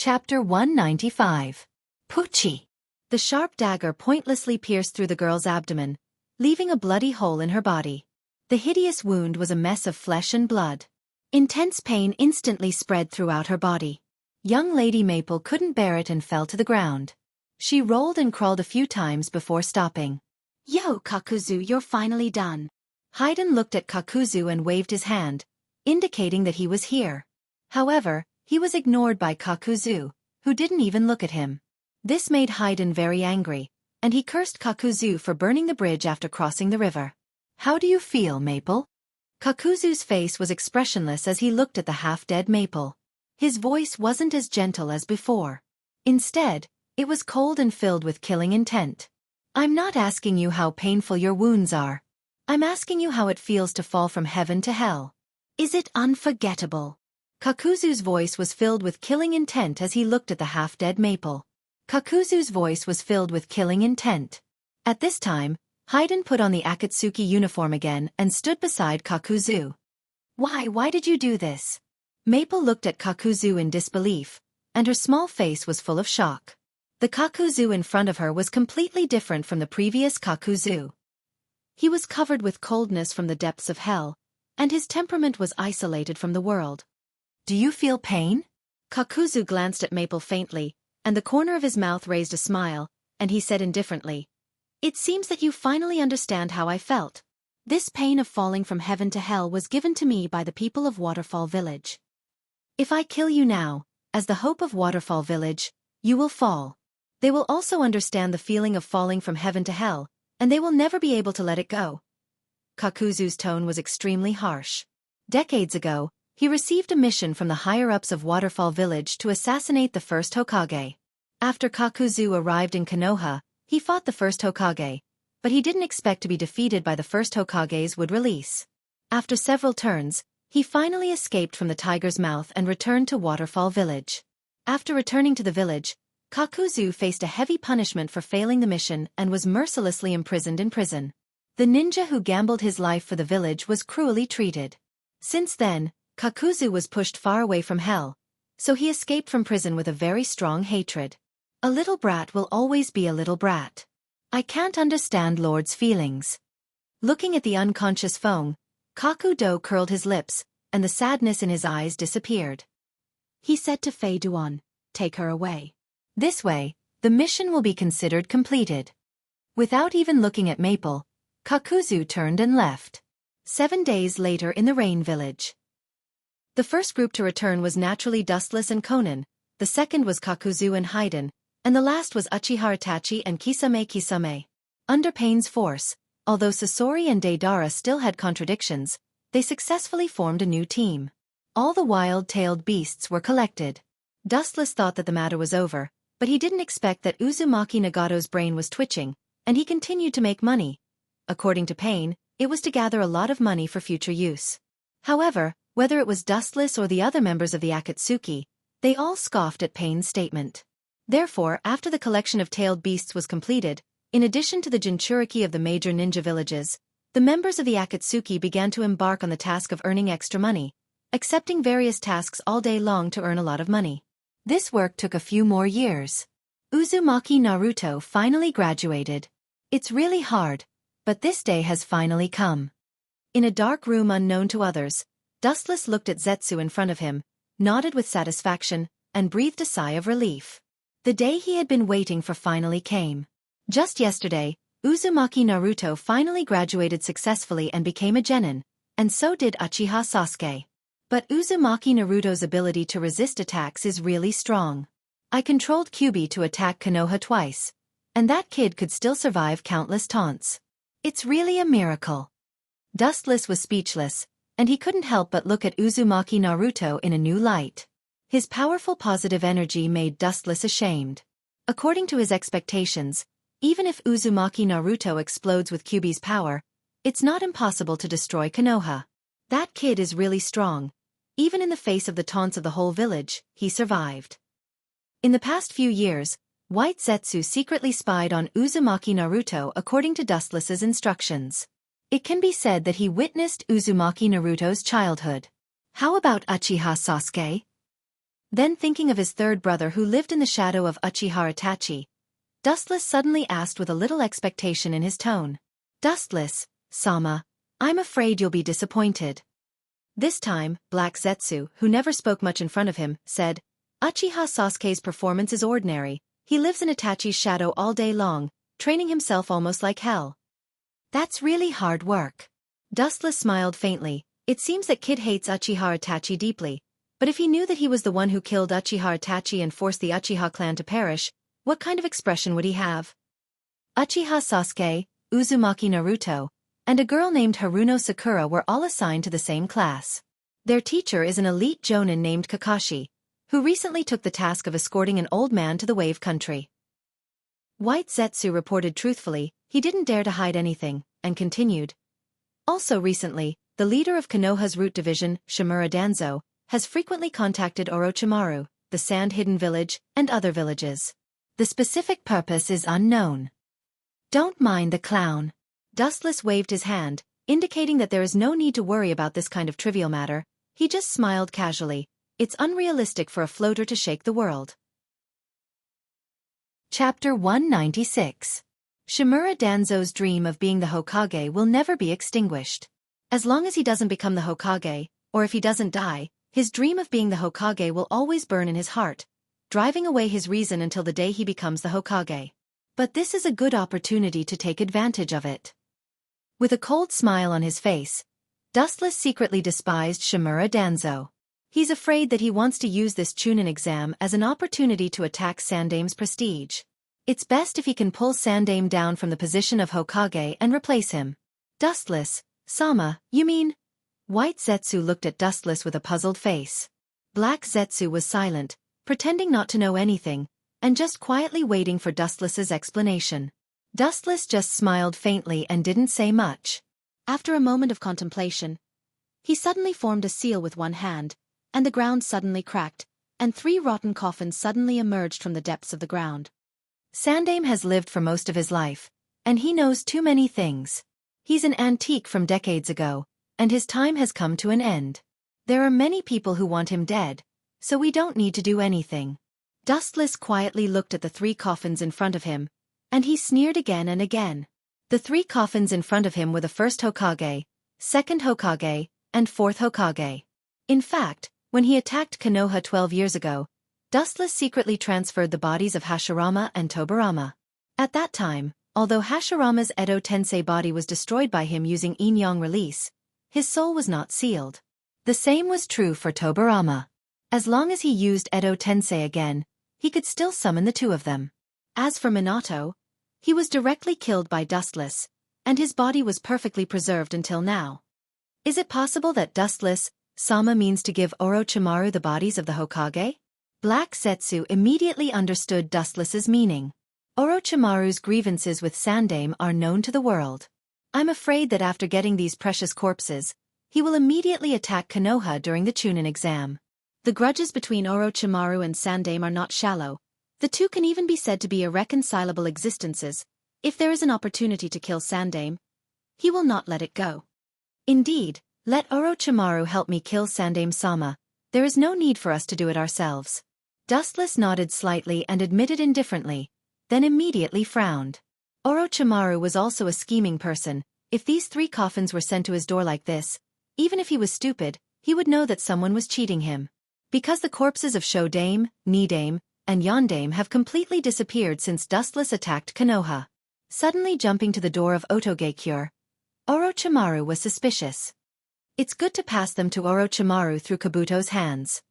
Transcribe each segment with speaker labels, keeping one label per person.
Speaker 1: Chapter 195. Pucci. The sharp dagger pointlessly pierced through the girl's abdomen, leaving a bloody hole in her body. The hideous wound was a mess of flesh and blood. Intense pain instantly spread throughout her body. Young Lady Maple couldn't bear it and fell to the ground. She rolled and crawled a few times before stopping. "Yo, Kakuzu, you're finally done." Haydn looked at Kakuzu and waved his hand, indicating that he was here. However, he was ignored by Kakuzu, who didn't even look at him. This made Haydn very angry, and he cursed Kakuzu for burning the bridge after crossing the river. "How do you feel, Maple?" Kakuzu's face was expressionless as he looked at the half-dead Maple. His voice wasn't as gentle as before. Instead, it was cold and filled with killing intent. "I'm not asking you how painful your wounds are. I'm asking you how it feels to fall from heaven to hell. Is it unforgettable?" Kakuzu's voice was filled with killing intent as he looked at the half-dead Maple. Kakuzu's voice was filled with killing intent. At this time, Haydn put on the Akatsuki uniform again and stood beside Kakuzu. Why did you do this?" Maple looked at Kakuzu in disbelief, and her small face was full of shock. The Kakuzu in front of her was completely different from the previous Kakuzu. He was covered with coldness from the depths of hell, and his temperament was isolated from the world. "Do you feel pain?" Kakuzu glanced at Maple faintly, and the corner of his mouth raised a smile, and he said indifferently, "It seems that you finally understand how I felt. This pain of falling from heaven to hell was given to me by the people of Waterfall Village. If I kill you now, as the hope of Waterfall Village, you will fall. They will also understand the feeling of falling from heaven to hell, and they will never be able to let it go." Kakuzu's tone was extremely harsh. Decades ago, he received a mission from the higher-ups of Waterfall Village to assassinate the first Hokage. After Kakuzu arrived in Konoha, he fought the first Hokage, but he didn't expect to be defeated by the first Hokage's would release. After several turns, he finally escaped from the tiger's mouth and returned to Waterfall Village. After returning to the village, Kakuzu faced a heavy punishment for failing the mission and was mercilessly imprisoned in prison. The ninja who gambled his life for the village was cruelly treated. Since then, Kakuzu was pushed far away from hell, so he escaped from prison with a very strong hatred. A little brat will always be a little brat. I can't understand Lord's feelings. Looking at the unconscious Feng, Kakudo curled his lips, and the sadness in his eyes disappeared. He said to Fei Duan, "Take her away. This way, the mission will be considered completed." Without even looking at Maple, Kakuzu turned and left. 7 days later in the Rain Village. The first group to return was naturally Dustless and Conan, the second was Kakuzu and Haydn, and the last was Uchiha Itachi and Kisame. Under Pain's force, although Sasori and Deidara still had contradictions, they successfully formed a new team. All the wild-tailed beasts were collected. Dustless thought that the matter was over, but he didn't expect that Uzumaki Nagato's brain was twitching, and he continued to make money. According to Pain, it was to gather a lot of money for future use. However, whether it was Dustless or the other members of the Akatsuki, they all scoffed at Pain's statement. Therefore, after the collection of tailed beasts was completed, in addition to the Jinchuriki of the major ninja villages, the members of the Akatsuki began to embark on the task of earning extra money, accepting various tasks all day long to earn a lot of money. This work took a few more years. Uzumaki Naruto finally graduated. It's really hard, but this day has finally come. In a dark room unknown to others, Dustless looked at Zetsu in front of him, nodded with satisfaction, and breathed a sigh of relief. The day he had been waiting for finally came. Just yesterday, Uzumaki Naruto finally graduated successfully and became a genin, and so did Uchiha Sasuke. But Uzumaki Naruto's ability to resist attacks is really strong. I controlled Kyuubi to attack Konoha twice, and that kid could still survive countless taunts. It's really a miracle. Dustless was speechless, and he couldn't help but look at Uzumaki Naruto in a new light. His powerful positive energy made Dustless ashamed. According to his expectations, even if Uzumaki Naruto explodes with Kyuubi's power, it's not impossible to destroy Konoha. That kid is really strong. Even in the face of the taunts of the whole village, he survived. In the past few years, White Zetsu secretly spied on Uzumaki Naruto according to Dustless's instructions. It can be said that he witnessed Uzumaki Naruto's childhood. How about Uchiha Sasuke? Then thinking of his third brother who lived in the shadow of Uchiha Itachi, Dustless suddenly asked with a little expectation in his tone. Dustless, Sama, I'm afraid you'll be disappointed. This time, Black Zetsu, who never spoke much in front of him, said, Uchiha Sasuke's performance is ordinary. He lives in Itachi's shadow all day long, training himself almost like hell. That's really hard work. Dustless smiled faintly. It seems that Kid hates Uchiha Itachi deeply, but if he knew that he was the one who killed Uchiha Itachi and forced the Uchiha clan to perish, what kind of expression would he have? Uchiha Sasuke, Uzumaki Naruto, and a girl named Haruno Sakura were all assigned to the same class. Their teacher is an elite jonin named Kakashi, who recently took the task of escorting an old man to the Wave Country. White Zetsu reported truthfully, he didn't dare to hide anything, and continued. Also recently, the leader of Konoha's root division, Shimura Danzo, has frequently contacted Orochimaru, the Sand-Hidden Village, and other villages. The specific purpose is unknown. Don't mind the clown. Dustless waved his hand, indicating that there is no need to worry about this kind of trivial matter. He just smiled casually. It's unrealistic for a floater to shake the world. Chapter 196. Shimura Danzo's dream of being the Hokage will never be extinguished. As long as he doesn't become the Hokage, or if he doesn't die, his dream of being the Hokage will always burn in his heart, driving away his reason until the day he becomes the Hokage. But this is a good opportunity to take advantage of it. With a cold smile on his face, Dustless secretly despised Shimura Danzo. He's afraid that he wants to use this Chunin exam as an opportunity to attack Sandame's prestige. It's best if he can pull Sandame down from the position of Hokage and replace him. Dustless, Sama, you mean? White Zetsu looked at Dustless with a puzzled face. Black Zetsu was silent, pretending not to know anything, and just quietly waiting for Dustless's explanation. Dustless just smiled faintly and didn't say much. After a moment of contemplation, he suddenly formed a seal with one hand, and the ground suddenly cracked, and 3 rotten coffins suddenly emerged from the depths of the ground. Sandame has lived for most of his life, and he knows too many things. He's an antique from decades ago, and his time has come to an end. There are many people who want him dead, so we don't need to do anything. Dustless quietly looked at the 3 coffins in front of him, and he sneered again and again. The 3 coffins in front of him were the first Hokage, second Hokage, and fourth Hokage. In fact, when he attacked Konoha 12 years ago, Dustless secretly transferred the bodies of Hashirama and Tobirama. At that time, although Hashirama's Edo Tensei body was destroyed by him using Yin-Yang release, his soul was not sealed. The same was true for Tobirama. As long as he used Edo Tensei again, he could still summon the 2 of them. As for Minato, he was directly killed by Dustless, and his body was perfectly preserved until now. Is it possible that Dustless, Sama means to give Orochimaru the bodies of the Hokage? Black Zetsu immediately understood Dustless's meaning. Orochimaru's grievances with Sandame are known to the world. I'm afraid that after getting these precious corpses, he will immediately attack Konoha during the Chunin exam. The grudges between Orochimaru and Sandame are not shallow. The 2 can even be said to be irreconcilable existences. If there is an opportunity to kill Sandame, he will not let it go. Indeed, let Orochimaru help me kill Sandame-sama. There is no need for us to do it ourselves. Dustless nodded slightly and admitted indifferently, then immediately frowned. Orochimaru was also a scheming person. If these 3 coffins were sent to his door like this, even if he was stupid, he would know that someone was cheating him. Because the corpses of Shodame, Nidame, and Yondame have completely disappeared since Dustless attacked Konoha. Suddenly jumping to the door of Otogekure, Orochimaru was suspicious. It's good to pass them to Orochimaru through Kabuto's hands.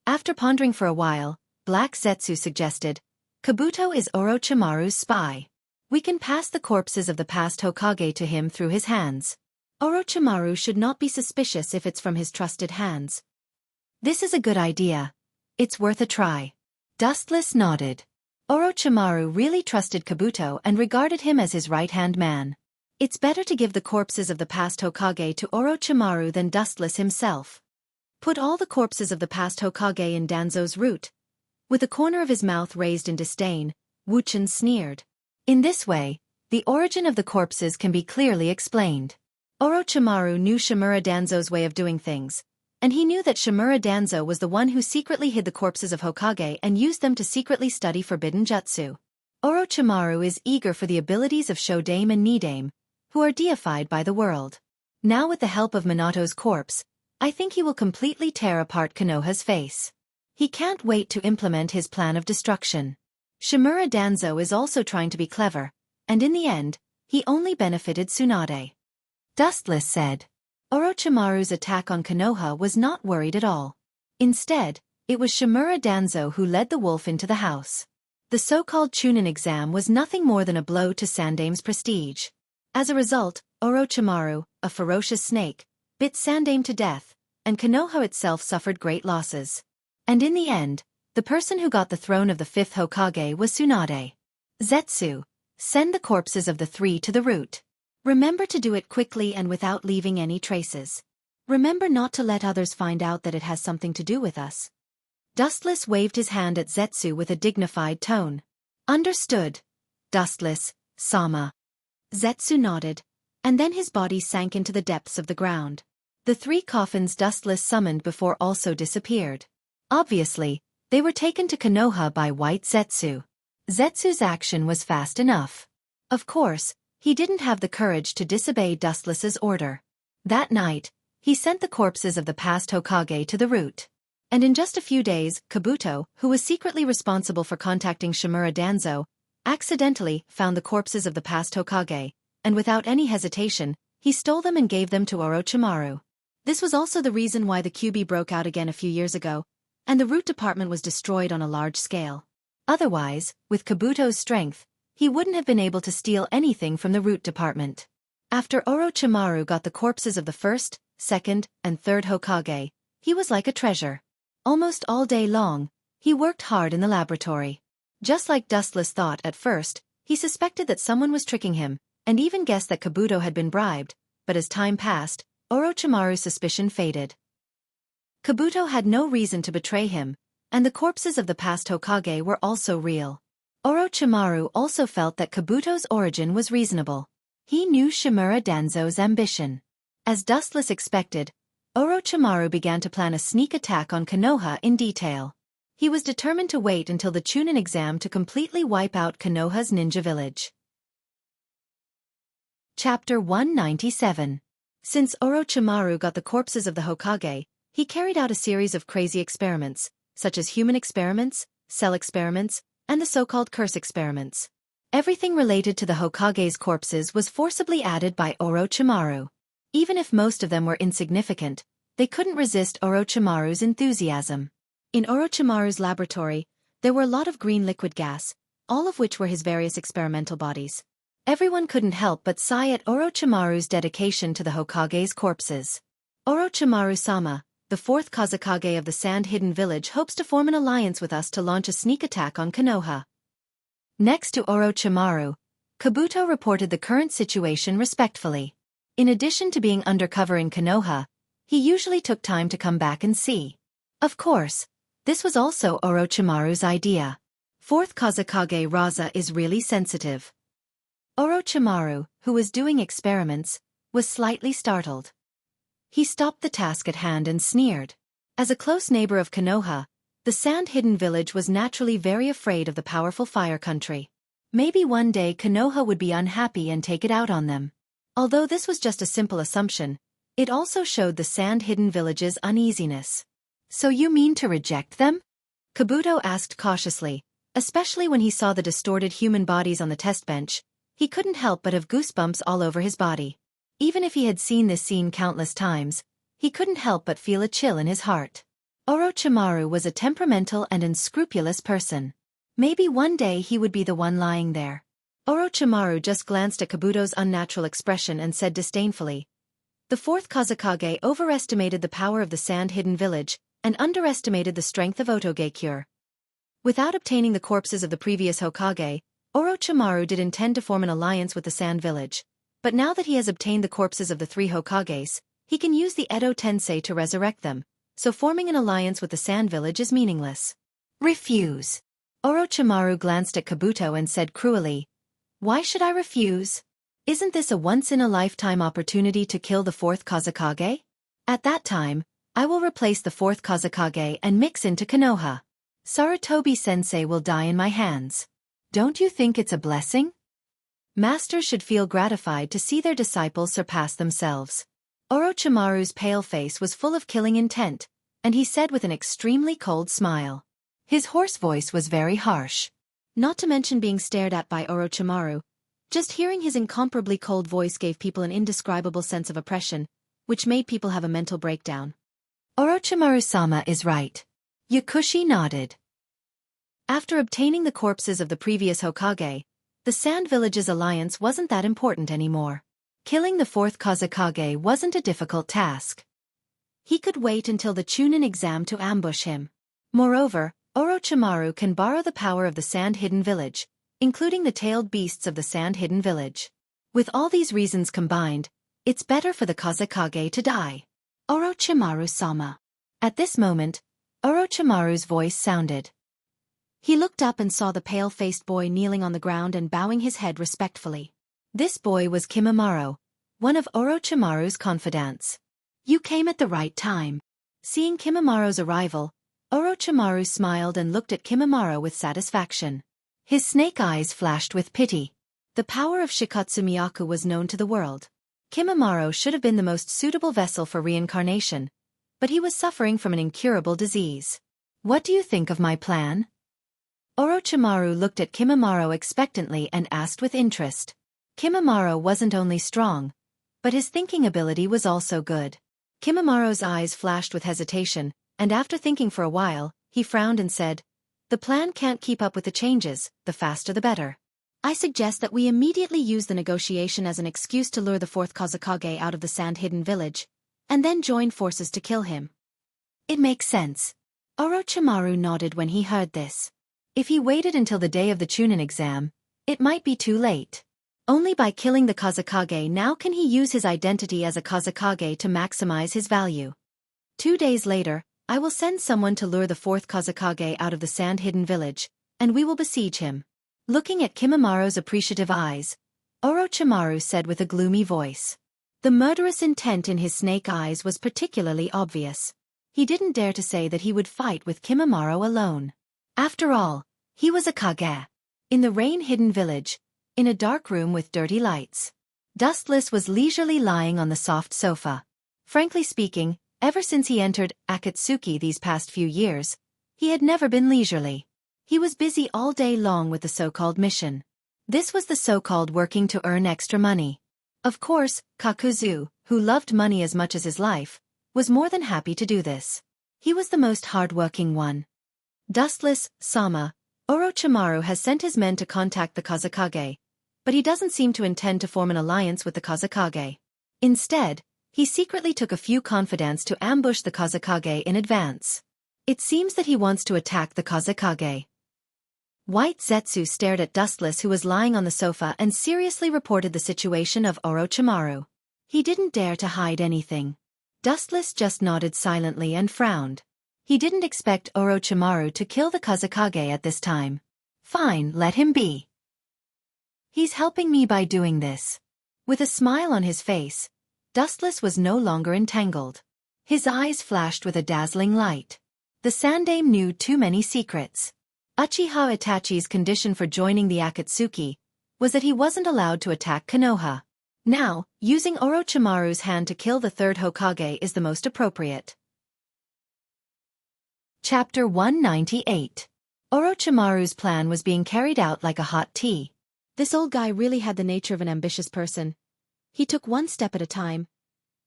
Speaker 1: After pondering for a while, Black Zetsu suggested, Kabuto is Orochimaru's spy. We can pass the corpses of the past Hokage to him through his hands. Orochimaru should not be suspicious if it's from his trusted hands. This is a good idea. It's worth a try. Dustless nodded. Orochimaru really trusted Kabuto and regarded him as his right-hand man. It's better to give the corpses of the past Hokage to Orochimaru than Dustless himself. Put all the corpses of the past Hokage in Danzo's root. With a corner of his mouth raised in disdain, Wuxia sneered. In this way, the origin of the corpses can be clearly explained. Orochimaru knew Shimura Danzo's way of doing things, and he knew that Shimura Danzo was the one who secretly hid the corpses of Hokage and used them to secretly study forbidden jutsu. Orochimaru is eager for the abilities of Shodame and Nidame, who are deified by the world. Now with the help of Minato's corpse, I think he will completely tear apart Konoha's face. He can't wait to implement his plan of destruction. Shimura Danzo is also trying to be clever, and in the end, he only benefited Tsunade. Dustless said. Orochimaru's attack on Konoha was not worried at all. Instead, it was Shimura Danzo who led the wolf into the house. The so-called Chunin exam was nothing more than a blow to Sandame's prestige. As a result, Orochimaru, a ferocious snake, bit Sandame to death, and Konoha itself suffered great losses. And in the end, the person who got the throne of the fifth Hokage was Tsunade. Zetsu, send the corpses of the three to the root. Remember to do it quickly and without leaving any traces. Remember not to let others find out that it has something to do with us. Dustless waved his hand at Zetsu with a dignified tone. Understood. Dustless, Sama. Zetsu nodded, and then his body sank into the depths of the ground. The three coffins Dustless summoned before also disappeared. Obviously, they were taken to Konoha by White Zetsu. Zetsu's action was fast enough. Of course, he didn't have the courage to disobey Dustless's order. That night, he sent the corpses of the past Hokage to the root. And in just a few days, Kabuto, who was secretly responsible for contacting Shimura Danzo, accidentally found the corpses of the past Hokage, and without any hesitation, he stole them and gave them to Orochimaru. This was also the reason why the QB broke out again a few years ago, and the root department was destroyed on a large scale. Otherwise, with Kabuto's strength, he wouldn't have been able to steal anything from the root department. After Orochimaru got the corpses of the first, second, and third Hokage, he was like a treasure. Almost all day long, he worked hard in the laboratory. Just like Dustless thought at first, he suspected that someone was tricking him, and even guessed that Kabuto had been bribed, but as time passed, Orochimaru's suspicion faded. Kabuto had no reason to betray him, and the corpses of the past Hokage were also real. Orochimaru also felt that Kabuto's origin was reasonable. He knew Shimura Danzo's ambition. As Dustless expected, Orochimaru began to plan a sneak attack on Konoha in detail. He was determined to wait until the Chunin exam to completely wipe out Konoha's ninja village. Chapter 197. Since Orochimaru got the corpses of the Hokage, he carried out a series of crazy experiments, such as human experiments, cell experiments, and the so-called curse experiments. Everything related to the Hokage's corpses was forcibly added by Orochimaru. Even if most of them were insignificant, they couldn't resist Orochimaru's enthusiasm. In Orochimaru's laboratory, there were a lot of green liquid gas, all of which were his various experimental bodies. Everyone couldn't help but sigh at Orochimaru's dedication to the Hokage's corpses. Orochimaru-sama, the fourth Kazekage of the Sand-Hidden Village, hopes to form an alliance with us to launch a sneak attack on Konoha. Next to Orochimaru, Kabuto reported the current situation respectfully. In addition to being undercover in Konoha, he usually took time to come back and see. Of course, this was also Orochimaru's idea. Fourth Kazekage Raza is really sensitive. Orochimaru, who was doing experiments, was slightly startled. He stopped the task at hand and sneered. As a close neighbor of Konoha, the Sand-Hidden Village was naturally very afraid of the powerful Fire Country. Maybe one day Konoha would be unhappy and take it out on them. Although this was just a simple assumption, it also showed the Sand-Hidden Village's uneasiness. So you mean to reject them? Kabuto asked cautiously, especially when he saw the distorted human bodies on the test bench. He couldn't help but have goosebumps all over his body. Even if he had seen this scene countless times, he couldn't help but feel a chill in his heart. Orochimaru was a temperamental and unscrupulous person. Maybe one day he would be the one lying there. Orochimaru just glanced at Kabuto's unnatural expression and said disdainfully, "The fourth Kazekage overestimated the power of the Sand-Hidden Village and underestimated the strength of Otogekure." Without obtaining the corpses of the previous Hokage, Orochimaru did intend to form an alliance with the Sand Village. But now that he has obtained the corpses of the three Hokages, he can use the Edo Tensei to resurrect them, so forming an alliance with the Sand Village is meaningless. Refuse. Orochimaru glanced at Kabuto and said cruelly, "Why should I refuse? Isn't this a once-in-a-lifetime opportunity to kill the fourth Kazekage?" At that time, I will replace the fourth Kazekage and mix into Konoha. Sarutobi-sensei will die in my hands. Don't you think it's a blessing? Masters should feel gratified to see their disciples surpass themselves. Orochimaru's pale face was full of killing intent, and he said with an extremely cold smile. His hoarse voice was very harsh. Not to mention being stared at by Orochimaru, just hearing his incomparably cold voice gave people an indescribable sense of oppression, which made people have a mental breakdown. Orochimaru-sama is right. Yakushi nodded. After obtaining the corpses of the previous Hokage, the Sand Village's alliance wasn't that important anymore. Killing the fourth Kazekage wasn't a difficult task. He could wait until the Chunin exam to ambush him. Moreover, Orochimaru can borrow the power of the Sand Hidden Village, including the tailed beasts of the Sand Hidden Village. With all these reasons combined, it's better for the Kazekage to die. Orochimaru-sama. At this moment, Orochimaru's voice sounded. He looked up and saw the pale-faced boy kneeling on the ground and bowing his head respectfully. This boy was Kimimaro, one of Orochimaru's confidants. You came at the right time. Seeing Kimimaro's arrival, Orochimaru smiled and looked at Kimimaro with satisfaction. His snake eyes flashed with pity. The power of Shikatsu Myaku was known to the world. Kimimaro should have been the most suitable vessel for reincarnation, but he was suffering from an incurable disease. What do you think of my plan? Orochimaru looked at Kimimaro expectantly and asked with interest. Kimimaro wasn't only strong, but his thinking ability was also good. Kimimaro's eyes flashed with hesitation, and after thinking for a while, he frowned and said, "The plan can't keep up with the changes, the faster the better. I suggest that we immediately use the negotiation as an excuse to lure the fourth Kazekage out of the Sand Hidden Village, and then join forces to kill him." It makes sense. Orochimaru nodded when he heard this. If he waited until the day of the Chunin exam, it might be too late. Only by killing the Kazekage now can he use his identity as a Kazekage to maximize his value. 2 days later, I will send someone to lure the fourth Kazekage out of the Sand Hidden Village, and we will besiege him. Looking at Kimimaro's appreciative eyes, Orochimaru said with a gloomy voice. The murderous intent in his snake eyes was particularly obvious. He didn't dare to say that he would fight with Kimimaro alone. After all, he was a Kage. In the rain-hidden village, in a dark room with dirty lights, Dustless was leisurely lying on the soft sofa. Frankly speaking, ever since he entered Akatsuki these past few years, he had never been leisurely. He was busy all day long with the so-called mission. This was the so-called working to earn extra money. Of course, Kakuzu, who loved money as much as his life, was more than happy to do this. He was the most hard-working one. Dustless-sama, Orochimaru has sent his men to contact the Kazekage, but he doesn't seem to intend to form an alliance with the Kazekage. Instead, he secretly took a few confidants to ambush the Kazekage in advance. It seems that he wants to attack the Kazekage. White Zetsu stared at Dustless, who was lying on the sofa, and seriously reported the situation of Orochimaru. He didn't dare to hide anything. Dustless just nodded silently and frowned. He didn't expect Orochimaru to kill the Kazekage at this time. Fine, let him be. He's helping me by doing this. With a smile on his face, Dustless was no longer entangled. His eyes flashed with a dazzling light. The Sandaime knew too many secrets. Uchiha Itachi's condition for joining the Akatsuki was that he wasn't allowed to attack Konoha. Now, using Orochimaru's hand to kill the third Hokage is the most appropriate. Chapter 198. Orochimaru's plan was being carried out like a hot tea. This old guy really had the nature of an ambitious person. He took one step at a time.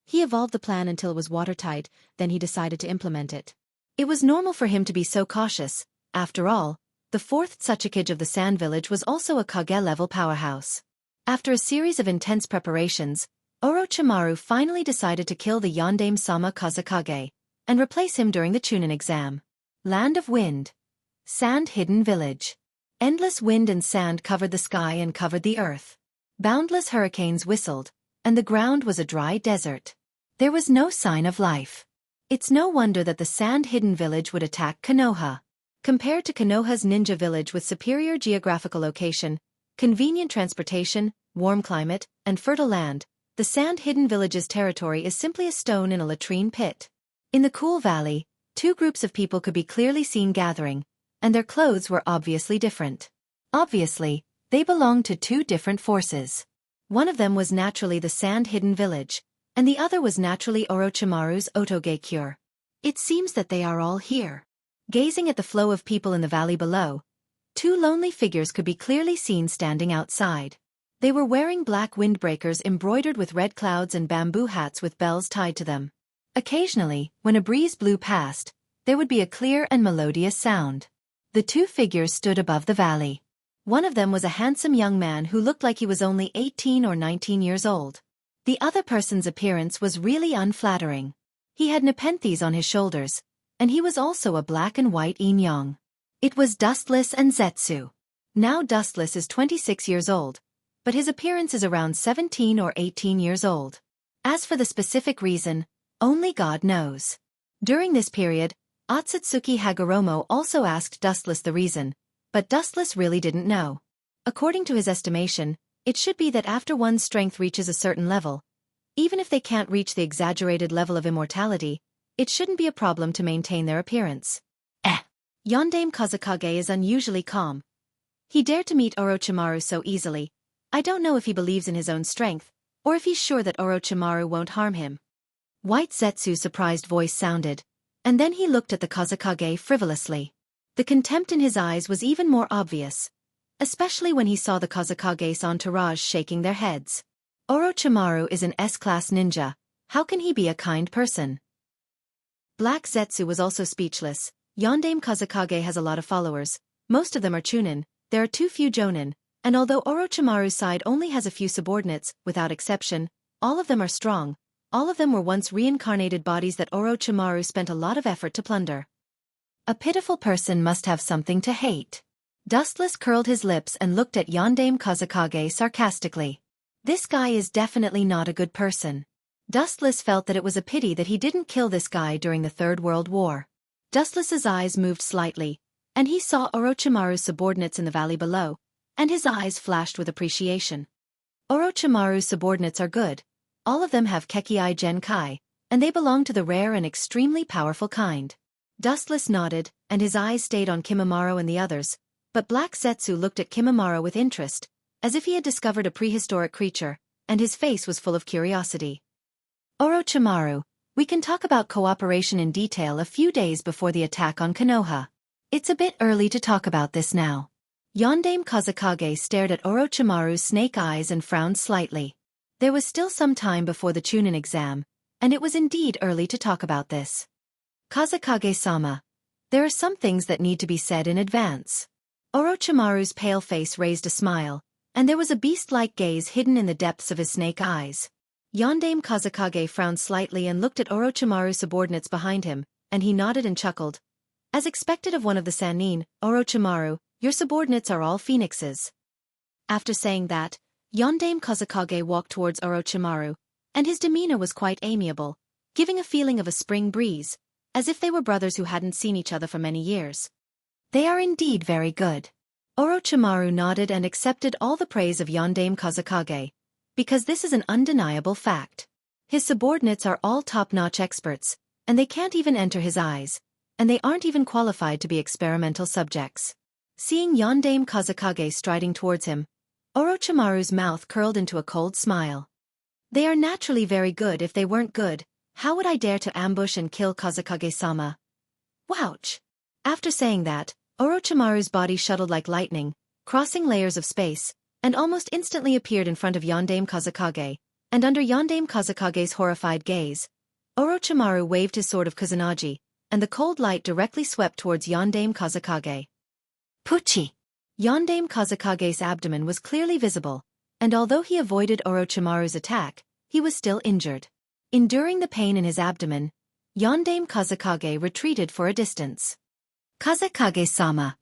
Speaker 1: He evolved the plan until it was watertight, then he decided to implement it. It was normal for him to be so cautious. After all, the fourth Tsuchikage of the Sand Village was also a Kage-level powerhouse. After a series of intense preparations, Orochimaru finally decided to kill the Yondaime-sama Kazekage and replace him during the Chunin exam. Land of Wind. Sand Hidden Village. Endless wind and sand covered the sky and covered the earth. Boundless hurricanes whistled, and the ground was a dry desert. There was no sign of life. It's no wonder that the Sand Hidden Village would attack Konoha. Compared to Konoha's ninja village with superior geographical location, convenient transportation, warm climate, and fertile land, the Sand Hidden Village's territory is simply a stone in a latrine pit. In the cool valley, two groups of people could be clearly seen gathering, and their clothes were obviously different. Obviously, they belonged to two different forces. One of them was naturally the sand-hidden village, and the other was naturally Orochimaru's Otoge-cure. It seems that they are all here. Gazing at the flow of people in the valley below, two lonely figures could be clearly seen standing outside. They were wearing black windbreakers embroidered with red clouds and bamboo hats with bells tied to them. Occasionally, when a breeze blew past, there would be a clear and melodious sound. The two figures stood above the valley. One of them was a handsome young man who looked like he was only 18 or 19 years old. The other person's appearance was really unflattering. He had nepenthes on his shoulders, and he was also a black and white yin-yang. It was Dustless and Zetsu. Now Dustless is 26 years old, but his appearance is around 17 or 18 years old. As for the specific reason, only God knows. During this period, Otsutsuki Hagoromo also asked Dustless the reason, but Dustless really didn't know. According to his estimation, it should be that after one's strength reaches a certain level, even if they can't reach the exaggerated level of immortality, it shouldn't be a problem to maintain their appearance. Yondaime Kazekage is unusually calm. He dared to meet Orochimaru so easily. I don't know if he believes in his own strength, or if he's sure that Orochimaru won't harm him. White Zetsu's surprised voice sounded, and then he looked at the Kazekage frivolously. The contempt in his eyes was even more obvious, especially when he saw the Kazekage's entourage shaking their heads. Orochimaru is an S-class ninja. How can he be a kind person? Black Zetsu was also speechless. Yondaime Kazekage has a lot of followers. Most of them are chunin. There are too few jonin, and although Orochimaru's side only has a few subordinates, without exception, all of them are strong. All of them were once reincarnated bodies that Orochimaru spent a lot of effort to plunder. A pitiful person must have something to hate. Dustless curled his lips and looked at Yondaime Kazekage sarcastically. This guy is definitely not a good person. Dustless felt that it was a pity that he didn't kill this guy during the Third World War. Dustless's eyes moved slightly, and he saw Orochimaru's subordinates in the valley below, and his eyes flashed with appreciation. Orochimaru's subordinates are good. All of them have Kekkei Genkai, and they belong to the rare and extremely powerful kind. Dustless nodded, and his eyes stayed on Kimimaro and the others, but Black Zetsu looked at Kimimaro with interest, as if he had discovered a prehistoric creature, and his face was full of curiosity. Orochimaru, we can talk about cooperation in detail a few days before the attack on Konoha. It's a bit early to talk about this now. Yondaime Kazekage stared at Orochimaru's snake eyes and frowned slightly. There was still some time before the Chunin exam, and it was indeed early to talk about this. Kazekage-sama, there are some things that need to be said in advance. Orochimaru's pale face raised a smile, and there was a beast-like gaze hidden in the depths of his snake eyes. Yondaime Kazekage frowned slightly and looked at Orochimaru's subordinates behind him, and he nodded and chuckled. As expected of one of the Sannin, Orochimaru, your subordinates are all phoenixes. After saying that, Yondaime Kazekage walked towards Orochimaru, and his demeanor was quite amiable, giving a feeling of a spring breeze, as if they were brothers who hadn't seen each other for many years. They are indeed very good. Orochimaru nodded and accepted all the praise of Yondaime Kazekage, because this is an undeniable fact. His subordinates are all top-notch experts, and they can't even enter his eyes, and they aren't even qualified to be experimental subjects. Seeing Yondaime Kazekage striding towards him, Orochimaru's mouth curled into a cold smile. They are naturally very good. If they weren't good, how would I dare to ambush and kill Kazekage-sama? Wouch! After saying that, Orochimaru's body shuttled like lightning, crossing layers of space, and almost instantly appeared in front of Yondaime Kazekage, and under Yondaime Kazekage's horrified gaze, Orochimaru waved his sword of Kusanagi, and the cold light directly swept towards Yondaime Kazekage. Pucci! Yondaime Kazekage's abdomen was clearly visible, and although he avoided Orochimaru's attack, he was still injured. Enduring the pain in his abdomen, Yondaime Kazekage retreated for a distance. Kazekage-sama.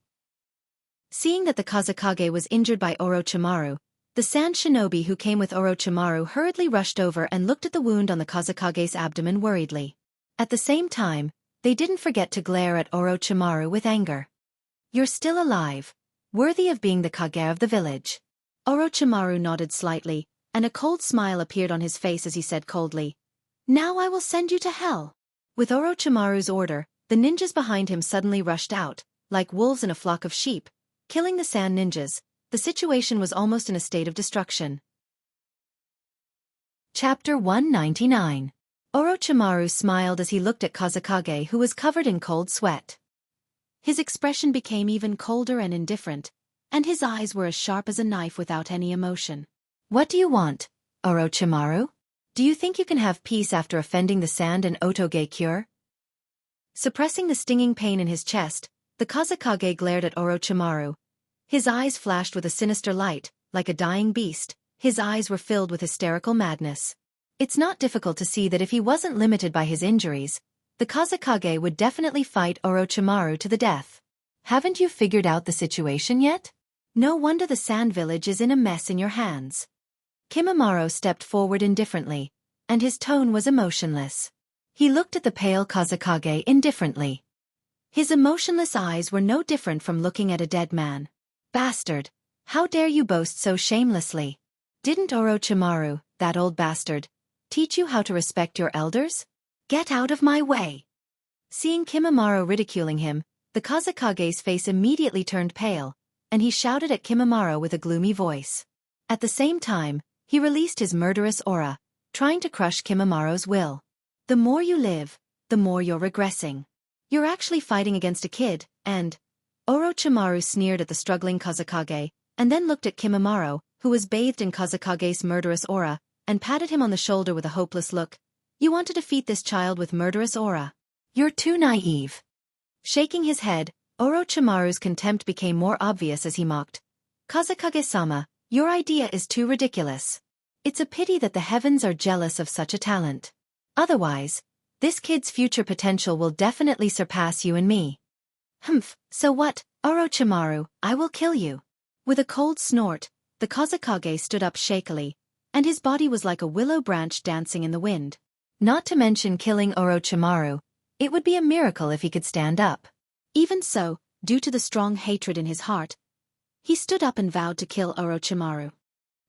Speaker 1: Seeing that the Kazekage was injured by Orochimaru, the sand shinobi who came with Orochimaru hurriedly rushed over and looked at the wound on the Kazekage's abdomen worriedly. At the same time, they didn't forget to glare at Orochimaru with anger. You're still alive, worthy of being the Kage of the village. Orochimaru nodded slightly, and a cold smile appeared on his face as he said coldly, Now I will send you to hell. With Orochimaru's order, the ninjas behind him suddenly rushed out, like wolves in a flock of sheep, killing the sand ninjas. The situation was almost in a state of destruction. Chapter 199. Orochimaru smiled as he looked at Kazekage, who was covered in cold sweat. His expression became even colder and indifferent, and his eyes were as sharp as a knife without any emotion. What do you want, Orochimaru? Do you think you can have peace after offending the sand and Otoge cure? Suppressing the stinging pain in his chest, the Kazekage glared at Orochimaru. His eyes flashed with a sinister light, like a dying beast. His eyes were filled with hysterical madness. It's not difficult to see that if he wasn't limited by his injuries, the Kazekage would definitely fight Orochimaru to the death. Haven't you figured out the situation yet? No wonder the sand village is in a mess in your hands. Kimimaro stepped forward indifferently, and his tone was emotionless. He looked at the pale Kazekage indifferently. His emotionless eyes were no different from looking at a dead man. Bastard! How dare you boast so shamelessly? Didn't Orochimaru, that old bastard, teach you how to respect your elders? Get out of my way! Seeing Kimimaro ridiculing him, the Kazekage's face immediately turned pale, and he shouted at Kimimaro with a gloomy voice. At the same time, he released his murderous aura, trying to crush Kimimaro's will. The more you live, the more you're regressing. You're actually fighting against a kid, and... Orochimaru sneered at the struggling Kazekage, and then looked at Kimimaro, who was bathed in Kazekage's murderous aura, and patted him on the shoulder with a hopeless look. You want to defeat this child with murderous aura? You're too naive. Shaking his head, Orochimaru's contempt became more obvious as he mocked. Kazekage-sama, your idea is too ridiculous. It's a pity that the heavens are jealous of such a talent. Otherwise, this kid's future potential will definitely surpass you and me. Humph, so what, Orochimaru, I will kill you. With a cold snort, the Kazekage stood up shakily, and his body was like a willow branch dancing in the wind. Not to mention killing Orochimaru, it would be a miracle if he could stand up. Even so, due to the strong hatred in his heart, he stood up and vowed to kill Orochimaru.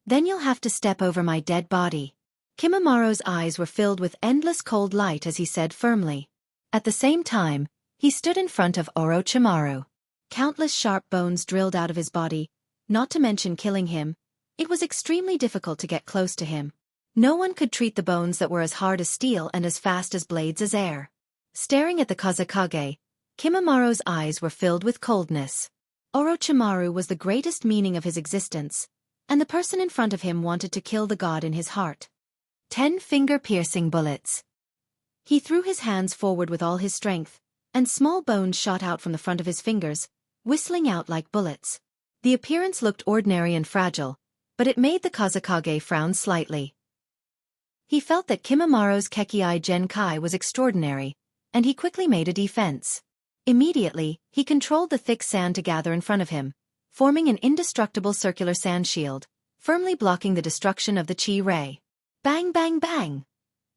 Speaker 1: Then you'll have to step over my dead body. Kimimaro's eyes were filled with endless cold light as he said firmly. At the same time, he stood in front of Orochimaru. Countless sharp bones drilled out of his body, not to mention killing him. It was extremely difficult to get close to him. No one could treat the bones that were as hard as steel and as fast as blades as air. Staring at the Kazekage, Kimimaro's eyes were filled with coldness. Orochimaru was the greatest meaning of his existence, and the person in front of him wanted to kill the god in his heart. 10 finger-piercing bullets. He threw his hands forward with all his strength, and small bones shot out from the front of his fingers, whistling out like bullets. The appearance looked ordinary and fragile, but it made the Kazekage frown slightly. He felt that Kimimaro's Kekei Genkai was extraordinary, and he quickly made a defense. Immediately, he controlled the thick sand to gather in front of him, forming an indestructible circular sand shield, firmly blocking the destruction of the chi ray. Bang bang bang!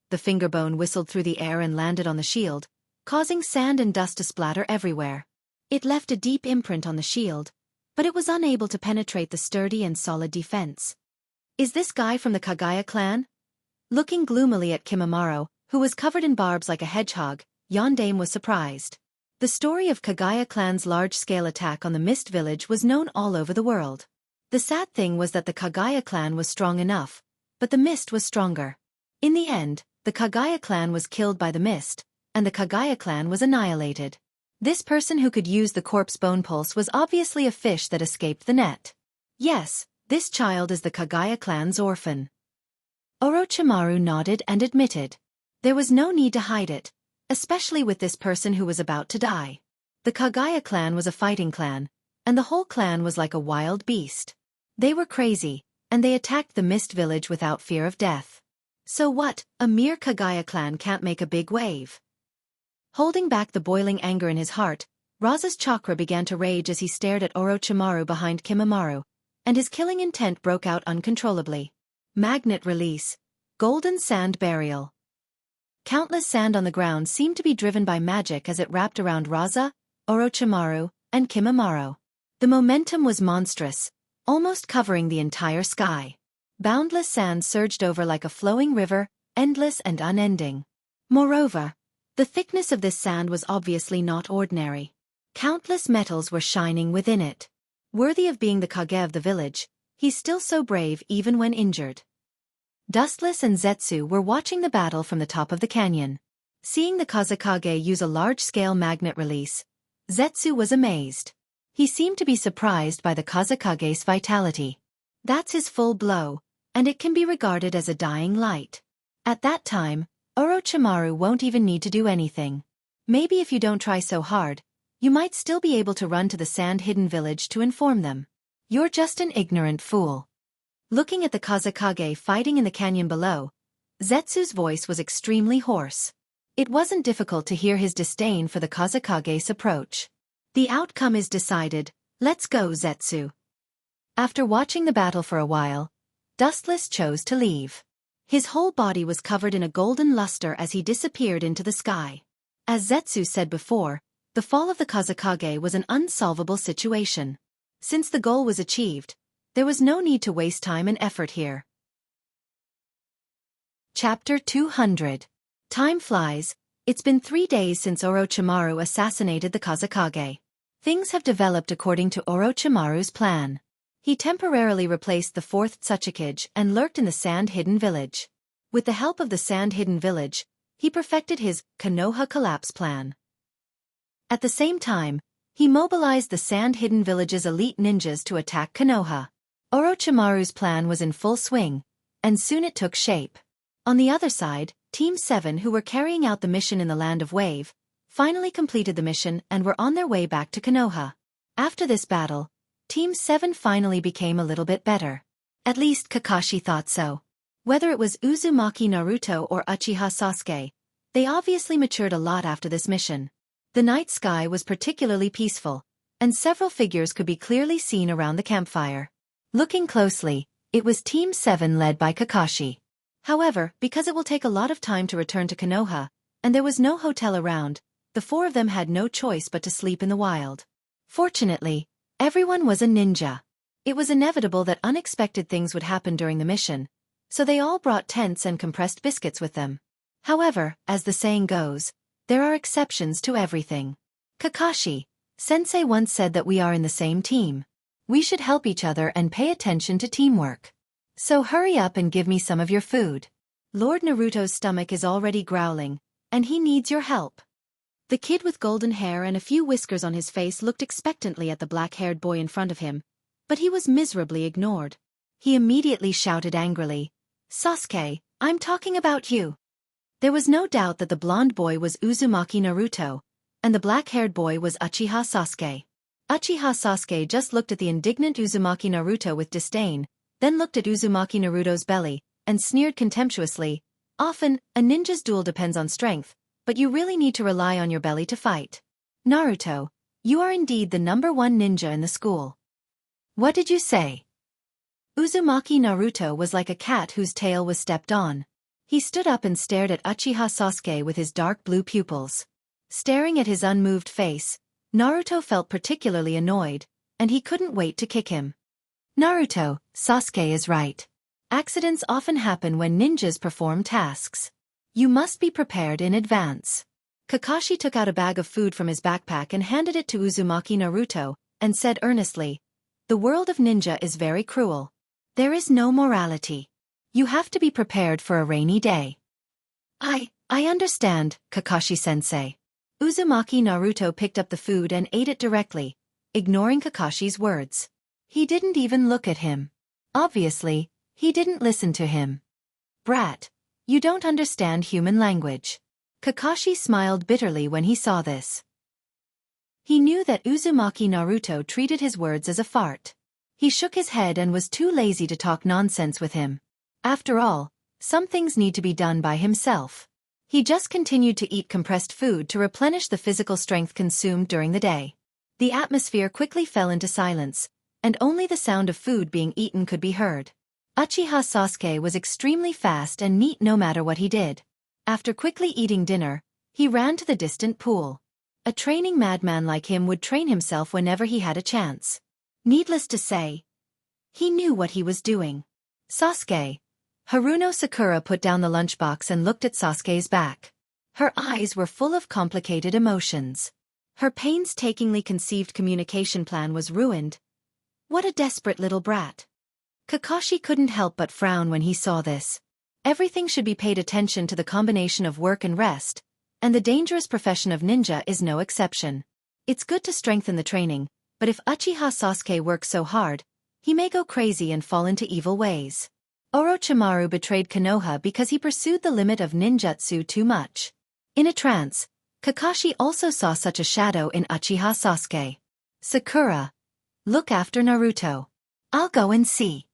Speaker 1: The finger bone whistled through the air and landed on the shield, causing sand and dust to splatter everywhere. It left a deep imprint on the shield, but it was unable to penetrate the sturdy and solid defense. Is this guy from the Kagaya clan? Looking gloomily at Kimimaro, who was covered in barbs like a hedgehog, Yondaime was surprised. The story of Kagaya clan's large-scale attack on the Mist Village was known all over the world. The sad thing was that the Kagaya clan was strong enough, but the Mist was stronger. In the end, the Kagaya clan was killed by the Mist, and the Kagaya clan was annihilated. This person who could use the corpse bone pulse was obviously a fish that escaped the net. Yes, this child is the Kagaya clan's orphan. Orochimaru nodded and admitted. There was no need to hide it, especially with this person who was about to die. The Kagaya clan was a fighting clan, and the whole clan was like a wild beast. They were crazy, and they attacked the Mist Village without fear of death. So what, a mere Kagaya clan can't make a big wave? Holding back the boiling anger in his heart, Raza's chakra began to rage as he stared at Orochimaru behind Kimimaro, and his killing intent broke out uncontrollably. Magnet release. Golden sand burial. Countless sand on the ground seemed to be driven by magic as it wrapped around Raza, Orochimaru, and Kimimaro. The momentum was monstrous, almost covering the entire sky. Boundless sand surged over like a flowing river, endless and unending. Moreover, The thickness of this sand was obviously not ordinary. Countless metals were shining within it. Worthy of being the Kage of the village, he's still so brave even when injured. Dustless and Zetsu were watching the battle from the top of the canyon. Seeing the Kazekage use a large-scale magnet release, Zetsu was amazed. He seemed to be surprised by the Kazekage's vitality. That's his full blow, and it can be regarded as a dying light. At that time, Orochimaru won't even need to do anything. Maybe if you don't try so hard, you might still be able to run to the sand-hidden village to inform them. You're just an ignorant fool. Looking at the Kazekage fighting in the canyon below, Zetsu's voice was extremely hoarse. It wasn't difficult to hear his disdain for the Kazekage's approach. The outcome is decided, let's go, Zetsu. After watching the battle for a while, Dustless chose to leave. His whole body was covered in a golden luster as he disappeared into the sky. As Zetsu said before, the fall of the Kazekage was an unsolvable situation. Since the goal was achieved, there was no need to waste time and effort here. Chapter 200. Time flies. It's been 3 days since Orochimaru assassinated the Kazekage. Things have developed according to Orochimaru's plan. He temporarily replaced the 4th Tsuchikage and lurked in the sand-hidden village. With the help of the sand-hidden village, he perfected his Konoha collapse plan. At the same time, he mobilized the sand-hidden village's elite ninjas to attack Konoha. Orochimaru's plan was in full swing, and soon it took shape. On the other side, Team 7, who were carrying out the mission in the Land of Wave, finally completed the mission and were on their way back to Konoha. After this battle, Team 7 finally became a little bit better. At least Kakashi thought so. Whether it was Uzumaki Naruto or Uchiha Sasuke, they obviously matured a lot after this mission. The night sky was particularly peaceful, and several figures could be clearly seen around the campfire. Looking closely, it was Team 7 led by Kakashi. However, because it will take a lot of time to return to Konoha, and there was no hotel around, the 4 of them had no choice but to sleep in the wild. Fortunately, everyone was a ninja. It was inevitable that unexpected things would happen during the mission, so they all brought tents and compressed biscuits with them. However, as the saying goes, there are exceptions to everything. Kakashi, Sensei once said that we are in the same team. We should help each other and pay attention to teamwork. So hurry up and give me some of your food. Lord Naruto's stomach is already growling, and he needs your help. The kid with golden hair and a few whiskers on his face looked expectantly at the black-haired boy in front of him, but he was miserably ignored. He immediately shouted angrily, "Sasuke, I'm talking about you." There was no doubt that the blonde boy was Uzumaki Naruto, and the black-haired boy was Uchiha Sasuke. Uchiha Sasuke just looked at the indignant Uzumaki Naruto with disdain, then looked at Uzumaki Naruto's belly, and sneered contemptuously, "Often, a ninja's duel depends on strength, but you really need to rely on your belly to fight. Naruto, you are indeed the #1 ninja in the school." "What did you say?" Uzumaki Naruto was like a cat whose tail was stepped on. He stood up and stared at Uchiha Sasuke with his dark blue pupils. Staring at his unmoved face, Naruto felt particularly annoyed, and he couldn't wait to kick him. "Naruto, Sasuke is right. Accidents often happen when ninjas perform tasks. You must be prepared in advance." Kakashi took out a bag of food from his backpack and handed it to Uzumaki Naruto, and said earnestly, "The world of ninja is very cruel. There is no morality. You have to be prepared for a rainy day." I understand, Kakashi-sensei." Uzumaki Naruto picked up the food and ate it directly, ignoring Kakashi's words. He didn't even look at him. Obviously, he didn't listen to him. "Brat, you don't understand human language." Kakashi smiled bitterly when he saw this. He knew that Uzumaki Naruto treated his words as a fart. He shook his head and was too lazy to talk nonsense with him. After all, some things need to be done by himself. He just continued to eat compressed food to replenish the physical strength consumed during the day. The atmosphere quickly fell into silence, and only the sound of food being eaten could be heard. Uchiha Sasuke was extremely fast and neat no matter what he did. After quickly eating dinner, he ran to the distant pool. A training madman like him would train himself whenever he had a chance. Needless to say, he knew what he was doing. "Sasuke." Haruno Sakura put down the lunchbox and looked at Sasuke's back. Her eyes were full of complicated emotions. Her painstakingly conceived communication plan was ruined. What a desperate little brat. Kakashi couldn't help but frown when he saw this. Everything should be paid attention to the combination of work and rest, and the dangerous profession of ninja is no exception. It's good to strengthen the training, but if Uchiha Sasuke works so hard, he may go crazy and fall into evil ways. Orochimaru betrayed Konoha because he pursued the limit of ninjutsu too much. In a trance, Kakashi also saw such a shadow in Uchiha Sasuke. Sakura, look after Naruto. I'll go and see.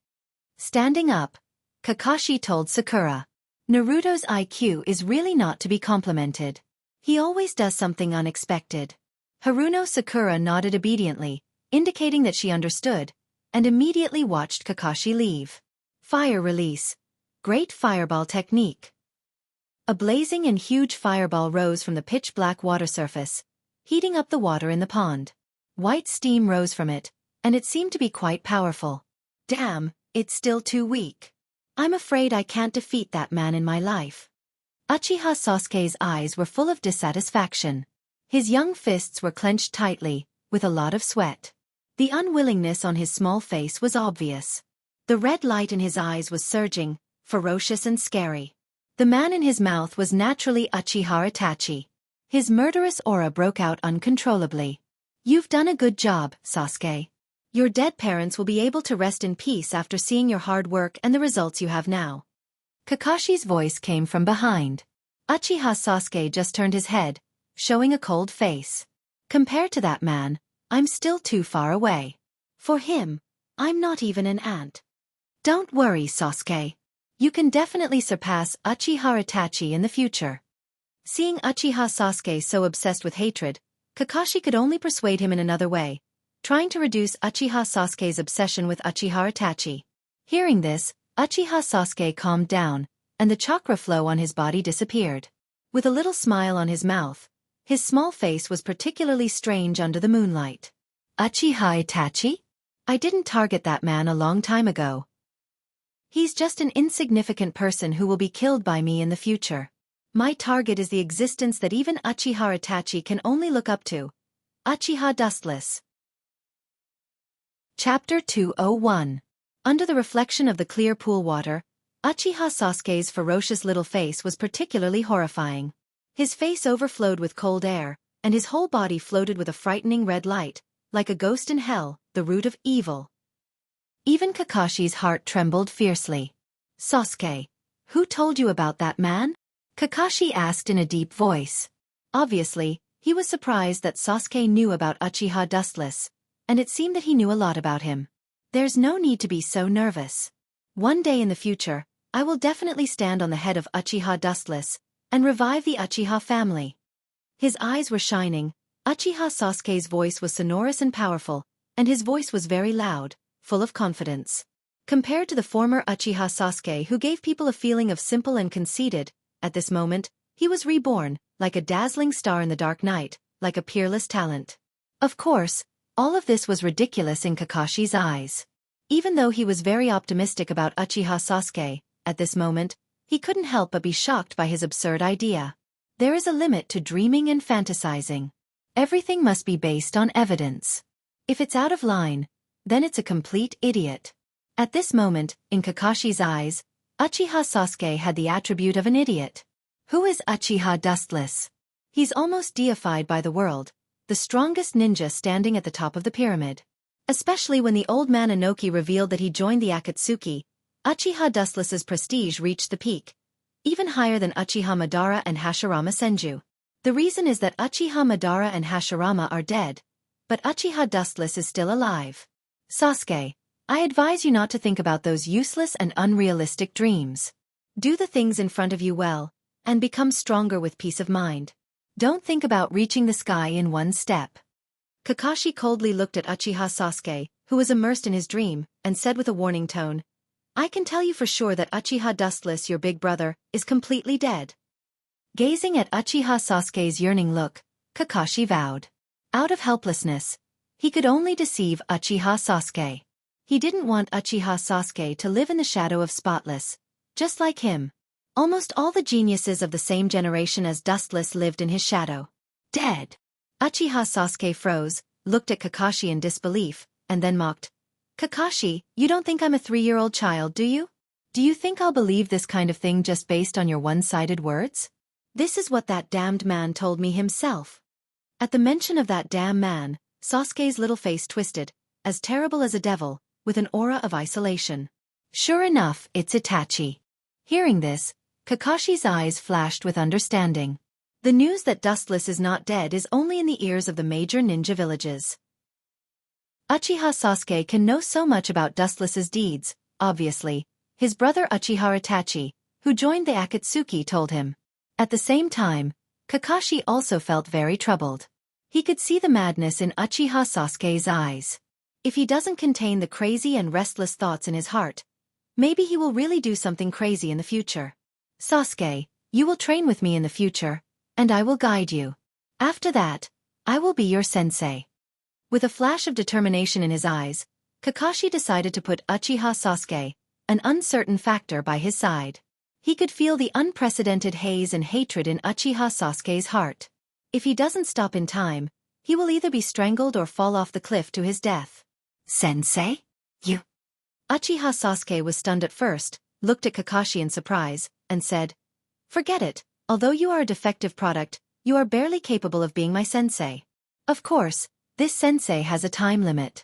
Speaker 1: Standing up, Kakashi told Sakura. Naruto's IQ is really not to be complimented. He always does something unexpected. Haruno Sakura nodded obediently, indicating that she understood, and immediately watched Kakashi leave. Fire release. Great fireball technique. A blazing and huge fireball rose from the pitch-black water surface, heating up the water in the pond. White steam rose from it, and it seemed to be quite powerful. Damn, it's still too weak. I'm afraid I can't defeat that man in my life. Uchiha Sasuke's eyes were full of dissatisfaction. His young fists were clenched tightly, with a lot of sweat. The unwillingness on his small face was obvious. The red light in his eyes was surging, ferocious and scary. The man in his mouth was naturally Uchiha Itachi. His murderous aura broke out uncontrollably. You've done a good job, Sasuke. Your dead parents will be able to rest in peace after seeing your hard work and the results you have now. Kakashi's voice came from behind. Uchiha Sasuke just turned his head, showing a cold face. Compared to that man, I'm still too far away. For him, I'm not even an ant. Don't worry, Sasuke. You can definitely surpass Uchiha Itachi in the future. Seeing Uchiha Sasuke so obsessed with hatred, Kakashi could only persuade him in another way, trying to reduce Uchiha Sasuke's obsession with Uchiha Itachi. Hearing this, Uchiha Sasuke calmed down, and the chakra flow on his body disappeared. With a little smile on his mouth, his small face was particularly strange under the moonlight. Uchiha Itachi? I didn't target that man a long time ago. He's just an insignificant person who will be killed by me in the future. My target is the existence that even Uchiha Itachi can only look up to. Uchiha Dustless. Chapter 201. Under the reflection of the clear pool water, Uchiha Sasuke's ferocious little face was particularly horrifying. His face overflowed with cold air, and his whole body floated with a frightening red light, like a ghost in hell, the root of evil. Even Kakashi's heart trembled fiercely. Sasuke, who told you about that man? Kakashi asked in a deep voice. Obviously, he was surprised that Sasuke knew about Uchiha Dustless, and it seemed that he knew a lot about him. There's no need to be so nervous. One day in the future, I will definitely stand on the head of Uchiha Dustless, and revive the Uchiha family. His eyes were shining, Uchiha Sasuke's voice was sonorous and powerful, and his voice was very loud, full of confidence. Compared to the former Uchiha Sasuke who gave people a feeling of simple and conceited, at this moment, he was reborn, like a dazzling star in the dark night, like a peerless talent. Of course, all of this was ridiculous in Kakashi's eyes. Even though he was very optimistic about Uchiha Sasuke, at this moment, he couldn't help but be shocked by his absurd idea. There is a limit to dreaming and fantasizing. Everything must be based on evidence. If it's out of line, then it's a complete idiot. At this moment, in Kakashi's eyes, Uchiha Sasuke had the attribute of an idiot. Who is Uchiha Dustless? He's almost deified by the world, the strongest ninja standing at the top of the pyramid. Especially when the old man Inoki revealed that he joined the Akatsuki, Uchiha Dustless's prestige reached the peak, even higher than Uchiha Madara and Hashirama Senju. The reason is that Uchiha Madara and Hashirama are dead, but Uchiha Dustless is still alive. Sasuke, I advise you not to think about those useless and unrealistic dreams. Do the things in front of you well, and become stronger with peace of mind. Don't think about reaching the sky in one step. Kakashi coldly looked at Uchiha Sasuke, who was immersed in his dream, and said with a warning tone, I can tell you for sure that Uchiha Dustless, your big brother, is completely dead. Gazing at Uchiha Sasuke's yearning look, Kakashi vowed. Out of helplessness, he could only deceive Uchiha Sasuke. He didn't want Uchiha Sasuke to live in the shadow of Spotless, just like him. Almost all the geniuses of the same generation as Dustless lived in his shadow. Dead. Uchiha Sasuke froze, looked at Kakashi in disbelief, and then mocked. Kakashi, you don't think I'm a 3-year-old child, do you? Do you think I'll believe this kind of thing just based on your one-sided words? This is what that damned man told me himself. At the mention of that damn man, Sasuke's little face twisted, as terrible as a devil, with an aura of isolation. Sure enough, it's Itachi. Hearing this, Kakashi's eyes flashed with understanding. The news that Dustless is not dead is only in the ears of the major ninja villages. Uchiha Sasuke can know so much about Dustless's deeds, obviously. His brother Uchiha Itachi, who joined the Akatsuki, told him. At the same time, Kakashi also felt very troubled. He could see the madness in Uchiha Sasuke's eyes. If he doesn't contain the crazy and restless thoughts in his heart, maybe he will really do something crazy in the future. Sasuke, you will train with me in the future, and I will guide you. After that, I will be your sensei. With a flash of determination in his eyes, Kakashi decided to put Uchiha Sasuke, an uncertain factor, by his side. He could feel the unprecedented haze and hatred in Uchiha Sasuke's heart. If he doesn't stop in time, he will either be strangled or fall off the cliff to his death. Sensei? You? Uchiha Sasuke was stunned at first, looked at Kakashi in surprise, and said, Forget it, although you are a defective product, you are barely capable of being my sensei. Of course, this sensei has a time limit.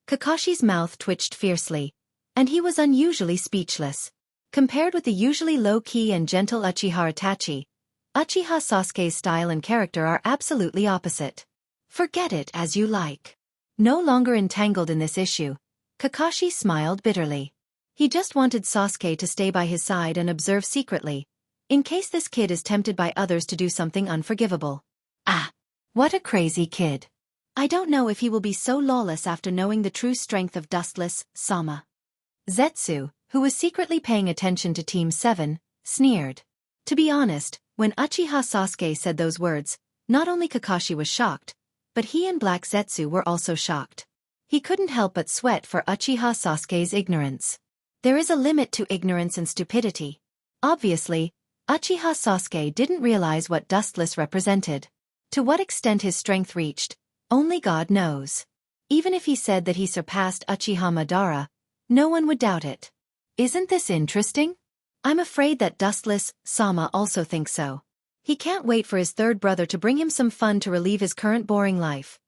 Speaker 1: Kakashi's mouth twitched fiercely, and he was unusually speechless. Compared with the usually low-key and gentle Uchiha Itachi, Uchiha Sasuke's style and character are absolutely opposite. Forget it as you like. No longer entangled in this issue, Kakashi smiled bitterly. He just wanted Sasuke to stay by his side and observe secretly, in case this kid is tempted by others to do something unforgivable. Ah, what a crazy kid. I don't know if he will be so lawless after knowing the true strength of Dustless, Sama. Zetsu, who was secretly paying attention to Team 7, sneered. To be honest, when Uchiha Sasuke said those words, not only Kakashi was shocked, but he and Black Zetsu were also shocked. He couldn't help but sweat for Uchiha Sasuke's ignorance. There is a limit to ignorance and stupidity. Obviously, Uchiha Sasuke didn't realize what Dustless represented. To what extent his strength reached, only God knows. Even if he said that he surpassed Uchiha Madara, no one would doubt it. Isn't this interesting? I'm afraid that Dustless, Sama, also thinks so. He can't wait for his third brother to bring him some fun to relieve his current boring life.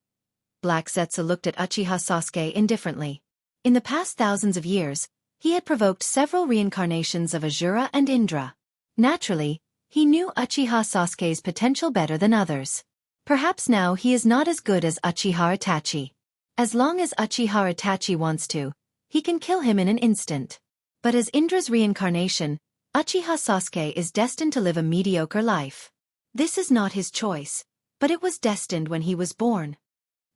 Speaker 1: Black Zetsu looked at Uchiha Sasuke indifferently. In the past thousands of years, he had provoked several reincarnations of Asura and Indra. Naturally, he knew Uchiha Sasuke's potential better than others. Perhaps now he is not as good as Uchiha Itachi. As long as Uchiha Itachi wants to, he can kill him in an instant. But as Indra's reincarnation, Uchiha Sasuke is destined to live a mediocre life. This is not his choice, but it was destined when he was born.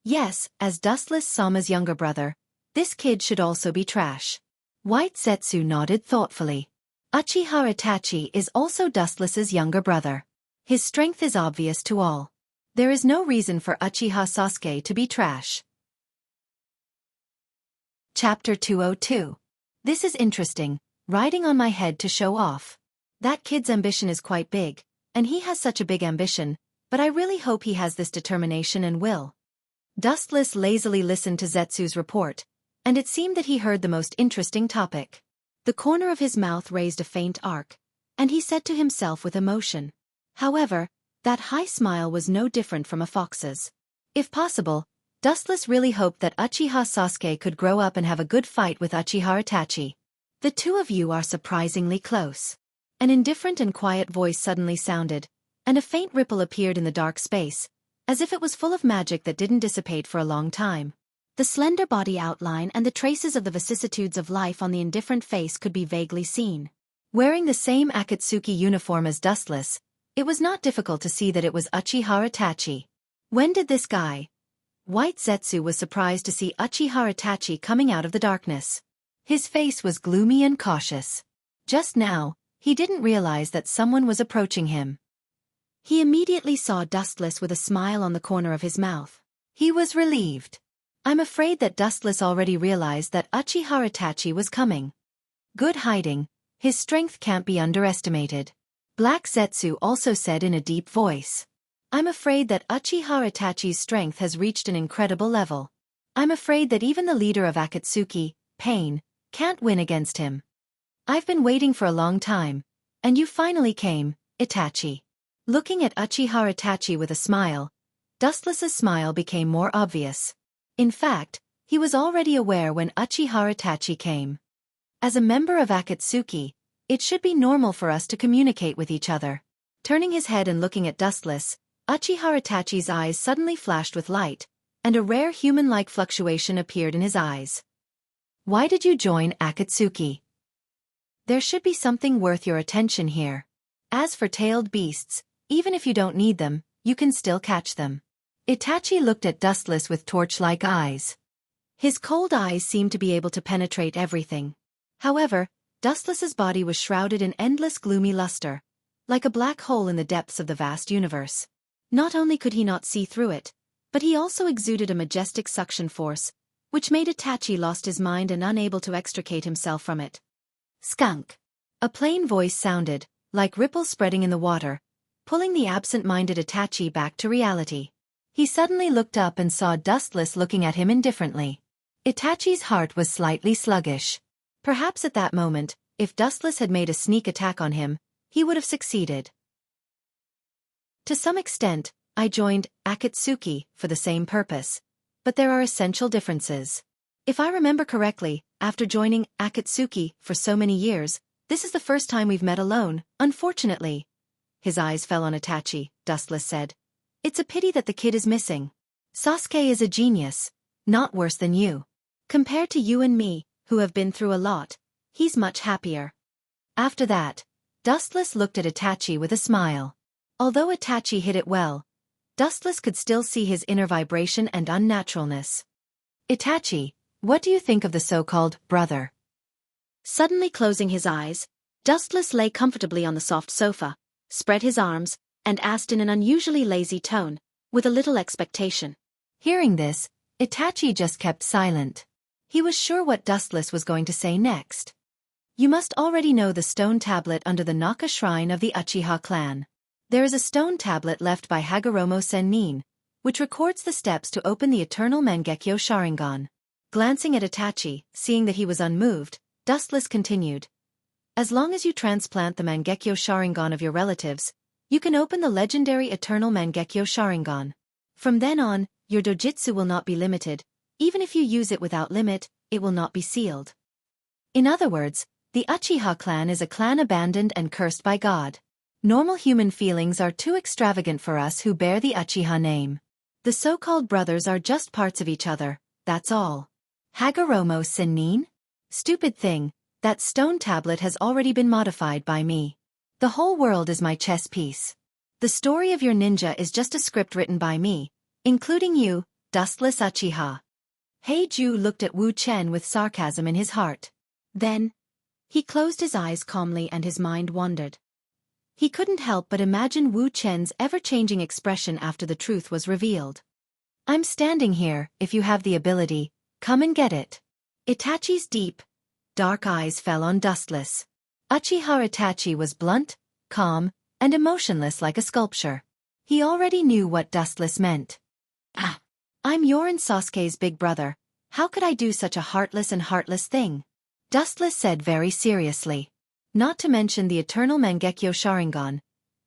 Speaker 1: Yes, as Dustless Sama's younger brother, this kid should also be trash. White Zetsu nodded thoughtfully. Uchiha Itachi is also Dustless's younger brother. His strength is obvious to all. There is no reason for Uchiha Sasuke to be trash. Chapter 202. This is interesting, riding on my head to show off. That kid's ambition is quite big, and he has such a big ambition, but I really hope he has this determination and will. Dustless lazily listened to Zetsu's report, and it seemed that he heard the most interesting topic. The corner of his mouth raised a faint arc, and he said to himself with emotion. However, that high smile was no different from a fox's. If possible, Dustless really hoped that Uchiha Sasuke could grow up and have a good fight with Uchiha Itachi. The two of you are surprisingly close. An indifferent and quiet voice suddenly sounded, and a faint ripple appeared in the dark space, as if it was full of magic that didn't dissipate for a long time. The slender body outline and the traces of the vicissitudes of life on the indifferent face could be vaguely seen. Wearing the same Akatsuki uniform as Dustless, it was not difficult to see that it was Uchiha Itachi. When did this guy? White Zetsu was surprised to see Uchiha Itachi coming out of the darkness. His face was gloomy and cautious. Just now, he didn't realize that someone was approaching him. He immediately saw Dustless with a smile on the corner of his mouth. He was relieved. I'm afraid that Dustless already realized that Uchiha Itachi was coming. Good hiding, His strength can't be underestimated. Black Zetsu also said in a deep voice. I'm afraid that Uchiha Itachi's strength has reached an incredible level. I'm afraid that even the leader of Akatsuki, Pain, can't win against him. I've been waiting for a long time, and you finally came, Itachi. Looking at Uchiha Itachi with a smile, Dustless's smile became more obvious. In fact, he was already aware when Uchiha Itachi came. As a member of Akatsuki, it should be normal for us to communicate with each other. Turning his head and looking at Dustless, Uchiha Itachi's eyes suddenly flashed with light, and a rare human-like fluctuation appeared in his eyes. Why did you join Akatsuki? There should be something worth your attention here. As for tailed beasts, even if you don't need them, you can still catch them. Itachi looked at Dustless with torch-like eyes. His cold eyes seemed to be able to penetrate everything. However, Dustless's body was shrouded in endless gloomy luster, like a black hole in the depths of the vast universe. Not only could he not see through it, but he also exuded a majestic suction force, which made Itachi lost his mind and unable to extricate himself from it. Skunk. A plain voice sounded, like ripples spreading in the water, pulling the absent-minded Itachi back to reality. He suddenly looked up and saw Dustless looking at him indifferently. Itachi's heart was slightly sluggish. Perhaps at that moment, if Dustless had made a sneak attack on him, he would have succeeded. To some extent, I joined Akatsuki for the same purpose, but there are essential differences. If I remember correctly, after joining Akatsuki for so many years, this is the first time we've met alone, unfortunately. His eyes fell on Itachi, Dustless said. It's a pity that the kid is missing. Sasuke is a genius, not worse than you. Compared to you and me, who have been through a lot, he's much happier. After that, Dustless looked at Itachi with a smile. Although Itachi hid it well, Dustless could still see his inner vibration and unnaturalness. Itachi, what do you think of the so-called brother? Suddenly closing his eyes, Dustless lay comfortably on the soft sofa, spread his arms, and asked in an unusually lazy tone, with a little expectation. Hearing this, Itachi just kept silent. He was sure what Dustless was going to say next. You must already know the stone tablet under the Naka shrine of the Uchiha clan. There is a stone tablet left by Hagoromo Sennin, which records the steps to open the eternal Mangekyo Sharingan. Glancing at Itachi, seeing that he was unmoved, Dustless continued. As long as you transplant the Mangekyo Sharingan of your relatives, you can open the legendary eternal Mangekyo Sharingan. From then on, your dojutsu will not be limited. Even if you use it without limit, it will not be sealed. In other words, the Uchiha clan is a clan abandoned and cursed by God. Normal human feelings are too extravagant for us who bear the Uchiha name. The so-called brothers are just parts of each other, that's all. Hagoromo Sennin? Stupid thing, that stone tablet has already been modified by me. The whole world is my chess piece. The story of your ninja is just a script written by me, including you, Dustless Uchiha. Heiju looked at Wu Chen with sarcasm in his heart. Then, he closed his eyes calmly and his mind wandered. He couldn't help but imagine Wu Chen's ever-changing expression after the truth was revealed. I'm standing here, if you have the ability, come and get it. Itachi's deep, dark eyes fell on Dustless. Uchiha Itachi was blunt, calm, and emotionless like a sculpture. He already knew what Dustless meant. I'm your and Sasuke's big brother. How could I do such a heartless and heartless thing? Dustless said very seriously. Not to mention the eternal Mangekyo Sharingan.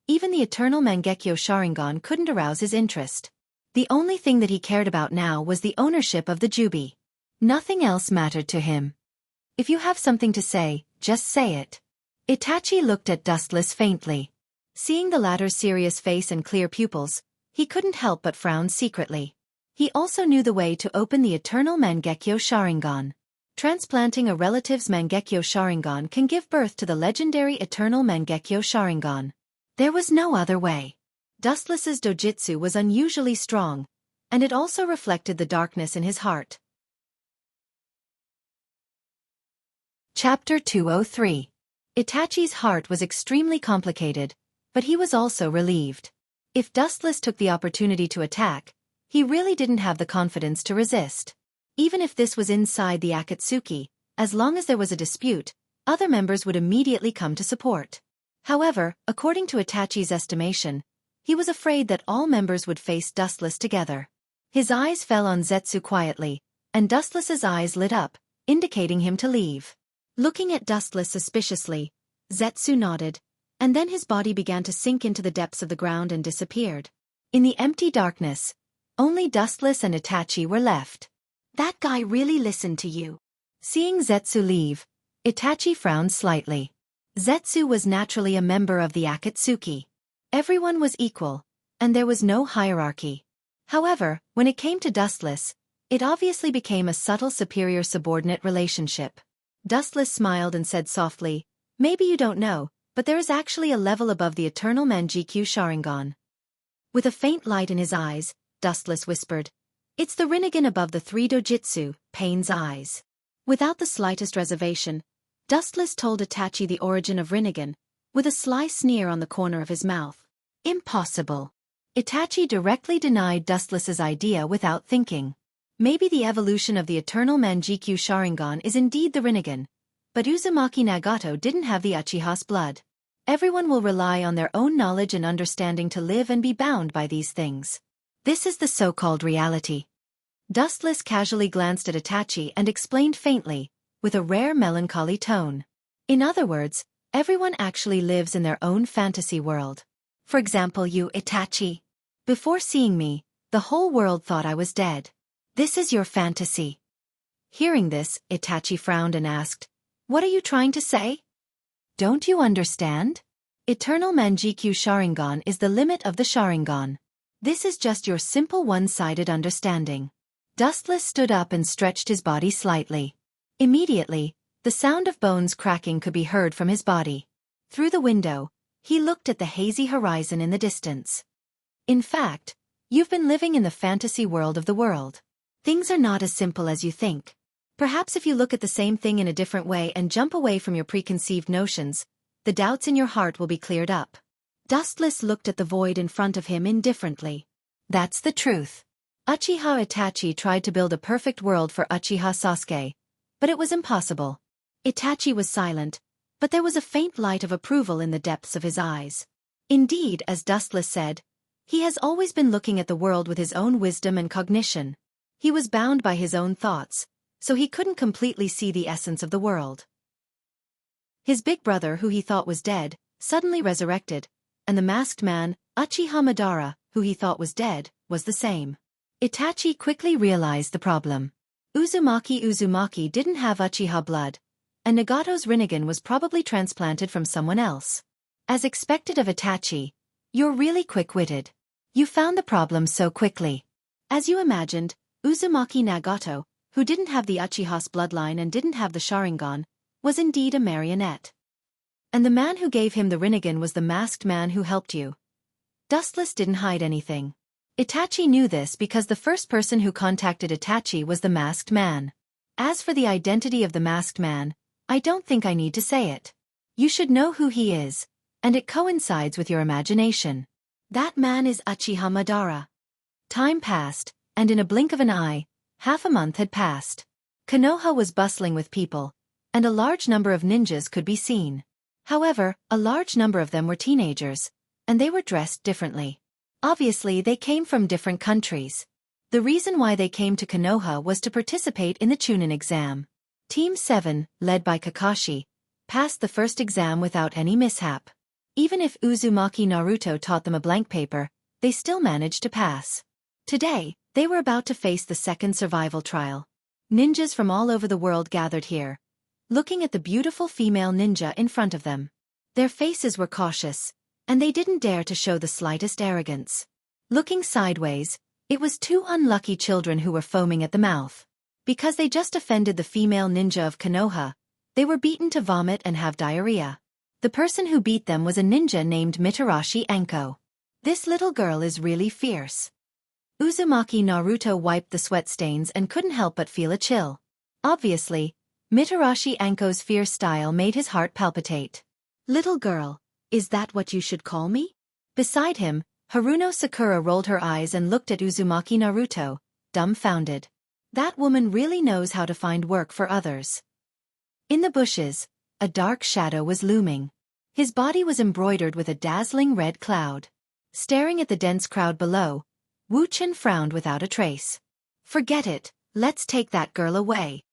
Speaker 1: Even the eternal Mangekyo Sharingan couldn't arouse his interest. The only thing that he cared about now was the ownership of the Jubi. Nothing else mattered to him. If you have something to say, just say it. Itachi looked at Dustless faintly. Seeing the latter's serious face and clear pupils, he couldn't help but frown secretly. He also knew the way to open the eternal Mangekyo Sharingan. Transplanting a relative's Mangekyo Sharingan can give birth to the legendary eternal Mangekyo Sharingan. There was no other way. Dustless's dojutsu was unusually strong, and it also reflected the darkness in his heart. Chapter 203. Itachi's heart was extremely complicated, but he was also relieved. If Dustless took the opportunity to attack, he really didn't have the confidence to resist. Even if this was inside the Akatsuki, as long as there was a dispute, other members would immediately come to support. However, according to Itachi's estimation, he was afraid that all members would face Dustless together. His eyes fell on Zetsu quietly, and Dustless's eyes lit up, indicating him to leave. Looking at Dustless suspiciously, Zetsu nodded, and then his body began to sink into the depths of the ground and disappeared. In the empty darkness, only Dustless and Itachi were left. That guy really listened to you. Seeing Zetsu leave, Itachi frowned slightly. Zetsu was naturally a member of the Akatsuki. Everyone was equal, and there was no hierarchy. However, when it came to Dustless, it obviously became a subtle superior-subordinate relationship. Dustless smiled and said softly, "Maybe you don't know, but there is actually a level above the eternal Manjikyu Sharingan." With a faint light in his eyes, Dustless whispered, "It's the Rinnegan above the three dojutsu, Pain's Eyes." Without the slightest reservation, Dustless told Itachi the origin of Rinnegan, with a sly sneer on the corner of his mouth. Impossible. Itachi directly denied Dustless's idea without thinking. Maybe the evolution of the eternal Manjikyu Sharingan is indeed the Rinnegan, but Uzumaki Nagato didn't have the Uchiha's blood. Everyone will rely on their own knowledge and understanding to live and be bound by these things. This is the so-called reality. Dustless casually glanced at Itachi and explained faintly, with a rare melancholy tone. In other words, everyone actually lives in their own fantasy world. For example, you, Itachi. Before seeing me, the whole world thought I was dead. This is your fantasy. Hearing this, Itachi frowned and asked, "What are you trying to say? Don't you understand? Eternal Manjikyu Sharingan is the limit of the Sharingan. This is just your simple one-sided understanding." Dustless stood up and stretched his body slightly. Immediately, the sound of bones cracking could be heard from his body. Through the window, he looked at the hazy horizon in the distance. In fact, you've been living in the fantasy world of the world. Things are not as simple as you think. Perhaps if you look at the same thing in a different way and jump away from your preconceived notions, the doubts in your heart will be cleared up. Dustless looked at the void in front of him indifferently. That's the truth. Uchiha Itachi tried to build a perfect world for Uchiha Sasuke, but it was impossible. Itachi was silent, but there was a faint light of approval in the depths of his eyes. Indeed, as Dustless said, he has always been looking at the world with his own wisdom and cognition. He was bound by his own thoughts, so he couldn't completely see the essence of the world. His big brother, who he thought was dead, suddenly resurrected, and the masked man, Uchiha Madara, who he thought was dead, was the same. Itachi quickly realized the problem. Uzumaki didn't have Uchiha blood, and Nagato's Rinnegan was probably transplanted from someone else. As expected of Itachi, "You're really quick-witted. You found the problem so quickly." As you imagined, Uzumaki Nagato, who didn't have the Uchiha's bloodline and didn't have the Sharingan, was indeed a marionette. And the man who gave him the Rinnegan was the masked man who helped you. Dustless didn't hide anything. Itachi knew this because the first person who contacted Itachi was the masked man. As for the identity of the masked man, I don't think I need to say it. You should know who he is, and it coincides with your imagination. That man is Uchiha Madara. Time passed, and in a blink of an eye, half a month had passed. Konoha was bustling with people, and a large number of ninjas could be seen. However, a large number of them were teenagers, and they were dressed differently. Obviously, they came from different countries. The reason why they came to Konoha was to participate in the Chunin exam. Team 7, led by Kakashi, passed the first exam without any mishap. Even if Uzumaki Naruto taught them a blank paper, they still managed to pass. Today, they were about to face the second survival trial. Ninjas from all over the world gathered here, looking at the beautiful female ninja in front of them. Their faces were cautious, and they didn't dare to show the slightest arrogance. Looking sideways, it was two unlucky children who were foaming at the mouth. Because they just offended the female ninja of Konoha, they were beaten to vomit and have diarrhea. The person who beat them was a ninja named Mitarashi Anko. This little girl is really fierce. Uzumaki Naruto wiped the sweat stains and couldn't help but feel a chill. Obviously, Mitarashi Anko's fierce style made his heart palpitate. Little girl, is that what you should call me? Beside him, Haruno Sakura rolled her eyes and looked at Uzumaki Naruto, dumbfounded. That woman really knows how to find work for others. In the bushes, a dark shadow was looming. His body was embroidered with a dazzling red cloud. Staring at the dense crowd below, Wuxia frowned without a trace. Forget it, let's take that girl away.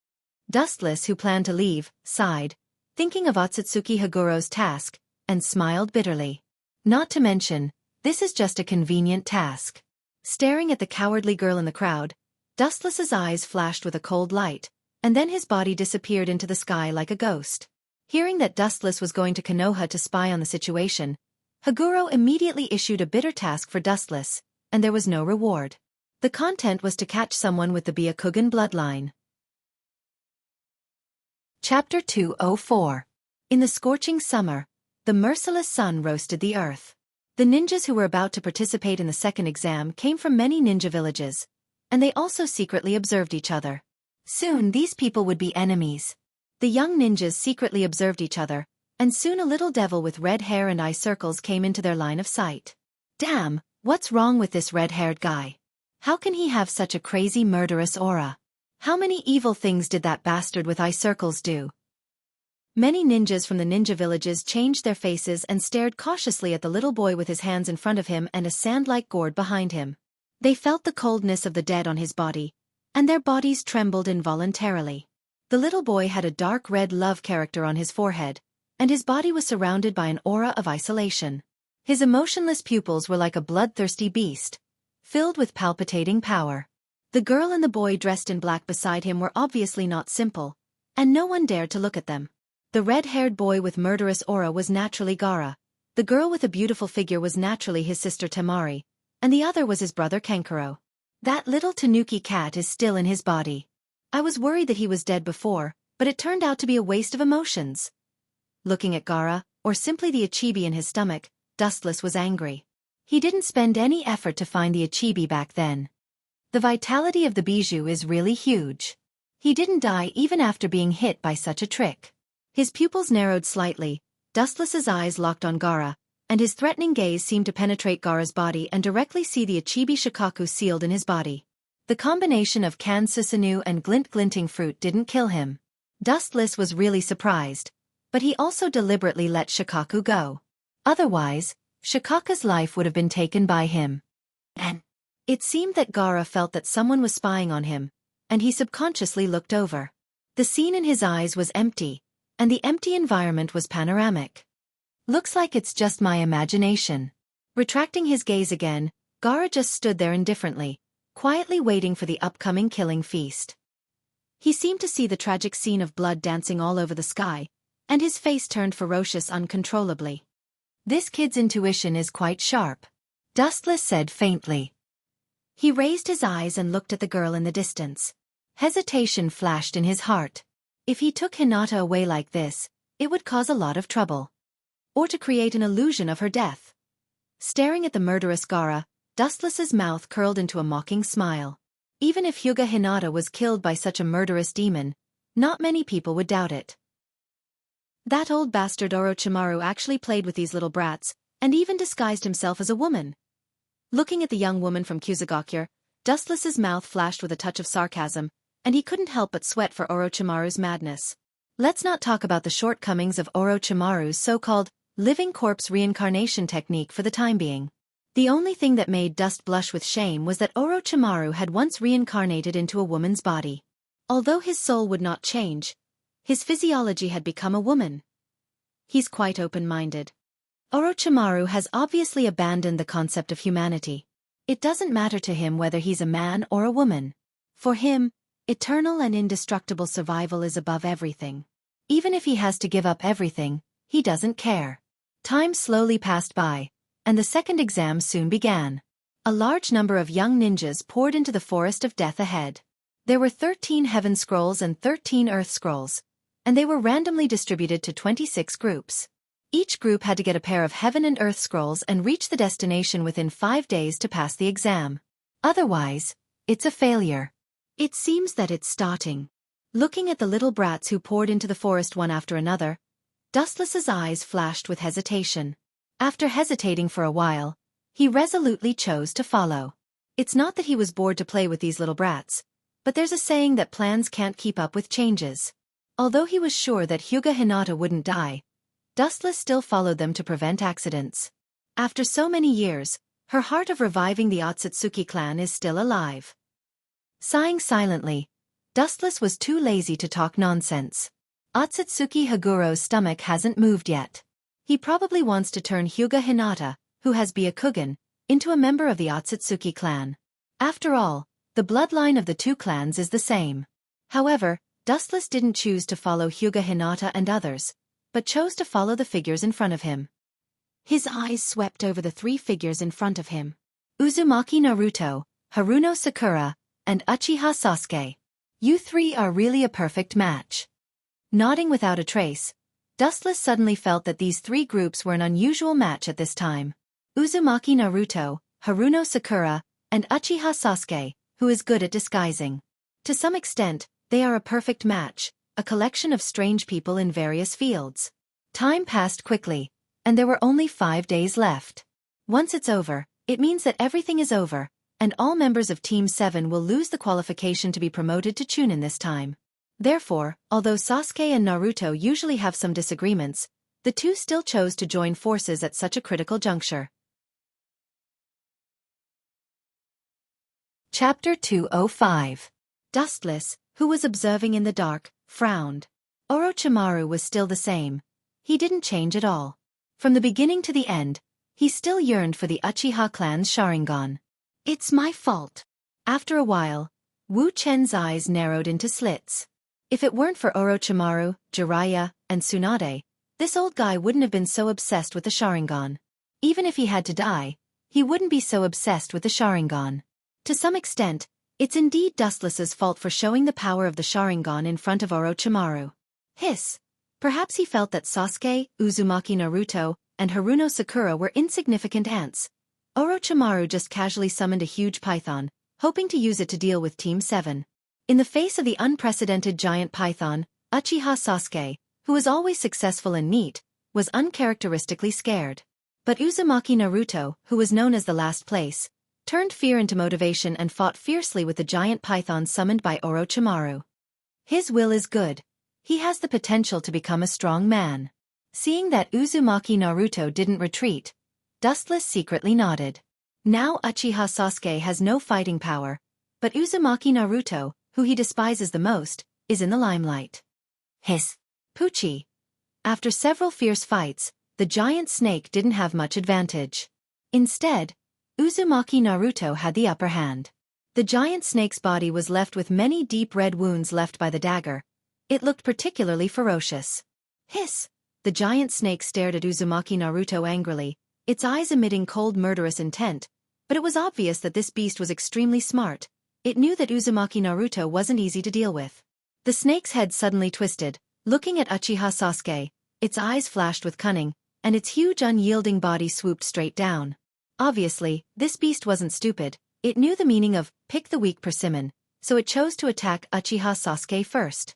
Speaker 1: Dustless, who planned to leave, sighed, thinking of Otsutsuki Haguro's task, and smiled bitterly. Not to mention, this is just a convenient task. Staring at the cowardly girl in the crowd, Dustless's eyes flashed with a cold light, and then his body disappeared into the sky like a ghost. Hearing that Dustless was going to Konoha to spy on the situation, Haguro immediately issued a bitter task for Dustless, and there was no reward. The content was to catch someone with the Byakugan bloodline. Chapter 204. In the scorching summer, the merciless sun roasted the earth. The ninjas who were about to participate in the second exam came from many ninja villages, and they also secretly observed each other. Soon these people would be enemies. The young ninjas secretly observed each other, and soon a little devil with red hair and eye circles came into their line of sight. Damn, what's wrong with this red-haired guy? How can he have such a crazy murderous aura? How many evil things did that bastard with eye circles do? Many ninjas from the ninja villages changed their faces and stared cautiously at the little boy with his hands in front of him and a sand-like gourd behind him. They felt the coldness of the dead on his body, and their bodies trembled involuntarily. The little boy had a dark red love character on his forehead, and his body was surrounded by an aura of isolation. His emotionless pupils were like a bloodthirsty beast, filled with palpitating power. The girl and the boy dressed in black beside him were obviously not simple, and no one dared to look at them. The red-haired boy with murderous aura was naturally Gaara, the girl with a beautiful figure was naturally his sister Temari, and the other was his brother Kenkaro. That little tanuki cat is still in his body. I was worried that he was dead before, but it turned out to be a waste of emotions. Looking at Gaara, or simply the Ichibi in his stomach, Dustless was angry. He didn't spend any effort to find the Ichibi back then. The vitality of the bijou is really huge. He didn't die even after being hit by such a trick. His pupils narrowed slightly, Dustless's eyes locked on Gaara, and his threatening gaze seemed to penetrate Gaara's body and directly see the Ichibi Shikaku sealed in his body. The combination of canned Susanoo and glinting fruit didn't kill him. Dustless was really surprised, but he also deliberately let Shikaku go. Otherwise, Shikaku's life would have been taken by him. And it seemed that Gaara felt that someone was spying on him, and he subconsciously looked over. The scene in his eyes was empty, and the empty environment was panoramic. Looks like it's just my imagination. Retracting his gaze again, Gaara just stood there indifferently, quietly waiting for the upcoming killing feast. He seemed to see the tragic scene of blood dancing all over the sky, and his face turned ferocious uncontrollably. This kid's intuition is quite sharp, Dustless said faintly. He raised his eyes and looked at the girl in the distance. Hesitation flashed in his heart. If he took Hinata away like this, it would cause a lot of trouble. Or to create an illusion of her death. Staring at the murderous Gaara, Dustless's mouth curled into a mocking smile. Even if Hyuga Hinata was killed by such a murderous demon, not many people would doubt it. That old bastard Orochimaru actually played with these little brats, and even disguised himself as a woman. Looking at the young woman from Kusagakure, Dustless's mouth flashed with a touch of sarcasm, and he couldn't help but sweat for Orochimaru's madness. Let's not talk about the shortcomings of Orochimaru's so-called living corpse reincarnation technique for the time being. The only thing that made Dust blush with shame was that Orochimaru had once reincarnated into a woman's body. Although his soul would not change, his physiology had become a woman. He's quite open-minded. Orochimaru has obviously abandoned the concept of humanity. It doesn't matter to him whether he's a man or a woman. For him, eternal and indestructible survival is above everything. Even if he has to give up everything, he doesn't care. Time slowly passed by, and the second exam soon began. A large number of young ninjas poured into the forest of death ahead. There were 13 Heaven Scrolls and 13 Earth Scrolls, and they were randomly distributed to 26 groups. Each group had to get a pair of Heaven and Earth Scrolls and reach the destination within 5 days to pass the exam. Otherwise, it's a failure. It seems that it's starting. Looking at the little brats who poured into the forest one after another, Dustless's eyes flashed with hesitation. After hesitating for a while, he resolutely chose to follow. It's not that he was bored to play with these little brats, but there's a saying that plans can't keep up with changes. Although he was sure that Hyuga Hinata wouldn't die, Dustless still followed them to prevent accidents. After so many years, her heart of reviving the Otsutsuki clan is still alive. Sighing silently, Dustless was too lazy to talk nonsense. Otsutsuki Higuro's stomach hasn't moved yet. He probably wants to turn Hyuga Hinata, who has Byakugan, into a member of the Otsutsuki clan. After all, the bloodline of the two clans is the same. However, Dustless didn't choose to follow Hyuga Hinata and others, but chose to follow the figures in front of him. His eyes swept over the three figures in front of him. Uzumaki Naruto, Haruno Sakura, and Uchiha Sasuke. You three are really a perfect match. Nodding without a trace, Dustless suddenly felt that these three groups were an unusual match at this time. Uzumaki Naruto, Haruno Sakura, and Uchiha Sasuke, who is good at disguising. To some extent, they are a perfect match, a collection of strange people in various fields. Time passed quickly, and there were only 5 days left. Once it's over, it means that everything is over, and all members of Team 7 will lose the qualification to be promoted to Chunin this time. Therefore, although Sasuke and Naruto usually have some disagreements, the two still chose to join forces at such a critical juncture. Chapter 205. Dustless, who was observing in the dark, frowned. Orochimaru was still the same. He didn't change at all. From the beginning to the end, he still yearned for the Uchiha clan's Sharingan. It's my fault. After a while, Wu Chen's eyes narrowed into slits. If it weren't for Orochimaru, Jiraiya, and Tsunade, this old guy wouldn't have been so obsessed with the Sharingan. Even if he had to die, he wouldn't be so obsessed with the Sharingan. To some extent, it's indeed Dustless's fault for showing the power of the Sharingan in front of Orochimaru. Hiss. Perhaps he felt that Sasuke, Uzumaki Naruto, and Haruno Sakura were insignificant ants. Orochimaru just casually summoned a huge python, hoping to use it to deal with Team 7. In the face of the unprecedented giant python, Uchiha Sasuke, who was always successful and neat, was uncharacteristically scared. But Uzumaki Naruto, who was known as the last place, turned fear into motivation and fought fiercely with the giant python summoned by Orochimaru. His will is good. He has the potential to become a strong man. Seeing that Uzumaki Naruto didn't retreat, Dustless secretly nodded. Now Uchiha Sasuke has no fighting power, but Uzumaki Naruto, who he despises the most, is in the limelight. Hiss. Pucci. After several fierce fights, the giant snake didn't have much advantage. Instead, Uzumaki Naruto had the upper hand. The giant snake's body was left with many deep red wounds left by the dagger. It looked particularly ferocious. Hiss. The giant snake stared at Uzumaki Naruto angrily, its eyes emitting cold murderous intent, but it was obvious that this beast was extremely smart. It knew that Uzumaki Naruto wasn't easy to deal with. The snake's head suddenly twisted, looking at Uchiha Sasuke, its eyes flashed with cunning, and its huge unyielding body swooped straight down. Obviously, this beast wasn't stupid. It knew the meaning of pick the weak persimmon, so it chose to attack Uchiha Sasuke first.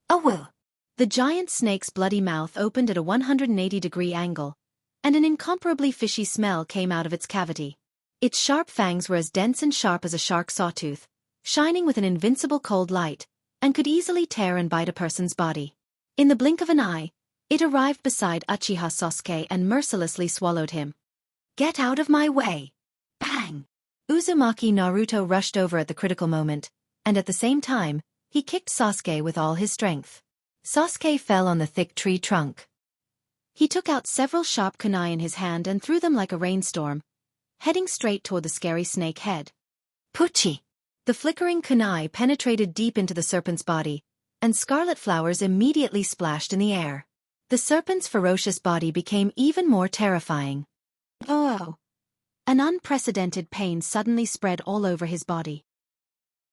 Speaker 1: Awoo! The giant snake's bloody mouth opened at a 180-degree angle, and an incomparably fishy smell came out of its cavity. Its sharp fangs were as dense and sharp as a shark's sawtooth, shining with an invincible cold light, and could easily tear and bite a person's body. In the blink of an eye, it arrived beside Uchiha Sasuke and mercilessly swallowed him. Get out of my way! Bang! Uzumaki Naruto rushed over at the critical moment, and at the same time, he kicked Sasuke with all his strength. Sasuke fell on the thick tree trunk. He took out several sharp kunai in his hand and threw them like a rainstorm, heading straight toward the scary snake head. Pucci! The flickering kunai penetrated deep into the serpent's body, and scarlet flowers immediately splashed in the air. The serpent's ferocious body became even more terrifying. Oh! An unprecedented pain suddenly spread all over his body.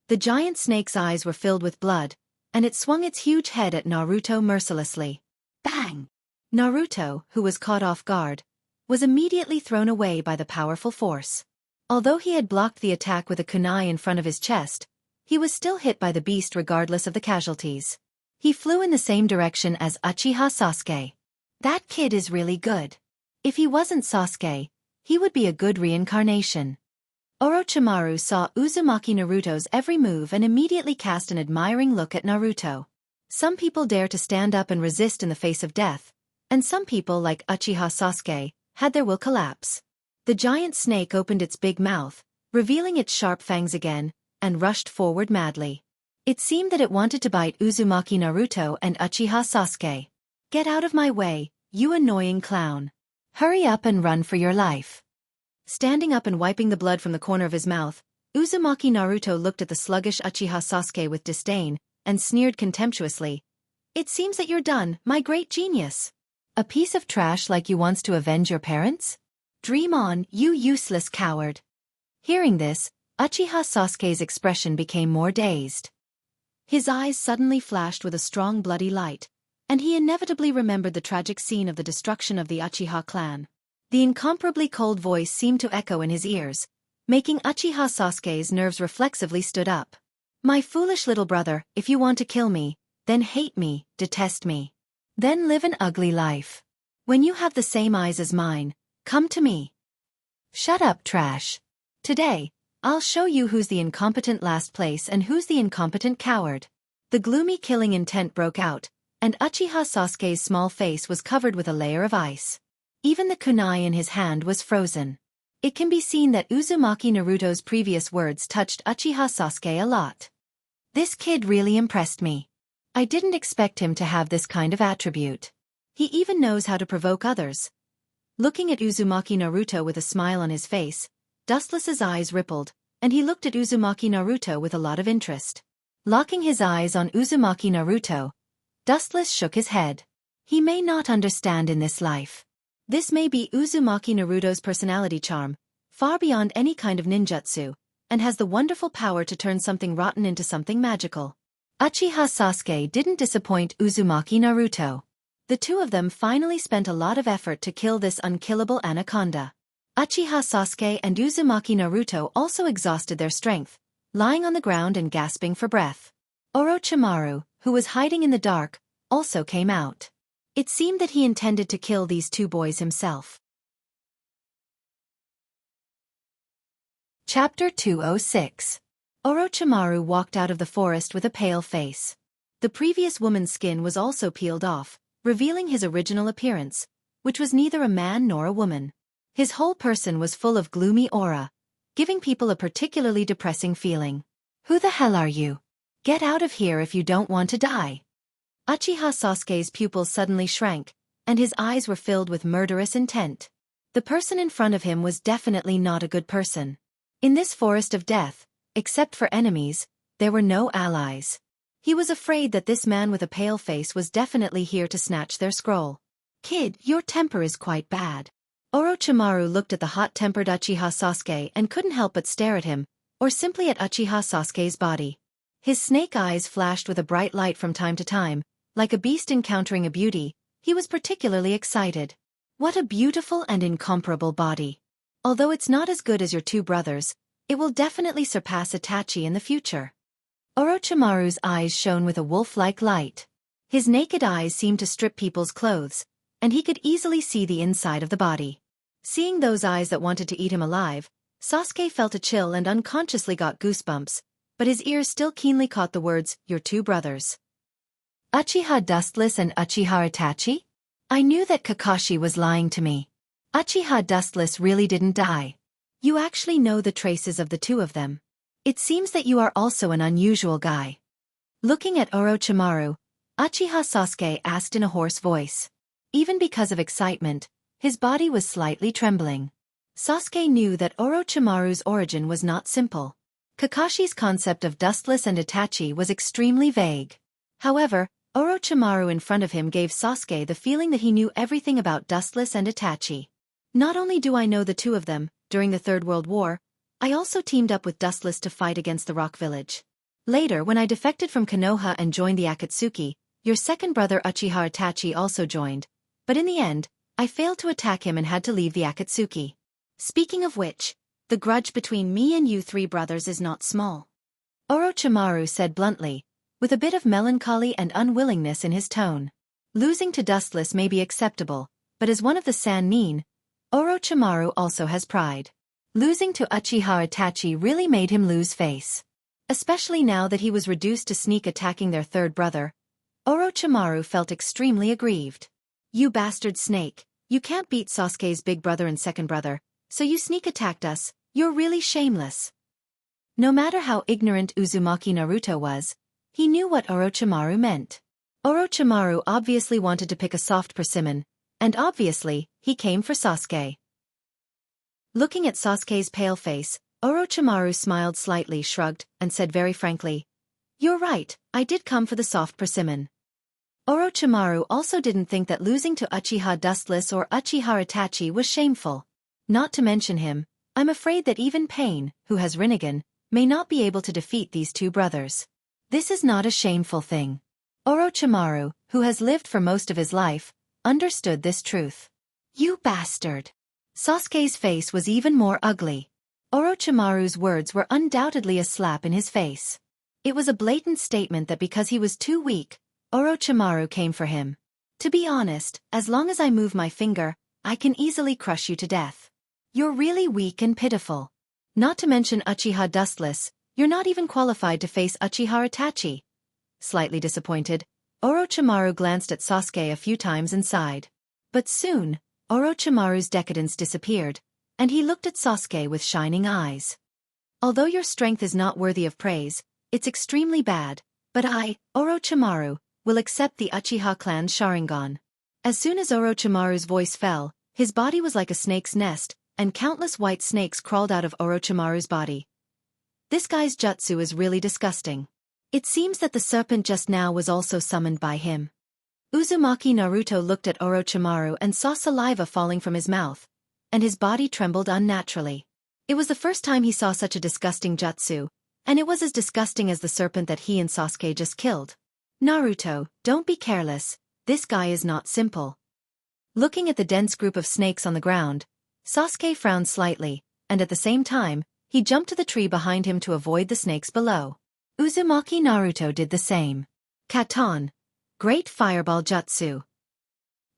Speaker 1: The giant snake's eyes were filled with blood, and it swung its huge head at Naruto mercilessly. Bang! Naruto, who was caught off guard, was immediately thrown away by the powerful force. Although he had blocked the attack with a kunai in front of his chest, he was still hit by the beast regardless of the casualties. He flew in the same direction as Uchiha Sasuke. That kid is really good. If he wasn't Sasuke, he would be a good reincarnation. Orochimaru saw Uzumaki Naruto's every move and immediately cast an admiring look at Naruto. Some people dare to stand up and resist in the face of death, and some people, like Uchiha Sasuke, had their will collapse. The giant snake opened its big mouth, revealing its sharp fangs again, and rushed forward madly. It seemed that it wanted to bite Uzumaki Naruto and Uchiha Sasuke. "Get out of my way, you annoying clown. Hurry up and run for your life." Standing up and wiping the blood from the corner of his mouth, Uzumaki Naruto looked at the sluggish Uchiha Sasuke with disdain, and sneered contemptuously. "It seems that you're done, my great genius. A piece of trash like you wants to avenge your parents? Dream on, you useless coward." Hearing this, Uchiha Sasuke's expression became more dazed. His eyes suddenly flashed with a strong bloody light, and he inevitably remembered the tragic scene of the destruction of the Uchiha clan. The incomparably cold voice seemed to echo in his ears, making Uchiha Sasuke's nerves reflexively stood up. "My foolish little brother, if you want to kill me, then hate me, detest me. Then live an ugly life. When you have the same eyes as mine, come to me. Shut up, trash. Today, I'll show you who's the incompetent last place and who's the incompetent coward." The gloomy killing intent broke out, and Uchiha Sasuke's small face was covered with a layer of ice. Even the kunai in his hand was frozen. It can be seen that Uzumaki Naruto's previous words touched Uchiha Sasuke a lot. "This kid really impressed me. I didn't expect him to have this kind of attribute. He even knows how to provoke others." Looking at Uzumaki Naruto with a smile on his face, Dustless's eyes rippled, and he looked at Uzumaki Naruto with a lot of interest. Locking his eyes on Uzumaki Naruto, Dustless shook his head. He may not understand in this life. This may be Uzumaki Naruto's personality charm, far beyond any kind of ninjutsu, and has the wonderful power to turn something rotten into something magical. Uchiha Sasuke didn't disappoint Uzumaki Naruto. The two of them finally spent a lot of effort to kill this unkillable anaconda. Uchiha Sasuke and Uzumaki Naruto also exhausted their strength, lying on the ground and gasping for breath. Orochimaru, who was hiding in the dark, also came out. It seemed that he intended to kill these two boys himself. Chapter 206. Orochimaru walked out of the forest with a pale face. The previous woman's skin was also peeled off, revealing his original appearance, which was neither a man nor a woman. His whole person was full of gloomy aura, giving people a particularly depressing feeling. "Who the hell are you? Get out of here if you don't want to die." Uchiha Sasuke's pupils suddenly shrank, and his eyes were filled with murderous intent. The person in front of him was definitely not a good person. In this forest of death, except for enemies, there were no allies. He was afraid that this man with a pale face was definitely here to snatch their scroll. "Kid, your temper is quite bad." Orochimaru looked at the hot-tempered Uchiha Sasuke and couldn't help but stare at him, or simply at Uchiha Sasuke's body. His snake eyes flashed with a bright light from time to time. Like a beast encountering a beauty, he was particularly excited. "What a beautiful and incomparable body. Although it's not as good as your two brothers, it will definitely surpass Itachi in the future." Orochimaru's eyes shone with a wolf-like light. His naked eyes seemed to strip people's clothes, and he could easily see the inside of the body. Seeing those eyes that wanted to eat him alive, Sasuke felt a chill and unconsciously got goosebumps, but his ears still keenly caught the words, "your two brothers." Uchiha Dustless and Uchiha Itachi? I knew that Kakashi was lying to me. Uchiha Dustless really didn't die. You actually know the traces of the two of them. It seems that you are also an unusual guy. Looking at Orochimaru, Uchiha Sasuke asked in a hoarse voice. Even because of excitement, his body was slightly trembling. Sasuke knew that Orochimaru's origin was not simple. Kakashi's concept of Dustless and Itachi was extremely vague. However, Orochimaru in front of him gave Sasuke the feeling that he knew everything about Dustless and Itachi. "Not only do I know the two of them, during the Third World War, I also teamed up with Dustless to fight against the Rock Village. Later when I defected from Konoha and joined the Akatsuki, your second brother Uchiha Itachi also joined, but in the end, I failed to attack him and had to leave the Akatsuki. Speaking of which, the grudge between me and you three brothers is not small," Orochimaru said bluntly, with a bit of melancholy and unwillingness in his tone. Losing to Dustless may be acceptable, but as one of the Sannin, Orochimaru also has pride. Losing to Uchiha Itachi really made him lose face. Especially now that he was reduced to sneak attacking their third brother, Orochimaru felt extremely aggrieved. You bastard snake, you can't beat Sasuke's big brother and second brother, so you sneak attacked us, you're really shameless. No matter how ignorant Uzumaki Naruto was, he knew what Orochimaru meant. Orochimaru obviously wanted to pick a soft persimmon, and obviously, he came for Sasuke. Looking at Sasuke's pale face, Orochimaru smiled slightly, shrugged, and said very frankly, "You're right, I did come for the soft persimmon." Orochimaru also didn't think that losing to Uchiha Dustless or Uchiha Itachi was shameful. Not to mention him, I'm afraid that even Pain, who has Rinnegan, may not be able to defeat these two brothers. This is not a shameful thing. Orochimaru, who has lived for most of his life, understood this truth. You bastard! Sasuke's face was even more ugly. Orochimaru's words were undoubtedly a slap in his face. It was a blatant statement that because he was too weak, Orochimaru came for him. To be honest, as long as I move my finger, I can easily crush you to death. You're really weak and pitiful. Not to mention Uchiha Dustless, you're not even qualified to face Uchiha Itachi. Slightly disappointed, Orochimaru glanced at Sasuke a few times and sighed. But soon, Orochimaru's decadence disappeared, and he looked at Sasuke with shining eyes. Although your strength is not worthy of praise, it's extremely bad, but I, Orochimaru, will accept the Uchiha clan's Sharingan. As soon as Orochimaru's voice fell, his body was like a snake's nest, and countless white snakes crawled out of Orochimaru's body. This guy's jutsu is really disgusting. It seems that the serpent just now was also summoned by him. Uzumaki Naruto looked at Orochimaru and saw saliva falling from his mouth, and his body trembled unnaturally. It was the first time he saw such a disgusting jutsu, and it was as disgusting as the serpent that he and Sasuke just killed. Naruto, don't be careless, this guy is not simple. Looking at the dense group of snakes on the ground, Sasuke frowned slightly, and at the same time, he jumped to the tree behind him to avoid the snakes below. Uzumaki Naruto did the same. Katon. Great Fireball Jutsu.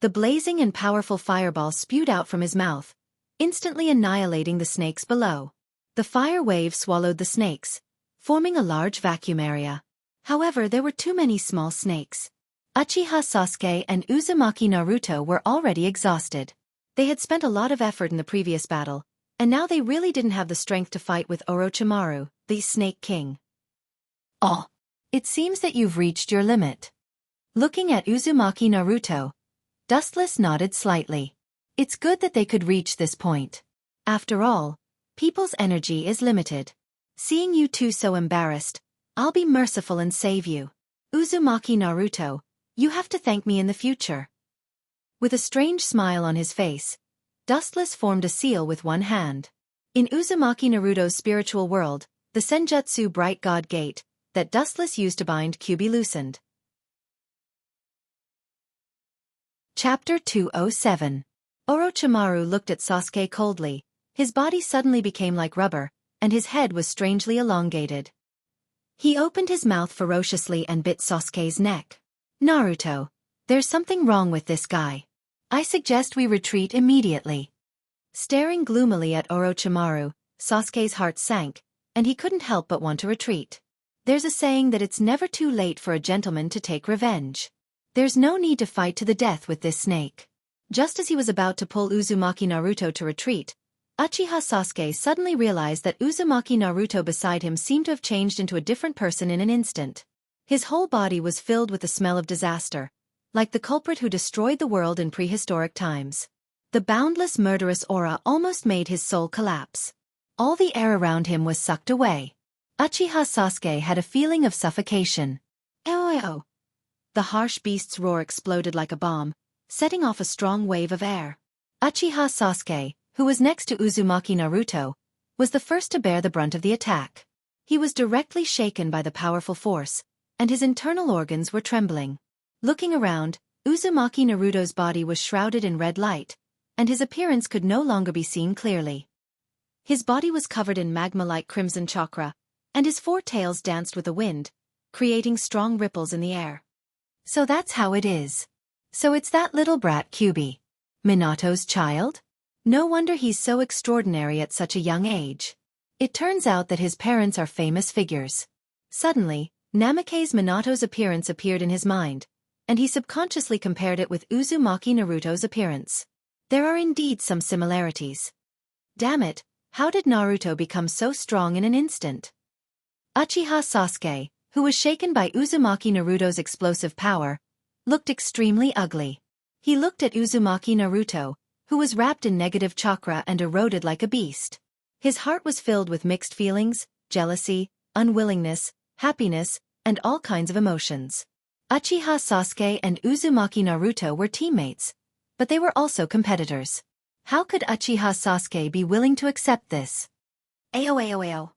Speaker 1: The blazing and powerful fireball spewed out from his mouth, instantly annihilating the snakes below. The fire wave swallowed the snakes, forming a large vacuum area. However, there were too many small snakes. Uchiha Sasuke and Uzumaki Naruto were already exhausted. They had spent a lot of effort in the previous battle, and now they really didn't have the strength to fight with Orochimaru, the Snake King. Oh, it seems that you've reached your limit. Looking at Uzumaki Naruto, Dustless nodded slightly. It's good that they could reach this point. After all, people's energy is limited. Seeing you two so embarrassed, I'll be merciful and save you. Uzumaki Naruto, you have to thank me in the future. With a strange smile on his face, Dustless formed a seal with one hand. In Uzumaki Naruto's spiritual world, the Senjutsu Bright God Gate, that Dustless used to bind Kyuubi loosened. Chapter 207. Orochimaru looked at Sasuke coldly. His body suddenly became like rubber, and his head was strangely elongated. He opened his mouth ferociously and bit Sasuke's neck. Naruto, there's something wrong with this guy. I suggest we retreat immediately. Staring gloomily at Orochimaru, Sasuke's heart sank, and he couldn't help but want to retreat. There's a saying that it's never too late for a gentleman to take revenge. There's no need to fight to the death with this snake. Just as he was about to pull Uzumaki Naruto to retreat, Uchiha Sasuke suddenly realized that Uzumaki Naruto beside him seemed to have changed into a different person in an instant. His whole body was filled with the smell of disaster, like the culprit who destroyed the world in prehistoric times. The boundless murderous aura almost made his soul collapse. All the air around him was sucked away. Uchiha Sasuke had a feeling of suffocation. Oh! The harsh beast's roar exploded like a bomb, setting off a strong wave of air. Uchiha Sasuke, who was next to Uzumaki Naruto, was the first to bear the brunt of the attack. He was directly shaken by the powerful force, and his internal organs were trembling. Looking around, Uzumaki Naruto's body was shrouded in red light, and his appearance could no longer be seen clearly. His body was covered in magma-like crimson chakra, and his four tails danced with the wind, creating strong ripples in the air. So that's how it is. So it's that little brat Kyuubi, Minato's child? No wonder he's so extraordinary at such a young age. It turns out that his parents are famous figures. Suddenly, Namake's Minato's appearance appeared in his mind, and he subconsciously compared it with Uzumaki Naruto's appearance. There are indeed some similarities. Damn it, how did Naruto become so strong in an instant? Uchiha Sasuke, who was shaken by Uzumaki Naruto's explosive power, looked extremely ugly. He looked at Uzumaki Naruto, who was wrapped in negative chakra and eroded like a beast. His heart was filled with mixed feelings, jealousy, unwillingness, happiness, and all kinds of emotions. Uchiha Sasuke and Uzumaki Naruto were teammates, but they were also competitors. How could Uchiha Sasuke be willing to accept this? Ayo ayo ayo.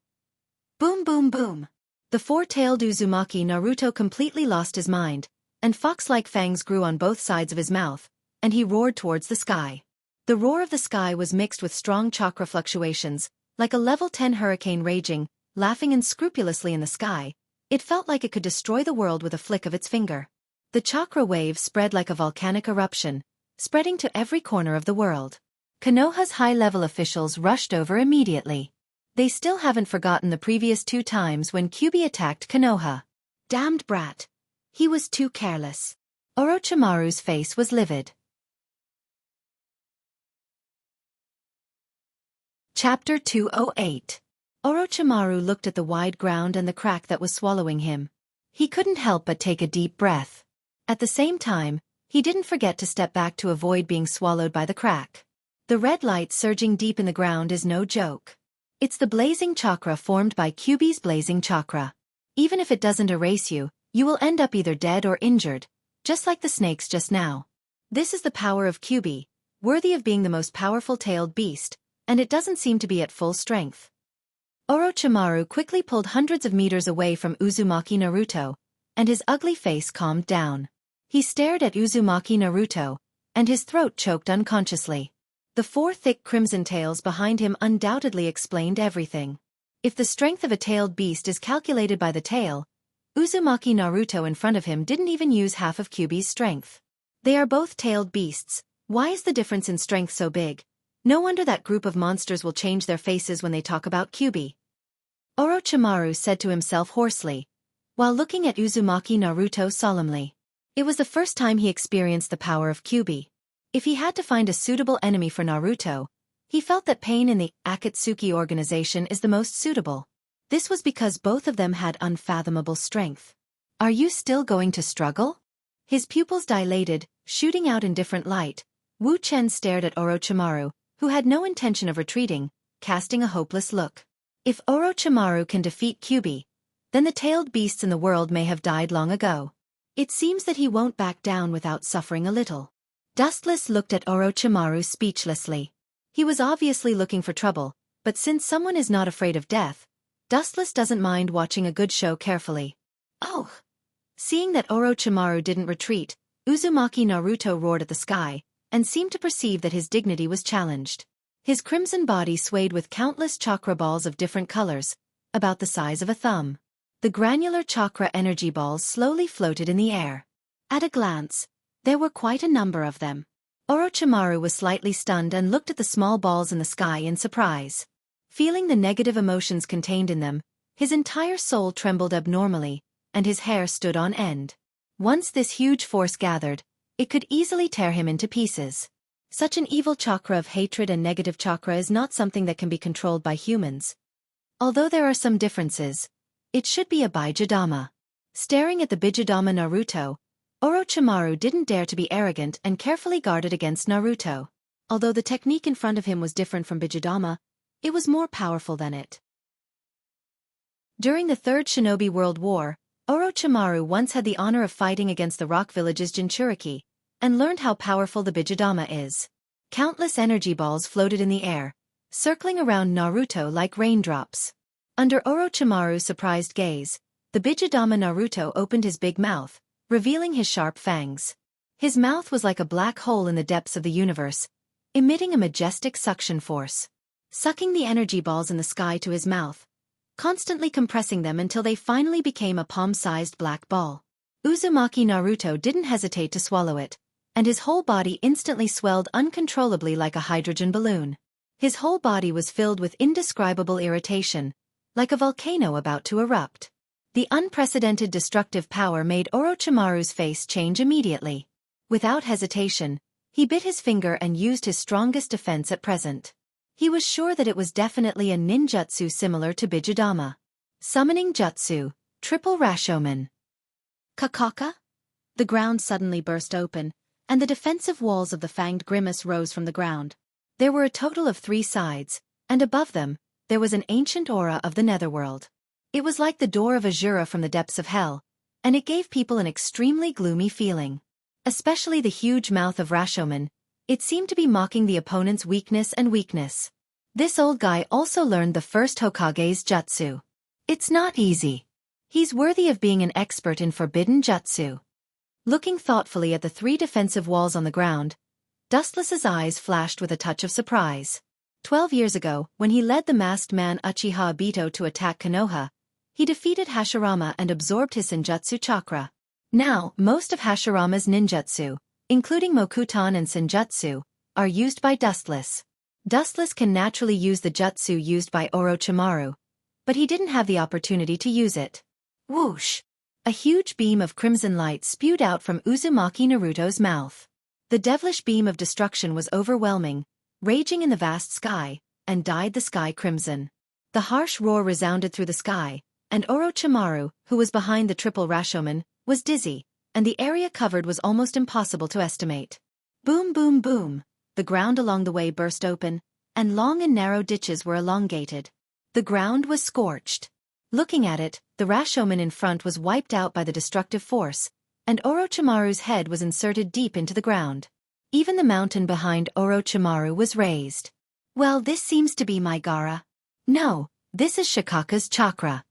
Speaker 1: Boom boom boom. The four-tailed Uzumaki Naruto completely lost his mind, and fox-like fangs grew on both sides of his mouth, and he roared towards the sky. The roar of the sky was mixed with strong chakra fluctuations, like a level 10 hurricane raging, laughing unscrupulously in the sky. It felt like it could destroy the world with a flick of its finger. The chakra wave spread like a volcanic eruption, spreading to every corner of the world. Konoha's high-level officials rushed over immediately. They still haven't forgotten the previous 2 times when Kyuubi attacked Konoha. Damned brat. He was too careless. Orochimaru's face was livid. Chapter 208. Orochimaru looked at the wide ground and the crack that was swallowing him. He couldn't help but take a deep breath. At the same time, he didn't forget to step back to avoid being swallowed by the crack. The red light surging deep in the ground is no joke. It's the blazing chakra formed by Kyuubi's blazing chakra. Even if it doesn't erase you, you will end up either dead or injured, just like the snakes just now. This is the power of Kyuubi, worthy of being the most powerful tailed beast, and it doesn't seem to be at full strength. Orochimaru quickly pulled hundreds of meters away from Uzumaki Naruto, and his ugly face calmed down. He stared at Uzumaki Naruto, and his throat choked unconsciously. The 4 thick crimson tails behind him undoubtedly explained everything. If the strength of a tailed beast is calculated by the tail, Uzumaki Naruto in front of him didn't even use half of Kyuubi's strength. They are both tailed beasts. Why is the difference in strength so big? No wonder that group of monsters will change their faces when they talk about Kyuubi. Orochimaru said to himself hoarsely, while looking at Uzumaki Naruto solemnly. It was the first time he experienced the power of Kyuubi. If he had to find a suitable enemy for Naruto, he felt that Pain in the Akatsuki organization is the most suitable. This was because both of them had unfathomable strength. Are you still going to struggle? His pupils dilated, shooting out in different light. Wu Chen stared at Orochimaru, who had no intention of retreating, casting a hopeless look. If Orochimaru can defeat Kyuubi, then the tailed beasts in the world may have died long ago. It seems that he won't back down without suffering a little. Dustless looked at Orochimaru speechlessly. He was obviously looking for trouble, but since someone is not afraid of death, Dustless doesn't mind watching a good show carefully. Oh! Seeing that Orochimaru didn't retreat, Uzumaki Naruto roared at the sky, and seemed to perceive that his dignity was challenged. His crimson body swayed with countless chakra balls of different colors, about the size of a thumb. The granular chakra energy balls slowly floated in the air. At a glance, there were quite a number of them. Orochimaru was slightly stunned and looked at the small balls in the sky in surprise. Feeling the negative emotions contained in them, his entire soul trembled abnormally, and his hair stood on end. Once this huge force gathered, it could easily tear him into pieces. Such an evil chakra of hatred and negative chakra is not something that can be controlled by humans. Although there are some differences, it should be a Bijadama. Staring at the Bijadama Naruto, Orochimaru didn't dare to be arrogant and carefully guarded against Naruto. Although the technique in front of him was different from Bijadama, it was more powerful than it. During the Third Shinobi World War, Orochimaru once had the honor of fighting against the Rock Village's Jinchuriki, and learned how powerful the Bijadama is. Countless energy balls floated in the air, circling around Naruto like raindrops. Under Orochimaru's surprised gaze, the Bijadama Naruto opened his big mouth, revealing his sharp fangs. His mouth was like a black hole in the depths of the universe, emitting a majestic suction force. Sucking the energy balls in the sky to his mouth, constantly compressing them until they finally became a palm-sized black ball. Uzumaki Naruto didn't hesitate to swallow it, and his whole body instantly swelled uncontrollably like a hydrogen balloon. His whole body was filled with indescribable irritation, like a volcano about to erupt. The unprecedented destructive power made Orochimaru's face change immediately. Without hesitation, he bit his finger and used his strongest defense at present. He was sure that it was definitely a ninjutsu similar to Bijudama. Summoning Jutsu, Triple Rashomon. Kakaka? The ground suddenly burst open, and the defensive walls of the fanged grimace rose from the ground. There were a total of 3 sides, and above them, there was an ancient aura of the netherworld. It was like the door of Azura from the depths of hell, and it gave people an extremely gloomy feeling. Especially the huge mouth of Rashomon, it seemed to be mocking the opponent's weakness. This old guy also learned the first Hokage's jutsu. It's not easy. He's worthy of being an expert in forbidden jutsu. Looking thoughtfully at the 3 defensive walls on the ground, Dustless's eyes flashed with a touch of surprise. 12 years ago, when he led the masked man Uchiha Obito to attack Konoha, he defeated Hashirama and absorbed his Senjutsu chakra. Now, most of Hashirama's ninjutsu, including Mokuton and Senjutsu, are used by Dustless. Dustless can naturally use the jutsu used by Orochimaru, but he didn't have the opportunity to use it. Whoosh! A huge beam of crimson light spewed out from Uzumaki Naruto's mouth. The devilish beam of destruction was overwhelming, raging in the vast sky, and dyed the sky crimson. The harsh roar resounded through the sky, and Orochimaru, who was behind the triple Rashomon, was dizzy, and the area covered was almost impossible to estimate. Boom boom boom! The ground along the way burst open, and long and narrow ditches were elongated. The ground was scorched. Looking at it, the Rashomon in front was wiped out by the destructive force, and Orochimaru's head was inserted deep into the ground. Even the mountain behind Orochimaru was raised. Well, this seems to be my Gaara. No, this is Shikaka's chakra.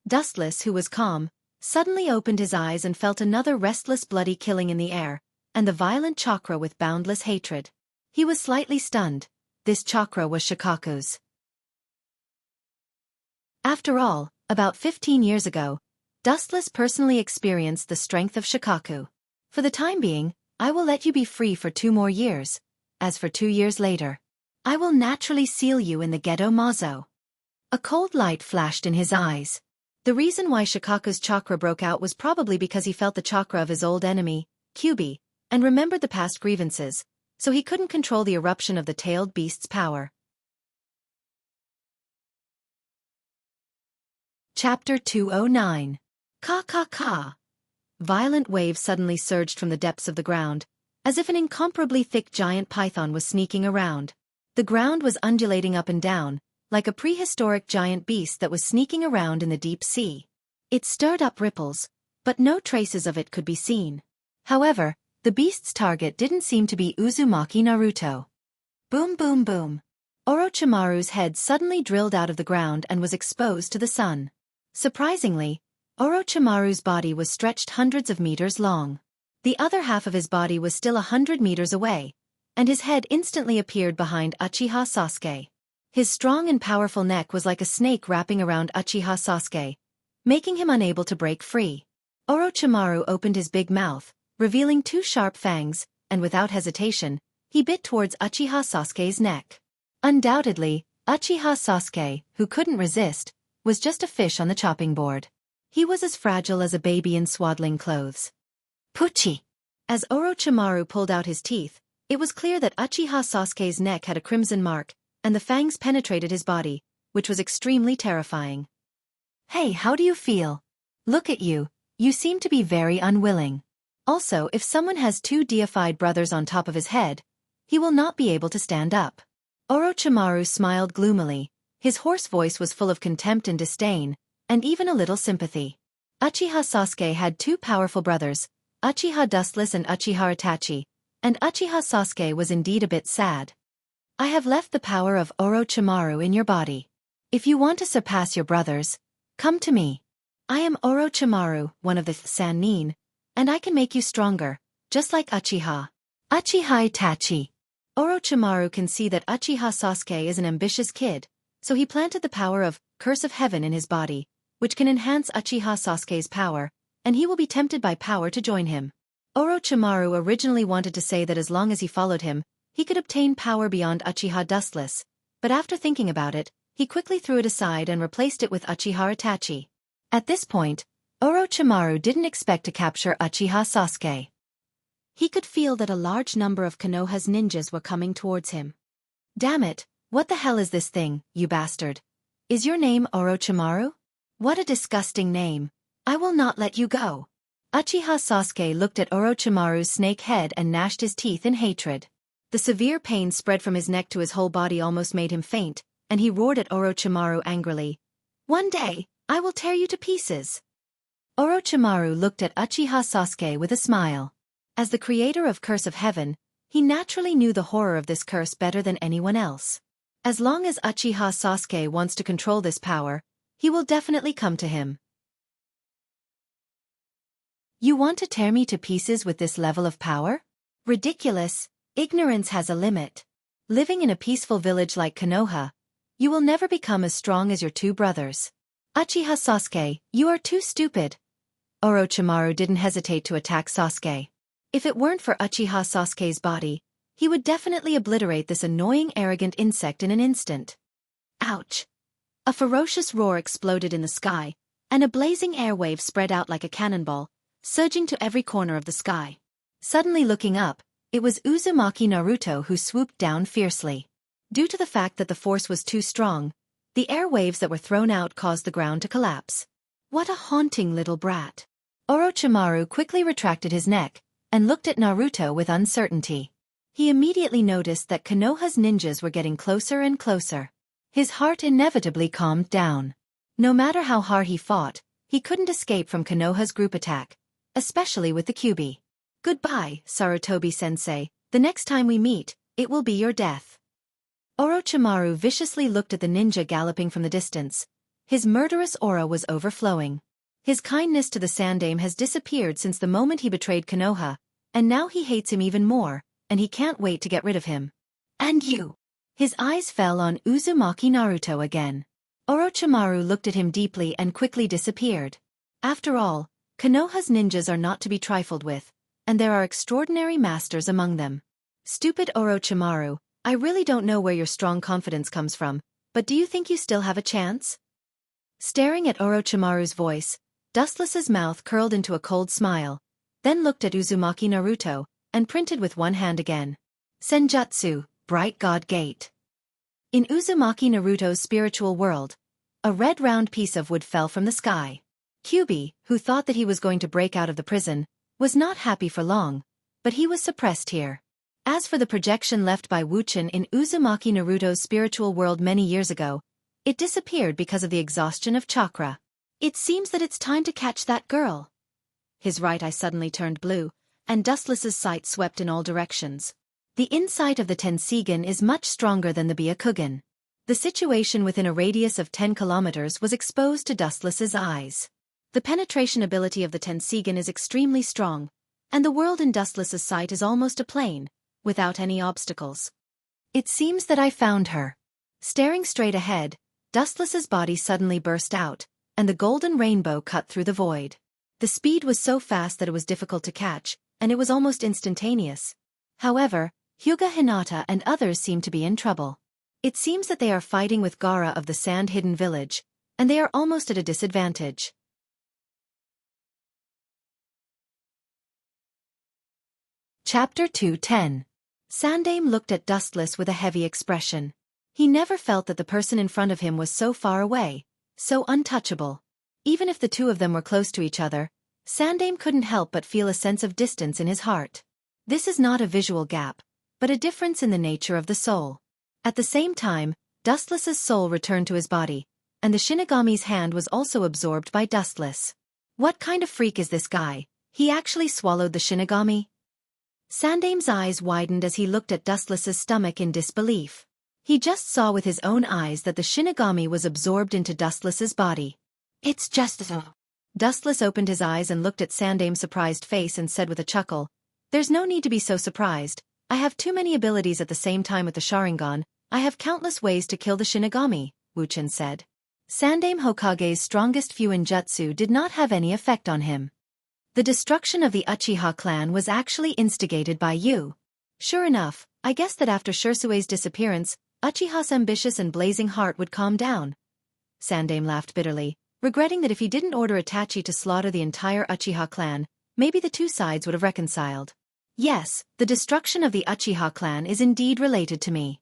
Speaker 1: Dustless, who was calm, suddenly opened his eyes and felt another restless bloody killing in the air, and the violent chakra with boundless hatred. He was slightly stunned. This chakra was Shikaku's. After all, about 15 years ago, Dustless personally experienced the strength of Shikaku. For the time being, I will let you be free for 2 more years. As for 2 years later, I will naturally seal you in the Gedo Mazo. A cold light flashed in his eyes. The reason why Shikaku's chakra broke out was probably because he felt the chakra of his old enemy, Kyuubi, and remembered the past grievances, so he couldn't control the eruption of the tailed beast's power. Chapter 209. Ka. Violent waves suddenly surged from the depths of the ground, as if an incomparably thick giant python was sneaking around. The ground was undulating up and down, like a prehistoric giant beast that was sneaking around in the deep sea. It stirred up ripples, but no traces of it could be seen. However, the beast's target didn't seem to be Uzumaki Naruto. Boom boom boom. Orochimaru's head suddenly drilled out of the ground and was exposed to the sun. Surprisingly, Orochimaru's body was stretched hundreds of meters long. The other half of his body was still 100 meters away, and his head instantly appeared behind Uchiha Sasuke. His strong and powerful neck was like a snake wrapping around Uchiha Sasuke, making him unable to break free. Orochimaru opened his big mouth, revealing 2 sharp fangs, and without hesitation, he bit towards Uchiha Sasuke's neck. Undoubtedly, Uchiha Sasuke, who couldn't resist, was just a fish on the chopping board. He was as fragile as a baby in swaddling clothes. Pucci! As Orochimaru pulled out his teeth, it was clear that Uchiha Sasuke's neck had a crimson mark, and the fangs penetrated his body, which was extremely terrifying. Hey, how do you feel? Look at you, you seem to be very unwilling. Also, if someone has 2 deified brothers on top of his head, he will not be able to stand up. Orochimaru smiled gloomily. His hoarse voice was full of contempt and disdain, and even a little sympathy. Uchiha Sasuke had 2 powerful brothers, Uchiha Dustless and Uchiha Itachi, and Uchiha Sasuke was indeed a bit sad. I have left the power of Orochimaru in your body. If you want to surpass your brothers, come to me. I am Orochimaru, one of the Sannin, and I can make you stronger, just like Uchiha. Uchiha Itachi. Orochimaru can see that Uchiha Sasuke is an ambitious kid, so he planted the power of Curse of Heaven in his body, which can enhance Uchiha Sasuke's power, and he will be tempted by power to join him. Orochimaru originally wanted to say that as long as he followed him, he could obtain power beyond Uchiha Dustless, but after thinking about it, he quickly threw it aside and replaced it with Uchiha Itachi. At this point, Orochimaru didn't expect to capture Uchiha Sasuke. He could feel that a large number of Konoha's ninjas were coming towards him. Damn it, what the hell is this thing, you bastard? Is your name Orochimaru? What a disgusting name. I will not let you go. Uchiha Sasuke looked at Orochimaru's snake head and gnashed his teeth in hatred. The severe pain spread from his neck to his whole body almost made him faint, and he roared at Orochimaru angrily. One day, I will tear you to pieces. Orochimaru looked at Uchiha Sasuke with a smile. As the creator of Curse of Heaven, he naturally knew the horror of this curse better than anyone else. As long as Uchiha Sasuke wants to control this power, he will definitely come to him. You want to tear me to pieces with this level of power? Ridiculous. Ignorance has a limit. Living in a peaceful village like Konoha, you will never become as strong as your two brothers. Uchiha Sasuke, you are too stupid. Orochimaru didn't hesitate to attack Sasuke. If it weren't for Uchiha Sasuke's body, he would definitely obliterate this annoying arrogant insect in an instant. Ouch! A ferocious roar exploded in the sky, and a blazing airwave spread out like a cannonball, surging to every corner of the sky. Suddenly looking up, it was Uzumaki Naruto who swooped down fiercely. Due to the fact that the force was too strong, the airwaves that were thrown out caused the ground to collapse. What a haunting little brat. Orochimaru quickly retracted his neck and looked at Naruto with uncertainty. He immediately noticed that Konoha's ninjas were getting closer and closer. His heart inevitably calmed down. No matter how hard he fought, he couldn't escape from Konoha's group attack, especially with the Kyuubi. Goodbye, Sarutobi-sensei, the next time we meet, it will be your death. Orochimaru viciously looked at the ninja galloping from the distance. His murderous aura was overflowing. His kindness to the Sandaime has disappeared since the moment he betrayed Konoha, and now he hates him even more, and he can't wait to get rid of him. And you! His eyes fell on Uzumaki Naruto again. Orochimaru looked at him deeply and quickly disappeared. After all, Konoha's ninjas are not to be trifled with, and there are extraordinary masters among them. Stupid Orochimaru, I really don't know where your strong confidence comes from, but do you think you still have a chance? Staring at Orochimaru's voice, Dustless's mouth curled into a cold smile, then looked at Uzumaki Naruto, and printed with one hand again. Senjutsu, Bright God Gate. In Uzumaki Naruto's spiritual world, a red round piece of wood fell from the sky. Kyuubi, who thought that he was going to break out of the prison, was not happy for long, but he was suppressed here. As for the projection left by Wuxia in Uzumaki Naruto's spiritual world many years ago, it disappeared because of the exhaustion of chakra. It seems that it's time to catch that girl. His right eye suddenly turned blue, and Dustless's sight swept in all directions. The insight of the Tenseigan is much stronger than the Byakugan. The situation within a radius of 10 kilometers was exposed to Dustless's eyes. The penetration ability of the Tenseigan is extremely strong, and the world in Dustless's sight is almost a plane, without any obstacles. It seems that I found her. Staring straight ahead, Dustless's body suddenly burst out, and the golden rainbow cut through the void. The speed was so fast that it was difficult to catch, and it was almost instantaneous. However, Hyuga Hinata and others seem to be in trouble. It seems that they are fighting with Gaara of the Sand-Hidden Village, and they are almost at a disadvantage. Chapter 210. Sandaime looked at Dustless with a heavy expression. He never felt that the person in front of him was so far away, so untouchable. Even if the two of them were close to each other, Sandaime couldn't help but feel a sense of distance in his heart. This is not a visual gap, but a difference in the nature of the soul. At the same time, Dustless's soul returned to his body, and the Shinigami's hand was also absorbed by Dustless. What kind of freak is this guy? He actually swallowed the Shinigami? Sandaime's eyes widened as he looked at Dustless's stomach in disbelief. He just saw with his own eyes that the Shinigami was absorbed into Dustless's body. It's just so. Dustless opened his eyes and looked at Sandaime's surprised face and said with a chuckle, "There's no need to be so surprised. I have too many abilities at the same time with the Sharingan. I have countless ways to kill the Shinigami," Wuxia said. Sandaime Hokage's strongest Fuinjutsu did not have any effect on him. The destruction of the Uchiha clan was actually instigated by you. Sure enough, I guess that after Shirsue's disappearance, Uchiha's ambitious and blazing heart would calm down. Sandaime laughed bitterly. regretting that if he didn't order Itachi to slaughter the entire Uchiha clan, maybe the two sides would have reconciled. Yes, the destruction of the Uchiha clan is indeed related to me.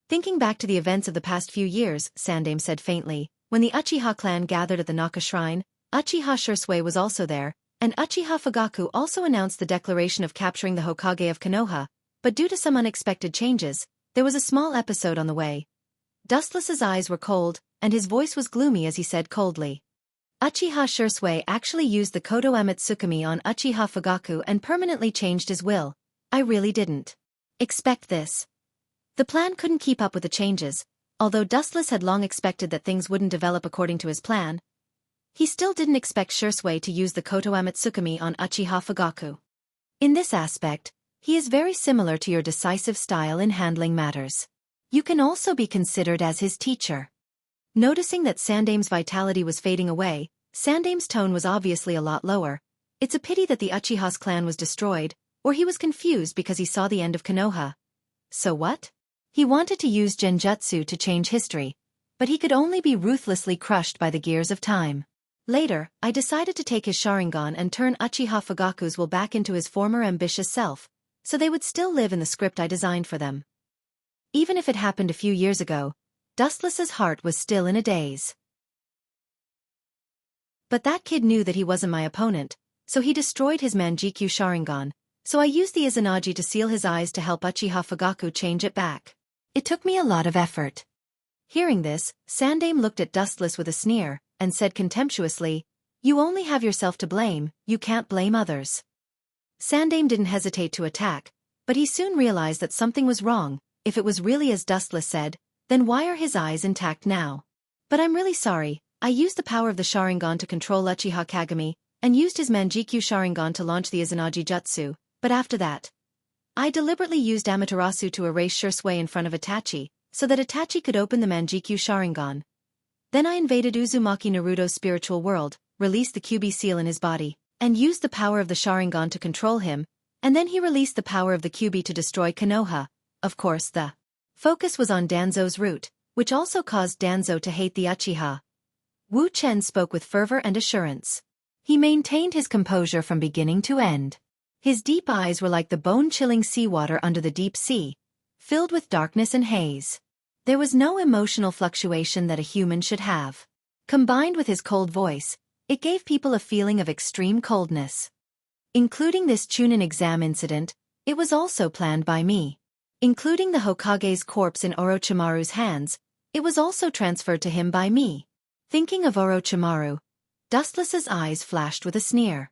Speaker 1: Thinking back to the events of the past few years, Sandaime said faintly, when the Uchiha clan gathered at the Naka shrine, Uchiha Shursui was also there, and Uchiha Fugaku also announced the declaration of capturing the Hokage of Konoha, but due to some unexpected changes, there was a small episode on the way. Dustless's eyes were cold, and his voice was gloomy as he said coldly. Uchiha Shursui actually used the Kodo Amatsukami on Uchiha Fugaku and permanently changed his will. I really didn't expect this. The plan couldn't keep up with the changes, although Dustless had long expected that things wouldn't develop according to his plan. He still didn't expect Shursui to use the Kodo Amatsukami on Uchiha Fugaku. In this aspect, he is very similar to your decisive style in handling matters. You can also be considered as his teacher. Noticing that Sandaime's vitality was fading away, Sandaime's tone was obviously a lot lower. It's a pity that the Uchiha's clan was destroyed, or he was confused because he saw the end of Konoha. So what? He wanted to use Genjutsu to change history, but he could only be ruthlessly crushed by the gears of time. Later, I decided to take his Sharingan and turn Uchiha Fugaku's will back into his former ambitious self, so they would still live in the script I designed for them. Even if it happened a few years ago, Dustless's heart was still in a daze. But that kid knew that he wasn't my opponent, so he destroyed his Manjikyu Sharingan, so I used the Izanagi to seal his eyes to help Uchiha Fugaku change it back. It took me a lot of effort. Hearing this, Sandaime looked at Dustless with a sneer, and said contemptuously, "You only have yourself to blame, you can't blame others." Sandaime didn't hesitate to attack, but he soon realized that something was wrong. If it was really as Dustless said, then why are his eyes intact now? But I'm really sorry, I used the power of the Sharingan to control Uchiha Kagami, and used his Manjikyu Sharingan to launch the Izanagi Jutsu, but after that, I deliberately used Amaterasu to erase Shursui in front of Itachi, so that Itachi could open the Manjikyu Sharingan. Then I invaded Uzumaki Naruto's spiritual world, released the QB seal in his body, and used the power of the Sharingan to control him, and then he released the power of the QB to destroy Konoha. Of course the focus was on Danzo's root, which also caused Danzo to hate the Uchiha. Wu Chen spoke with fervor and assurance. He maintained his composure from beginning to end. His deep eyes were like the bone-chilling seawater under the deep sea, filled with darkness and haze. There was no emotional fluctuation that a human should have. Combined with his cold voice, it gave people a feeling of extreme coldness. Including this Chunin exam incident, it was also planned by me. Including the Hokage's corpse in Orochimaru's hands, it was also transferred to him by me. Thinking of Orochimaru, Dustless's eyes flashed with a sneer.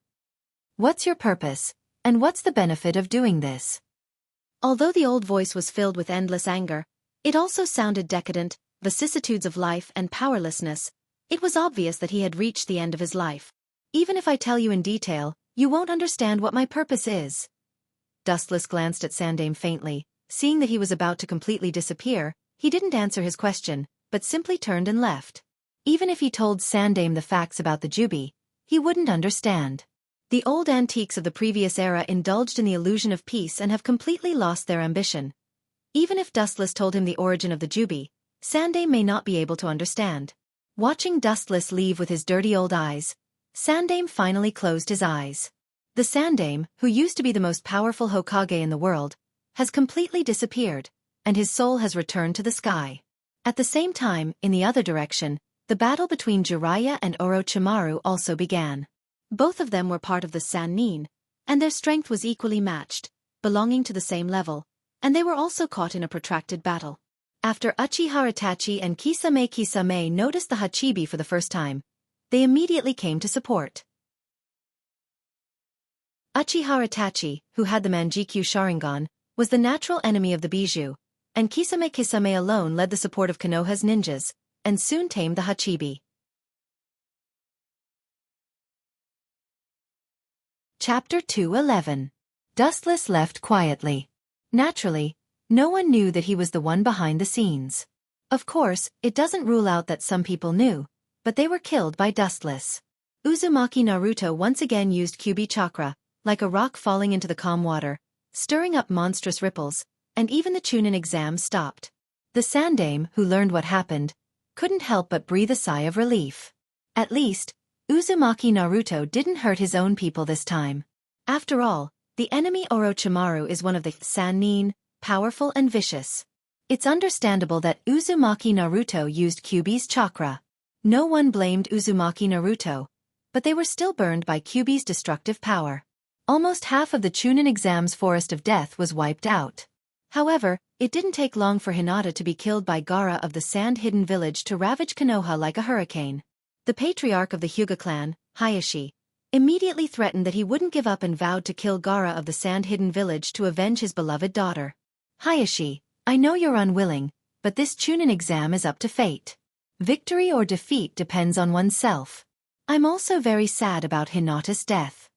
Speaker 1: What's your purpose, and what's the benefit of doing this? Although the old voice was filled with endless anger, it also sounded decadent, vicissitudes of life and powerlessness. It was obvious that he had reached the end of his life. Even if I tell you in detail, you won't understand what my purpose is. Dustless glanced at Sandaime faintly. Seeing that he was about to completely disappear, he didn't answer his question, but simply turned and left. Even if he told Sandaime the facts about the Jubi, he wouldn't understand. The old antiques of the previous era indulged in the illusion of peace and have completely lost their ambition. Even if Dustless told him the origin of the Jubi, Sandaime may not be able to understand. Watching Dustless leave with his dirty old eyes, Sandaime finally closed his eyes. The Sandaime, who used to be the most powerful Hokage in the world, has completely disappeared, and his soul has returned to the sky. At the same time, in the other direction, the battle between Jiraiya and Orochimaru also began. Both of them were part of the Sannin, and their strength was equally matched, belonging to the same level, and they were also caught in a protracted battle. After Uchiha Itachi and Kisame noticed the Hachibi for the first time, they immediately came to support. Uchiha Itachi, who had the Manjikyu Sharingan, was the natural enemy of the Bijou, and Kisame alone led the support of Konoha's ninjas, and soon tamed the Hachibi. Chapter 2:11. Dustless left quietly. Naturally, no one knew that he was the one behind the scenes. Of course, it doesn't rule out that some people knew, but they were killed by Dustless. Uzumaki Naruto once again used Kyuubi chakra, like a rock falling into the calm water, stirring up monstrous ripples, and even the Chunin exam stopped. The Sandaime, who learned what happened, couldn't help but breathe a sigh of relief. At least, Uzumaki Naruto didn't hurt his own people this time. After all, the enemy Orochimaru is one of the Sannin, powerful and vicious. It's understandable that Uzumaki Naruto used Kyuubi's chakra. No one blamed Uzumaki Naruto, but they were still burned by Kyuubi's destructive power. Almost half of the Chunin exam's forest of death was wiped out. However, it didn't take long for Hinata to be killed by Gaara of the Sand-Hidden Village to ravage Konoha like a hurricane. The patriarch of the Hyuga clan, Hayashi, immediately threatened that he wouldn't give up and vowed to kill Gaara of the Sand-Hidden Village to avenge his beloved daughter. Hayashi, I know you're unwilling, but this Chunin exam is up to fate. Victory or defeat depends on oneself. I'm also very sad about Hinata's death.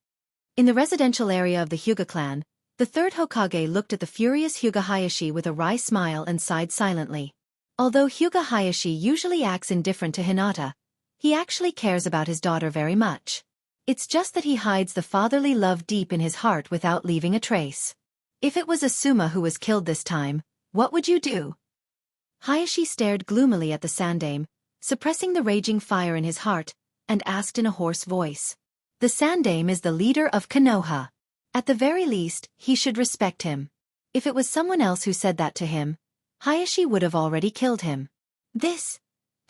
Speaker 1: In the residential area of the Hyuga clan, the third Hokage looked at the furious Hyuga Hayashi with a wry smile and sighed silently. Although Hyuga Hayashi usually acts indifferent to Hinata, he actually cares about his daughter very much. It's just that he hides the fatherly love deep in his heart without leaving a trace. If it was Asuma who was killed this time, what would you do? Hayashi stared gloomily at the Sandaime, suppressing the raging fire in his heart, and asked in a hoarse voice. The Sandaime is the leader of Konoha. At the very least, he should respect him. If it was someone else who said that to him, Hayashi would have already killed him. The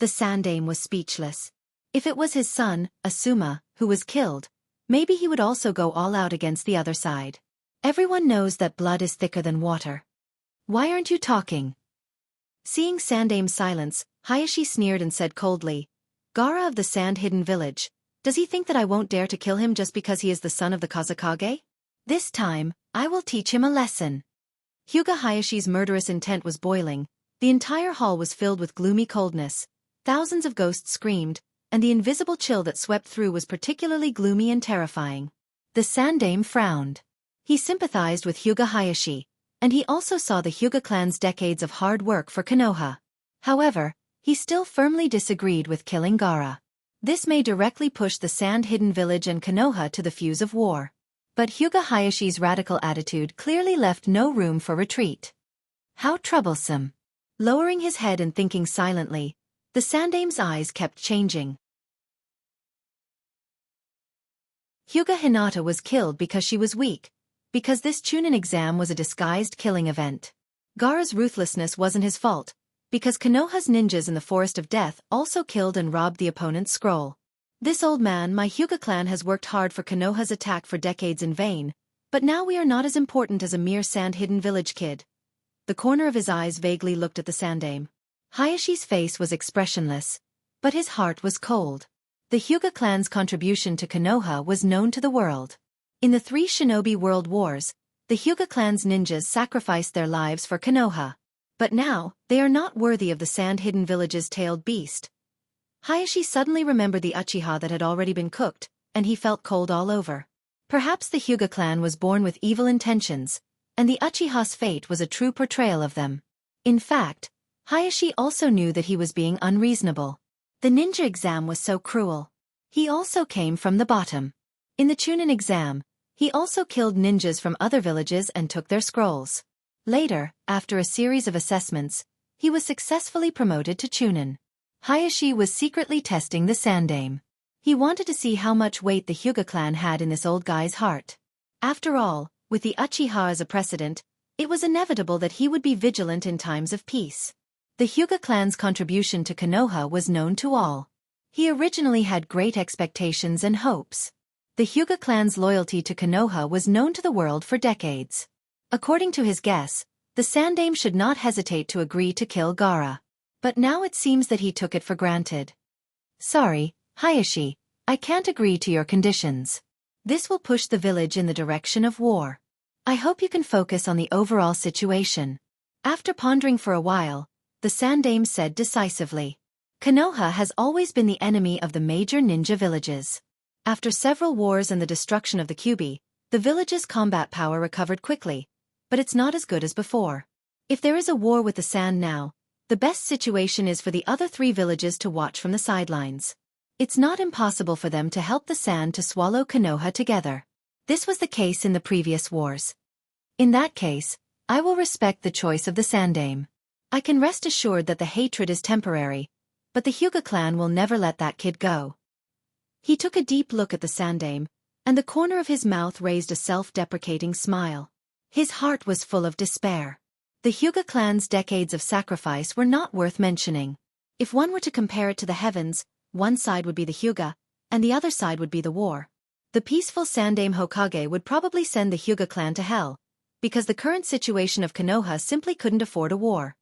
Speaker 1: Sandaime was speechless. If it was his son, Asuma, who was killed, maybe he would also go all out against the other side. Everyone knows that blood is thicker than water. Why aren't you talking? Seeing Sandaime's silence, Hayashi sneered and said coldly, Gaara of the Sand-Hidden Village, does he think that I won't dare to kill him just because he is the son of the Kazekage? This time, I will teach him a lesson. Hyuga Hayashi's murderous intent was boiling, the entire hall was filled with gloomy coldness, thousands of ghosts screamed, and the invisible chill that swept through was particularly gloomy and terrifying. The Sandaime frowned. He sympathized with Hyuga Hayashi, and he also saw the Hyuga clan's decades of hard work for Konoha. However, he still firmly disagreed with killing Gaara. This may directly push the Sand-Hidden Village and Konoha to the fuse of war. But Hyuga Hayashi's radical attitude clearly left no room for retreat. How troublesome. Lowering his head and thinking silently, the Sandaime's eyes kept changing. Hyuga Hinata was killed because she was weak, because this Chunin exam was a disguised killing event. Gaara's ruthlessness wasn't his fault, because Konoha's ninjas in the Forest of Death also killed and robbed the opponent's scroll. This old man, my Hyuga clan has worked hard for Konoha's attack for decades in vain, but now we are not as important as a mere Sand-Hidden Village kid. The corner of his eyes vaguely looked at the Sandaime. Hayashi's face was expressionless, but his heart was cold. The Hyuga clan's contribution to Konoha was known to the world. In the 3 Shinobi World Wars, the Hyuga clan's ninjas sacrificed their lives for Konoha. But now, they are not worthy of the Sand-Hidden Village's tailed beast. Hayashi suddenly remembered the Uchiha that had already been cooked, and he felt cold all over. Perhaps the Hyuga clan was born with evil intentions, and the Uchiha's fate was a true portrayal of them. In fact, Hayashi also knew that he was being unreasonable. The ninja exam was so cruel. He also came from the bottom. In the Chunin exam, he also killed ninjas from other villages and took their scrolls. Later, after a series of assessments, he was successfully promoted to Chunin. Hayashi was secretly testing the Sandaime. He wanted to see how much weight the Hyuga clan had in this old guy's heart. After all, with the Uchiha as a precedent, it was inevitable that he would be vigilant in times of peace. The Hyuga clan's contribution to Konoha was known to all. He originally had great expectations and hopes. The Hyuga clan's loyalty to Konoha was known to the world for decades. According to his guess, the Sandaime should not hesitate to agree to kill Gaara. But now it seems that he took it for granted. Sorry, Hayashi, I can't agree to your conditions. This will push the village in the direction of war. I hope you can focus on the overall situation. After pondering for a while, the Sandaime said decisively. Konoha has always been the enemy of the major ninja villages. After several wars and the destruction of the Kyuubi, the village's combat power recovered quickly, but it's not as good as before. If there is a war with the Sand now, the best situation is for the other 3 villages to watch from the sidelines. It's not impossible for them to help the Sand to swallow Konoha together. This was the case in the previous wars. In that case, I will respect the choice of the Sandaime. I can rest assured that the hatred is temporary, but the Hyuga clan will never let that kid go. He took a deep look at the Sandaime, and the corner of his mouth raised a self-deprecating smile. His heart was full of despair. The Hyuga clan's decades of sacrifice were not worth mentioning. If one were to compare it to the heavens, one side would be the Hyuga, and the other side would be the war. The peaceful Sandaime Hokage would probably send the Hyuga clan to hell, because the current situation of Konoha simply couldn't afford a war.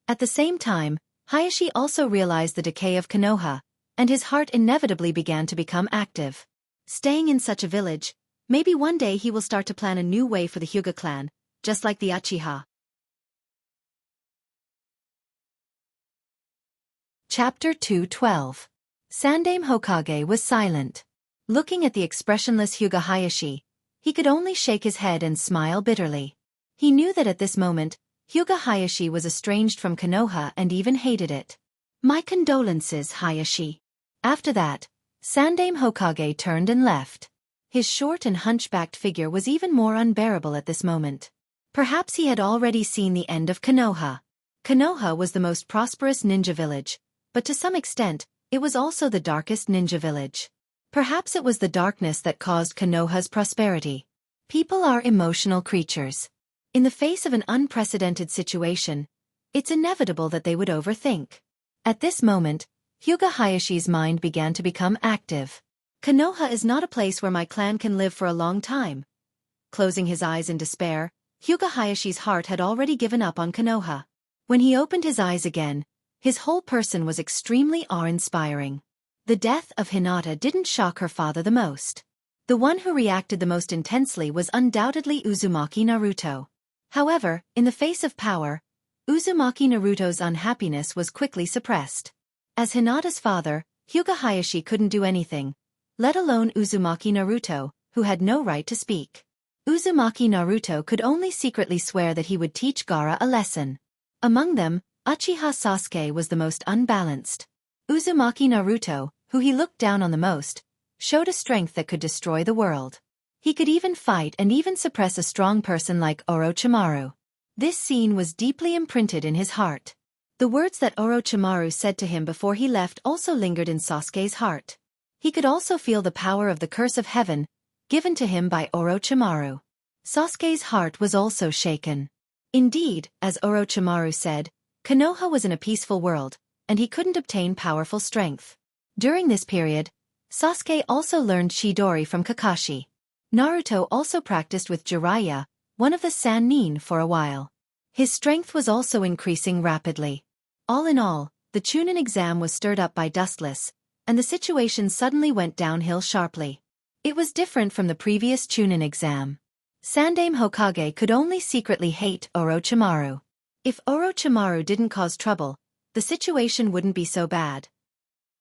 Speaker 1: At the same time, Hayashi also realized the decay of Konoha, and his heart inevitably began to become active. Staying in such a village, maybe one day he will start to plan a new way for the Hyuga clan, just like the Uchiha. Chapter 2:12. Sandaime Hokage was silent. Looking at the expressionless Hyuga Hayashi, he could only shake his head and smile bitterly. He knew that at this moment, Hyuga Hayashi was estranged from Konoha and even hated it. "My condolences, Hayashi." After that, Sandaime Hokage turned and left. His short and hunchbacked figure was even more unbearable at this moment. Perhaps he had already seen the end of Konoha. Konoha was the most prosperous ninja village, but to some extent, it was also the darkest ninja village. Perhaps it was the darkness that caused Konoha's prosperity. People are emotional creatures. In the face of an unprecedented situation, it's inevitable that they would overthink. At this moment, Hyuga Hayashi's mind began to become active. "Konoha is not a place where my clan can live for a long time." Closing his eyes in despair, Hyuga Hayashi's heart had already given up on Konoha. When he opened his eyes again, his whole person was extremely awe-inspiring. The death of Hinata didn't shock her father the most. The one who reacted the most intensely was undoubtedly Uzumaki Naruto. However, in the face of power, Uzumaki Naruto's unhappiness was quickly suppressed. As Hinata's father, Hyuga Hayashi couldn't do anything, let alone Uzumaki Naruto, who had no right to speak. Uzumaki Naruto could only secretly swear that he would teach Gaara a lesson. Among them, Uchiha Sasuke was the most unbalanced. Uzumaki Naruto, who he looked down on the most, showed a strength that could destroy the world. He could even fight and even suppress a strong person like Orochimaru. This scene was deeply imprinted in his heart. The words that Orochimaru said to him before he left also lingered in Sasuke's heart. He could also feel the power of the curse of heaven, given to him by Orochimaru. Sasuke's heart was also shaken. Indeed, as Orochimaru said, Konoha was in a peaceful world, and he couldn't obtain powerful strength. During this period, Sasuke also learned Chidori from Kakashi. Naruto also practiced with Jiraiya, one of the Sannin, for a while. His strength was also increasing rapidly. All in all, the Chunin exam was stirred up by Dustless, and the situation suddenly went downhill sharply. It was different from the previous Chunin exam. Sandaime Hokage could only secretly hate Orochimaru. If Orochimaru didn't cause trouble, the situation wouldn't be so bad.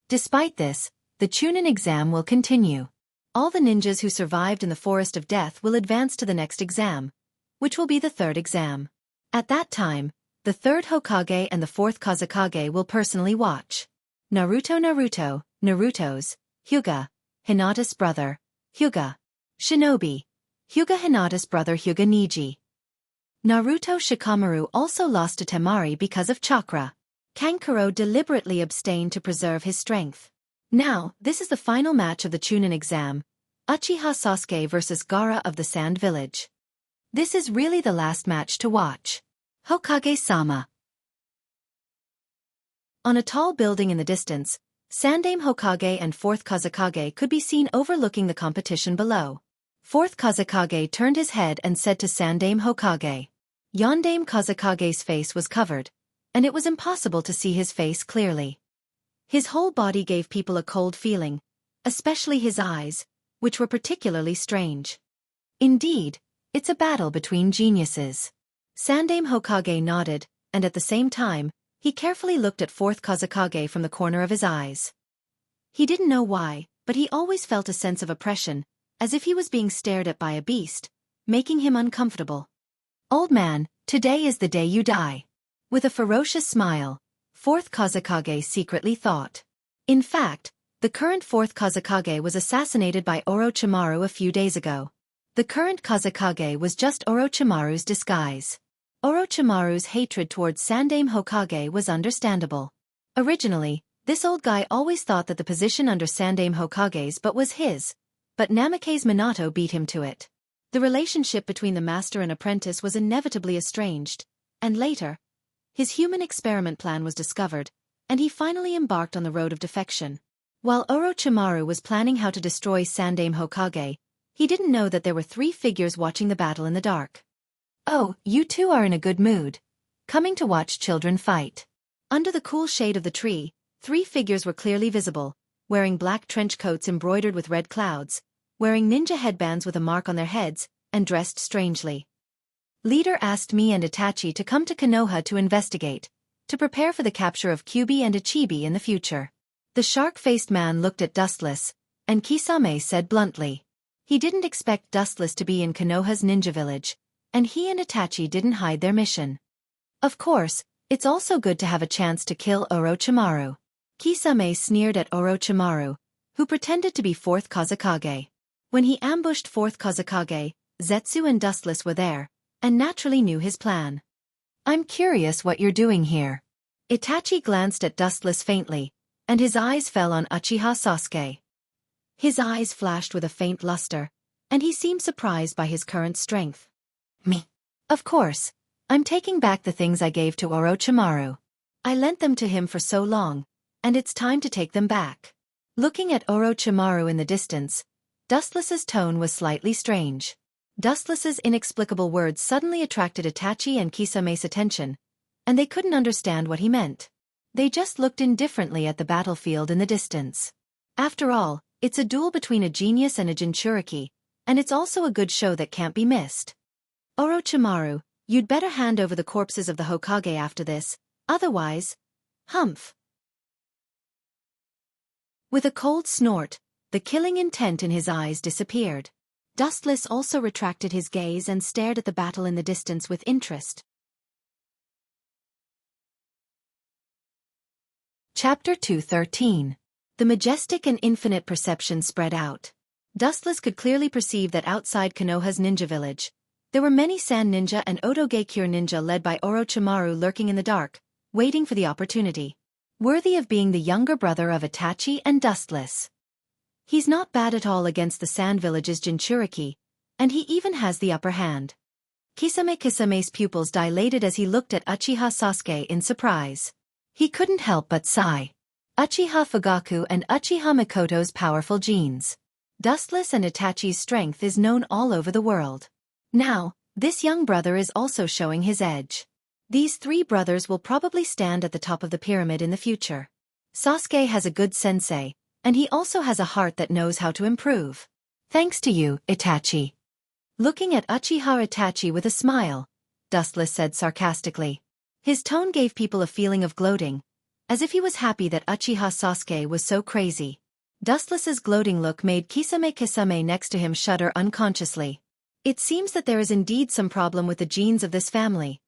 Speaker 1: Despite this, the Chunin exam will continue. All the ninjas who survived in the Forest of Death will advance to the next exam, which will be the third exam. At that time, the third Hokage and the fourth Kazekage will personally watch. Naruto's, Hyuga, Hinata's brother, Hyuga. Shinobi, Hyuga Hinata's brother Hyuga Neji. Naruto Shikamaru also lost to Temari because of chakra. Kankuro deliberately abstained to preserve his strength. Now, this is the final match of the Chunin exam, Uchiha Sasuke vs Gaara of the Sand Village. This is really the last match to watch. Hokage-sama. On a tall building in the distance, Sandaime Hokage and 4th Kazekage could be seen overlooking the competition below. 4th Kazekage turned his head and said to Sandaime Hokage. Yondaime Kazekage's face was covered, and it was impossible to see his face clearly. His whole body gave people a cold feeling, especially his eyes, which were particularly strange. Indeed, it's a battle between geniuses. Sandaime Hokage nodded, and at the same time, he carefully looked at 4th Kazekage from the corner of his eyes. He didn't know why, but he always felt a sense of oppression, as if he was being stared at by a beast, making him uncomfortable. "Old man, today is the day you die." With a ferocious smile, 4th Kazekage secretly thought. In fact, the current 4th Kazekage was assassinated by Orochimaru a few days ago. The current Kazekage was just Orochimaru's disguise. Orochimaru's hatred towards Sandaime Hokage was understandable. Originally, This old guy always thought that the position under Sandaime Hokage's was his, but Namake's Minato beat him to it. The relationship between the master and apprentice was inevitably estranged, and later, his human experiment plan was discovered, and he finally embarked on the road of defection. While Orochimaru was planning how to destroy Sandaime Hokage, he didn't know that there were 3 figures watching the battle in the dark. "Oh, you two are in a good mood. Coming to watch children fight." Under the cool shade of the tree, 3 figures were clearly visible, wearing black trench coats embroidered with red clouds, wearing ninja headbands with a mark on their heads, and dressed strangely. Leader asked me and Itachi to come to Konoha to investigate, to prepare for the capture of Kyuubi and Ichibi in the future. The shark-faced man looked at Dustless, and Kisame said bluntly. He didn't expect Dustless to be in Konoha's ninja village, and he and Itachi didn't hide their mission. Of course, it's also good to have a chance to kill Orochimaru. Kisame sneered at Orochimaru, who pretended to be 4th Kazekage. When he ambushed 4th Kazekage, Zetsu and Dustless were there, and naturally knew his plan. "I'm curious what you're doing here." Itachi glanced at Dustless faintly, and his eyes fell on Uchiha Sasuke. His eyes flashed with a faint luster, and he seemed surprised by his current strength. "Me? Of course, I'm taking back the things I gave to Orochimaru. I lent them to him for so long, and it's time to take them back." Looking at Orochimaru in the distance, Dustless's tone was slightly strange. Dustless's inexplicable words suddenly attracted Itachi and Kisame's attention, and they couldn't understand what he meant. They just looked indifferently at the battlefield in the distance. After all, it's a duel between a genius and a Jinchuriki, and it's also a good show that can't be missed. "Orochimaru, you'd better hand over the corpses of the Hokage after this, otherwise..." Humph. With a cold snort, the killing intent in his eyes disappeared. Dustless also retracted his gaze and stared at the battle in the distance with interest. Chapter 213. The majestic and infinite perception spread out. Dustless could clearly perceive that outside Konoha's ninja village, there were many Sand Ninja and Otogekyure Ninja led by Orochimaru lurking in the dark, waiting for the opportunity. Worthy of being the younger brother of Itachi and Dustless. He's not bad at all against the Sand Village's Jinchuriki, and he even has the upper hand. Kisame's pupils dilated as he looked at Uchiha Sasuke in surprise. He couldn't help but sigh. Uchiha Fugaku and Uchiha Mikoto's powerful genes. Dustless and Itachi's strength is known all over the world. Now, this young brother is also showing his edge. These 3 brothers will probably stand at the top of the pyramid in the future. Sasuke has a good sensei, and he also has a heart that knows how to improve. Thanks to you, Itachi. Looking at Uchiha Itachi with a smile, Dustless said sarcastically. His tone gave people a feeling of gloating, as if he was happy that Uchiha Sasuke was so crazy. Dustless's gloating look made Kisame next to him shudder unconsciously. It seems that there is indeed some problem with the genes of this family.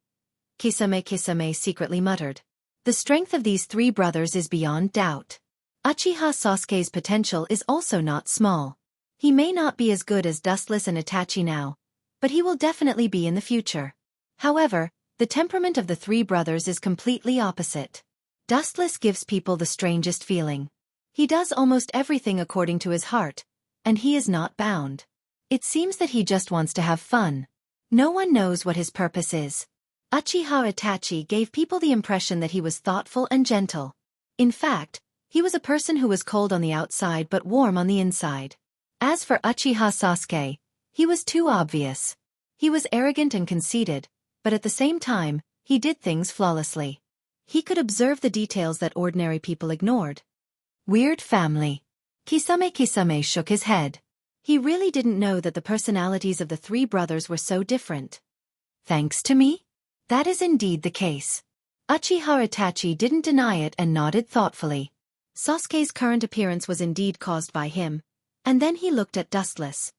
Speaker 1: Kisame secretly muttered. The strength of these 3 brothers is beyond doubt. Uchiha Sasuke's potential is also not small. He may not be as good as Dustless and Itachi now, but he will definitely be in the future. However, the temperament of the 3 brothers is completely opposite. Dustless gives people the strangest feeling. He does almost everything according to his heart, and he is not bound. It seems that he just wants to have fun. No one knows what his purpose is. Uchiha Itachi gave people the impression that he was thoughtful and gentle. In fact, he was a person who was cold on the outside but warm on the inside. As for Uchiha Sasuke, he was too obvious. He was arrogant and conceited, but at the same time, he did things flawlessly. He could observe the details that ordinary people ignored. Weird family. Kisame shook his head. He really didn't know that the personalities of the 3 brothers were so different. Thanks to me? That is indeed the case. Uchiha Itachi didn't deny it and nodded thoughtfully. Sasuke's current appearance was indeed caused by him, and then he looked at Dustless.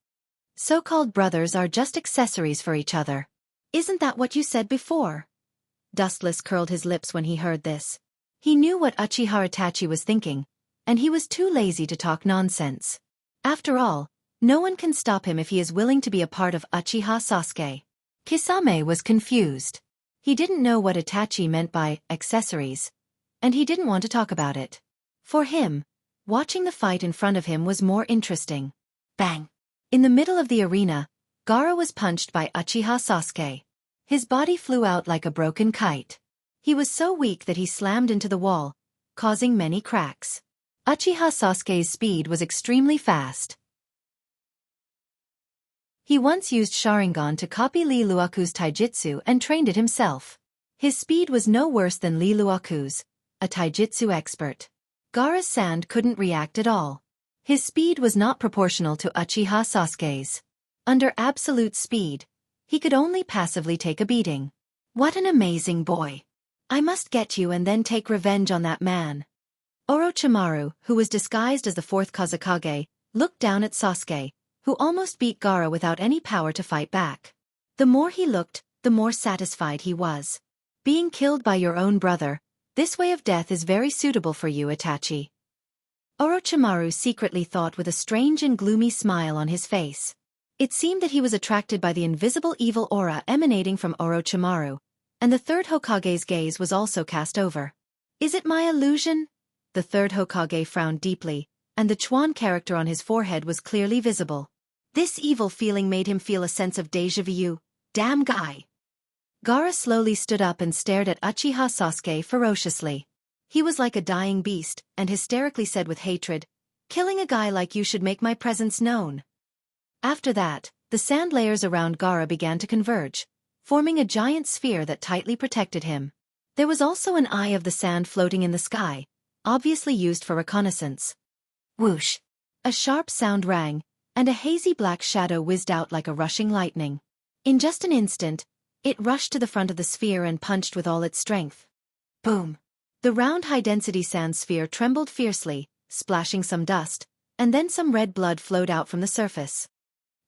Speaker 1: So-called brothers are just accessories for each other. Isn't that what you said before? Dustless curled his lips when he heard this. He knew what Uchiha Itachi was thinking, and he was too lazy to talk nonsense. After all, no one can stop him if he is willing to be a part of Uchiha Sasuke. Kisame was confused. He didn't know what Itachi meant by accessories, and he didn't want to talk about it. For him, watching the fight in front of him was more interesting. Bang! In the middle of the arena, Gaara was punched by Uchiha Sasuke. His body flew out like a broken kite. He was so weak that he slammed into the wall, causing many cracks. Uchiha Sasuke's speed was extremely fast. He once used Sharingan to copy Lee Luaku's taijutsu and trained it himself. His speed was no worse than Lee Luaku's, a taijutsu expert. Gaara's sand couldn't react at all. His speed was not proportional to Uchiha Sasuke's. Under absolute speed, he could only passively take a beating. What an amazing boy! I must get you and then take revenge on that man. Orochimaru, who was disguised as the fourth Kazekage, looked down at Sasuke, who almost beat Gaara without any power to fight back. The more he looked, the more satisfied he was. Being killed by your own brother, this way of death is very suitable for you, Itachi. Orochimaru secretly thought with a strange and gloomy smile on his face. It seemed that he was attracted by the invisible evil aura emanating from Orochimaru, and the third Hokage's gaze was also cast over. Is it my illusion? The third Hokage frowned deeply, and the Chuan character on his forehead was clearly visible. This evil feeling made him feel a sense of déjà vu. Damn guy! Gaara slowly stood up and stared at Uchiha Sasuke ferociously. He was like a dying beast, and hysterically said with hatred, "Killing a guy like you should make my presence known." After that, the sand layers around Gaara began to converge, forming a giant sphere that tightly protected him. There was also an eye of the sand floating in the sky, obviously used for reconnaissance. Whoosh! A sharp sound rang, and a hazy black shadow whizzed out like a rushing lightning. In just an instant, it rushed to the front of the sphere and punched with all its strength. Boom! The round high-density sand sphere trembled fiercely, splashing some dust, and then some red blood flowed out from the surface.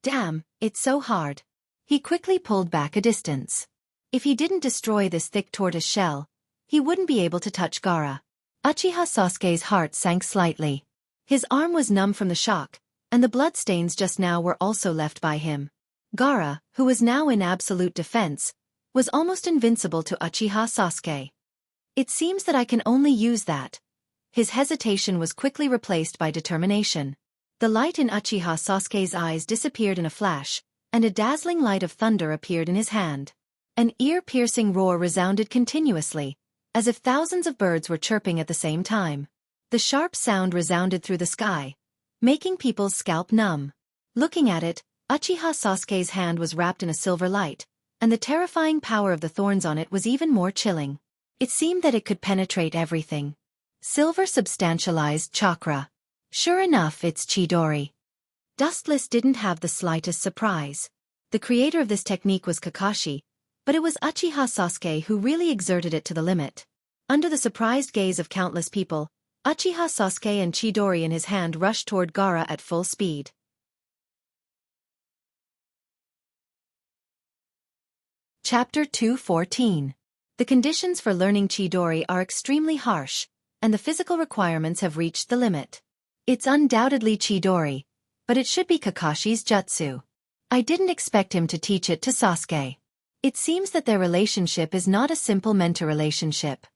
Speaker 1: Damn, it's so hard. He quickly pulled back a distance. If he didn't destroy this thick tortoise shell, he wouldn't be able to touch Gaara. Uchiha Sasuke's heart sank slightly. His arm was numb from the shock, and the bloodstains just now were also left by him. Gaara, who was now in absolute defense, was almost invincible to Uchiha Sasuke. It seems that I can only use that. His hesitation was quickly replaced by determination. The light in Uchiha Sasuke's eyes disappeared in a flash, and a dazzling light of thunder appeared in his hand. An ear-piercing roar resounded continuously, as if thousands of birds were chirping at the same time. The sharp sound resounded through the sky, making people's scalp numb. Looking at it, Uchiha Sasuke's hand was wrapped in a silver light, and the terrifying power of the thorns on it was even more chilling. It seemed that it could penetrate everything. Silver substantialized chakra. Sure enough, it's Chidori. Dustless didn't have the slightest surprise. The creator of this technique was Kakashi, but it was Uchiha Sasuke who really exerted it to the limit. Under the surprised gaze of countless people, Uchiha Sasuke and Chidori in his hand rushed toward Gaara at full speed. Chapter 214. The conditions for learning Chidori are extremely harsh, and the physical requirements have reached the limit. It's undoubtedly Chidori, but it should be Kakashi's jutsu. I didn't expect him to teach it to Sasuke. It seems that their relationship is not a simple mentor relationship.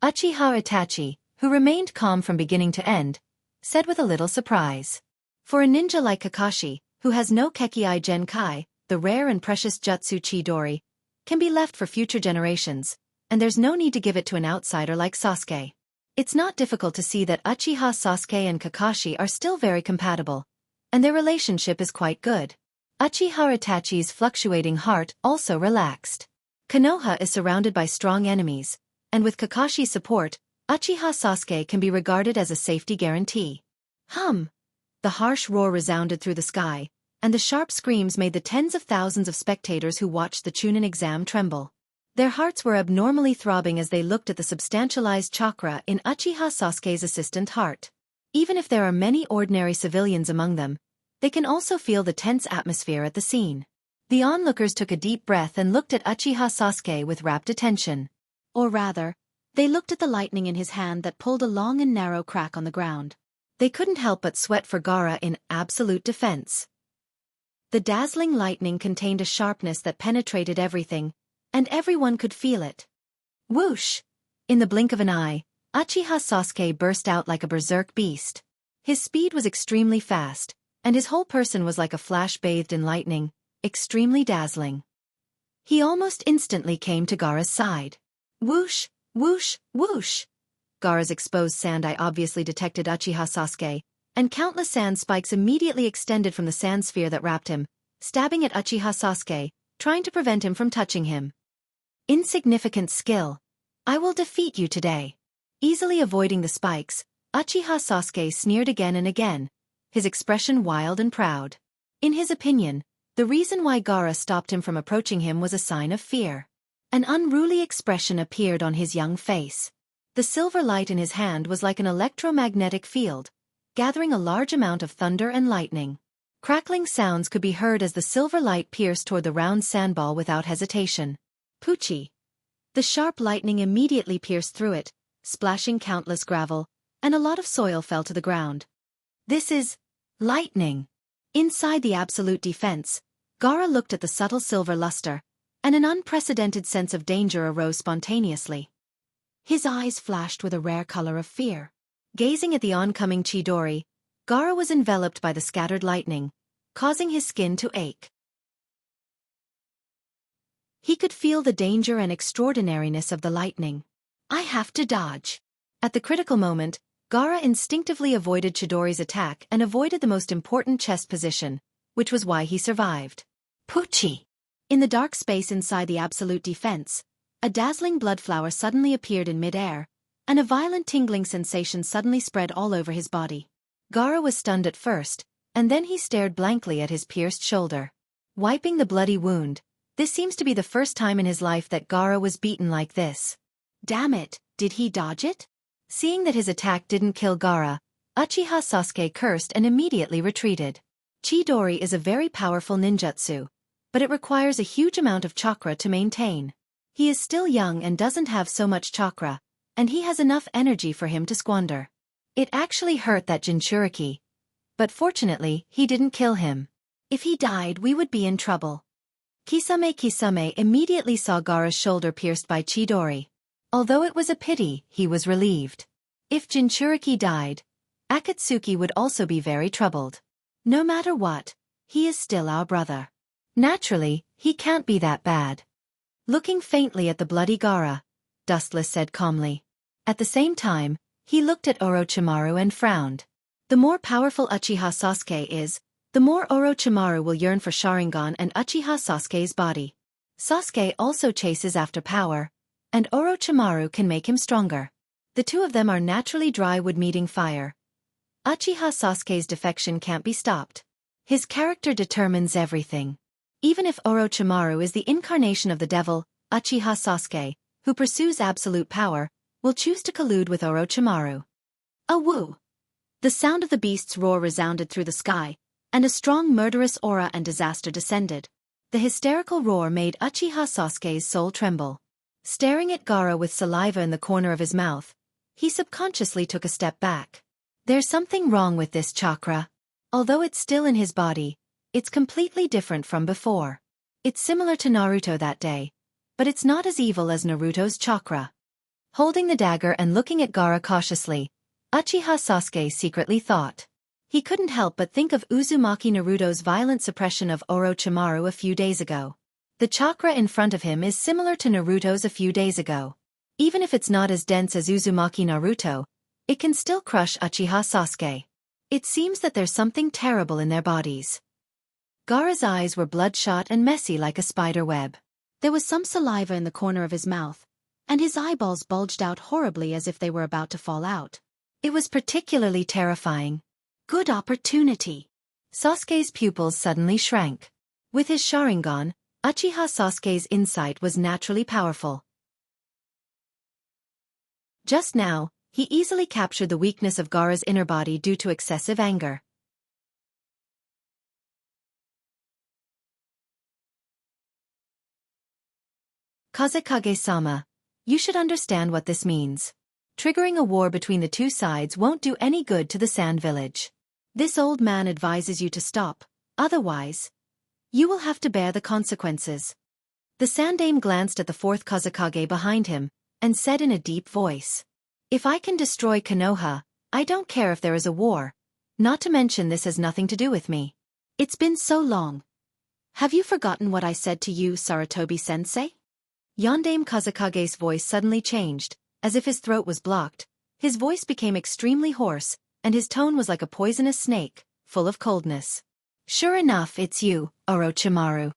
Speaker 1: Uchiha Itachi, who remained calm from beginning to end, said with a little surprise. For a ninja like Kakashi, who has no Kekkai Genkai, the rare and precious jutsu Chidori, can be left for future generations, and there's no need to give it to an outsider like Sasuke. It's not difficult to see that Uchiha Sasuke and Kakashi are still very compatible, and their relationship is quite good. Uchiha Itachi's fluctuating heart also relaxed. Konoha is surrounded by strong enemies, and with Kakashi's support, Uchiha Sasuke can be regarded as a safety guarantee. Hum! The harsh roar resounded through the sky, and the sharp screams made the tens of thousands of spectators who watched the Chunin exam tremble. Their hearts were abnormally throbbing as they looked at the substantialized chakra in Uchiha Sasuke's assistant heart. Even if there are many ordinary civilians among them, they can also feel the tense atmosphere at the scene. The onlookers took a deep breath and looked at Uchiha Sasuke with rapt attention. Or rather, they looked at the lightning in his hand that pulled a long and narrow crack on the ground. They couldn't help but sweat for Gaara in absolute defense. The dazzling lightning contained a sharpness that penetrated everything, and everyone could feel it. Whoosh! In the blink of an eye, Uchiha Sasuke burst out like a berserk beast. His speed was extremely fast, and his whole person was like a flash bathed in lightning, extremely dazzling. He almost instantly came to Gaara's side. Whoosh, whoosh, whoosh. Gaara's exposed sand eye obviously detected Uchiha Sasuke, and countless sand spikes immediately extended from the sand sphere that wrapped him, stabbing at Uchiha Sasuke, trying to prevent him from touching him. Insignificant skill. I will defeat you today. Easily avoiding the spikes, Uchiha Sasuke sneered again and again, his expression wild and proud. In his opinion, the reason why Gaara stopped him from approaching him was a sign of fear. An unruly expression appeared on his young face. The silver light in his hand was like an electromagnetic field, gathering a large amount of thunder and lightning. Crackling sounds could be heard as the silver light pierced toward the round sandball without hesitation. Pucci. The sharp lightning immediately pierced through it, splashing countless gravel, and a lot of soil fell to the ground. This is lightning. Inside the absolute defense, Gaara looked at the subtle silver luster, and an unprecedented sense of danger arose spontaneously. His eyes flashed with a rare color of fear. Gazing at the oncoming Chidori, Gaara was enveloped by the scattered lightning, causing his skin to ache. He could feel the danger and extraordinariness of the lightning. I have to dodge. At the critical moment, Gaara instinctively avoided Chidori's attack and avoided the most important chest position, which was why he survived. Pucci. In the dark space inside the absolute defense, a dazzling blood flower suddenly appeared in midair, and a violent tingling sensation suddenly spread all over his body. Gaara was stunned at first, and then he stared blankly at his pierced shoulder. Wiping the bloody wound, this seems to be the first time in his life that Gaara was beaten like this. Damn it, did he dodge it? Seeing that his attack didn't kill Gaara, Uchiha Sasuke cursed and immediately retreated. Chidori is a very powerful ninjutsu, but it requires a huge amount of chakra to maintain. He is still young and doesn't have so much chakra, and he has enough energy for him to squander. It actually hurt that Jinchuriki, but fortunately he didn't kill him. If he died we would be in trouble. Kisame immediately saw Gaara's shoulder pierced by Chidori. Although it was a pity, he was relieved. If Jinchuriki died, Akatsuki would also be very troubled. No matter what, he is still our brother. Naturally, he can't be that bad. Looking faintly at the bloody Gaara, Dustless said calmly. At the same time, he looked at Orochimaru and frowned. The more powerful Uchiha Sasuke is, the more Orochimaru will yearn for Sharingan and Uchiha Sasuke's body. Sasuke also chases after power, and Orochimaru can make him stronger. The two of them are naturally dry wood meeting fire. Uchiha Sasuke's defection can't be stopped. His character determines everything. Even if Orochimaru is the incarnation of the devil, Uchiha Sasuke, who pursues absolute power, will choose to collude with Orochimaru. A woo! The sound of the beast's roar resounded through the sky, and a strong murderous aura and disaster descended. The hysterical roar made Uchiha Sasuke's soul tremble. Staring at Gaara with saliva in the corner of his mouth, he subconsciously took a step back. There's something wrong with this chakra. Although it's still in his body, it's completely different from before. It's similar to Naruto that day, but it's not as evil as Naruto's chakra. Holding the dagger and looking at Gaara cautiously, Uchiha Sasuke secretly thought. He couldn't help but think of Uzumaki Naruto's violent suppression of Orochimaru a few days ago. The chakra in front of him is similar to Naruto's a few days ago. Even if it's not as dense as Uzumaki Naruto, it can still crush Uchiha Sasuke. It seems that there's something terrible in their bodies. Gaara's eyes were bloodshot and messy like a spider web. There was some saliva in the corner of his mouth, and his eyeballs bulged out horribly as if they were about to fall out. It was particularly terrifying. Good opportunity. Sasuke's pupils suddenly shrank. With his Sharingan, Uchiha Sasuke's insight was naturally powerful. Just now, he easily captured the weakness of Gaara's inner body due to excessive anger. Kazekage-sama, you should understand what this means. Triggering a war between the two sides won't do any good to the Sand Village. This old man advises you to stop, otherwise, you will have to bear the consequences. The Sandaime glanced at the fourth Kazekage behind him, and said in a deep voice. If I can destroy Konoha, I don't care if there is a war. Not to mention this has nothing to do with me. It's been so long. Have you forgotten what I said to you, Sarutobi-sensei? Yondaime Kazakage's voice suddenly changed, as if his throat was blocked. His voice became extremely hoarse, and his tone was like a poisonous snake, full of coldness. Sure enough, it's you, Orochimaru.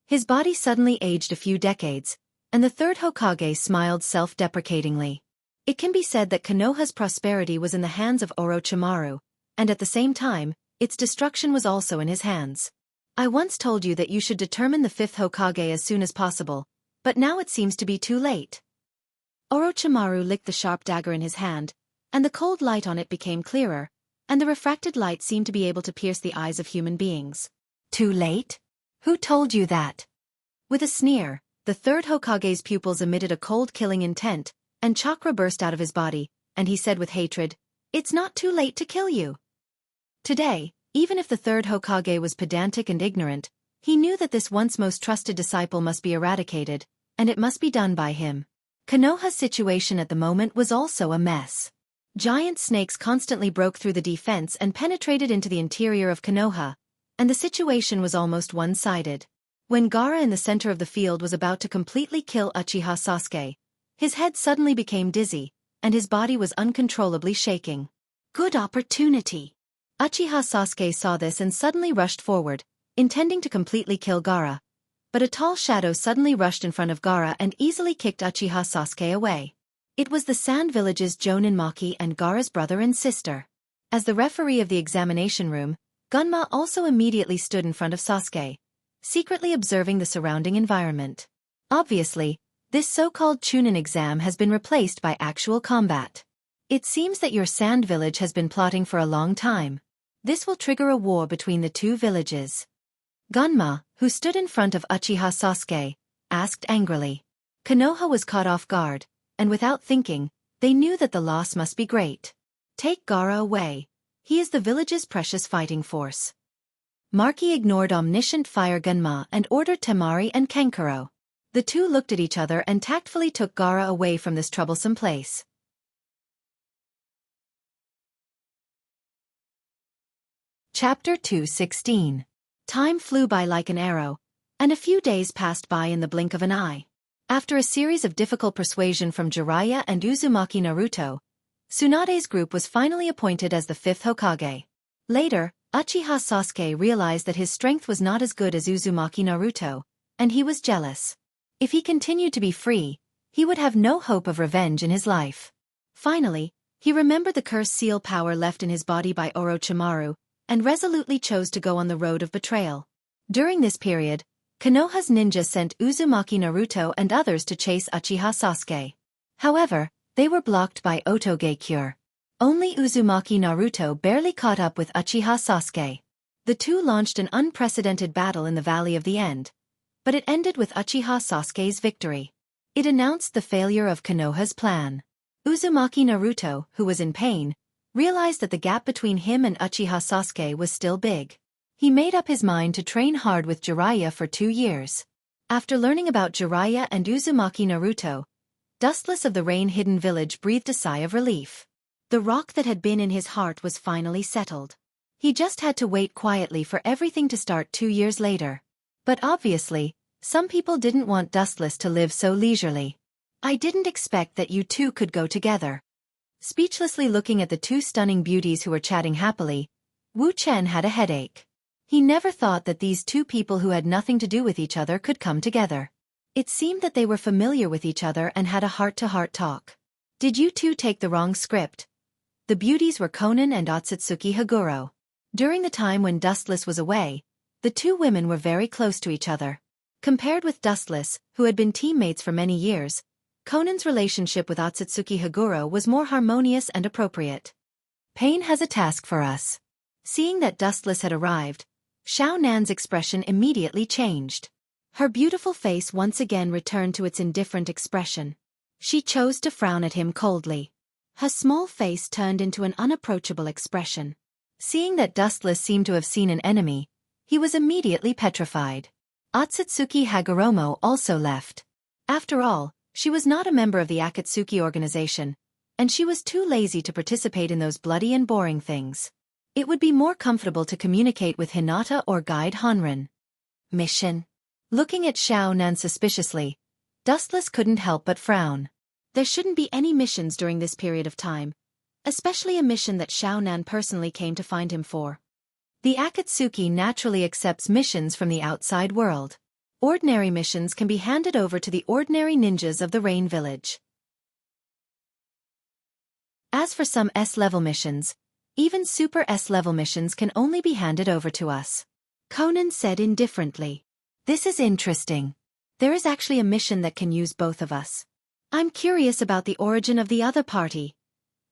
Speaker 1: His body suddenly aged a few decades, and the third Hokage smiled self-deprecatingly. It can be said that Konoha's prosperity was in the hands of Orochimaru, and at the same time, its destruction was also in his hands. I once told you that you should determine the fifth Hokage as soon as possible, but now it seems to be too late. Orochimaru licked the sharp dagger in his hand, and the cold light on it became clearer, and the refracted light seemed to be able to pierce the eyes of human beings. Too late? Who told you that? With a sneer, the third Hokage's pupils emitted a cold killing intent, and chakra burst out of his body, and he said with hatred, "It's not too late to kill you." Today, even if the third Hokage was pedantic and ignorant, he knew that this once most trusted disciple must be eradicated, and it must be done by him. Konoha's situation at the moment was also a mess. Giant snakes constantly broke through the defense and penetrated into the interior of Konoha, and the situation was almost one-sided. When Gaara in the center of the field was about to completely kill Uchiha Sasuke, his head suddenly became dizzy, and his body was uncontrollably shaking. Good opportunity. Uchiha Sasuke saw this and suddenly rushed forward, intending to completely kill Gaara. But a tall shadow suddenly rushed in front of Gaara and easily kicked Uchiha Sasuke away. It was the Sand Village's Jonin Maki and Gaara's brother and sister. As the referee of the examination room, Gunma also immediately stood in front of Sasuke, secretly observing the surrounding environment. Obviously, this so-called Chunin exam has been replaced by actual combat. It seems that your Sand Village has been plotting for a long time. This will trigger a war between the two villages. Gunma, who stood in front of Uchiha Sasuke, asked angrily. Konoha was caught off guard, and without thinking, they knew that the loss must be great. Take Gaara away. He is the village's precious fighting force. Maki ignored omniscient fire Gunma and ordered Temari and Kankuro. The two looked at each other and tactfully took Gaara away from this troublesome place. Chapter 216. Time flew by like an arrow, and a few days passed by in the blink of an eye. After a series of difficult persuasion from Jiraiya and Uzumaki Naruto, Tsunade's group was finally appointed as the fifth Hokage. Later, Uchiha Sasuke realized that his strength was not as good as Uzumaki Naruto, and he was jealous. If he continued to be free, he would have no hope of revenge in his life. Finally, he remembered the cursed seal power left in his body by Orochimaru, and resolutely chose to go on the road of betrayal. During this period, Konoha's ninja sent Uzumaki Naruto and others to chase Uchiha Sasuke. However, they were blocked by Otoge-cure. Only Uzumaki Naruto barely caught up with Uchiha Sasuke. The two launched an unprecedented battle in the Valley of the End, but it ended with Uchiha Sasuke's victory. It announced the failure of Konoha's plan. Uzumaki Naruto, who was in pain, realized that the gap between him and Uchiha Sasuke was still big. He made up his mind to train hard with Jiraiya for 2 years. After learning about Jiraiya and Uzumaki Naruto, Dustless of the rain-hidden village breathed a sigh of relief. The rock that had been in his heart was finally settled. He just had to wait quietly for everything to start 2 years later. But obviously, some people didn't want Dustless to live so leisurely. I didn't expect that you two could go together. Speechlessly looking at the two stunning beauties who were chatting happily, Wu Chen had a headache. He never thought that these two people who had nothing to do with each other could come together. It seemed that they were familiar with each other and had a heart-to-heart talk. Did you two take the wrong script? The beauties were Konan and Otsutsuki Haguro. During the time when Dustless was away, the two women were very close to each other. Compared with Dustless, who had been teammates for many years, Konan's relationship with Otsutsuki Haguro was more harmonious and appropriate. Pain has a task for us. Seeing that Dustless had arrived, Xiao Nan's expression immediately changed. Her beautiful face once again returned to its indifferent expression. She chose to frown at him coldly. Her small face turned into an unapproachable expression. Seeing that Dustless seemed to have seen an enemy, he was immediately petrified. Otsutsuki Hagoromo also left. After all, she was not a member of the Akatsuki organization, and she was too lazy to participate in those bloody and boring things. It would be more comfortable to communicate with Hinata or guide Hanren. Mission. Looking at Xiaonan suspiciously, Dustless couldn't help but frown. There shouldn't be any missions during this period of time, especially a mission that Xiaonan personally came to find him for. The Akatsuki naturally accepts missions from the outside world. Ordinary missions can be handed over to the ordinary ninjas of the Rain Village. As for some S-level missions, even super S-level missions can only be handed over to us. Conan said indifferently. This is interesting. There is actually a mission that can use both of us. I'm curious about the origin of the other party.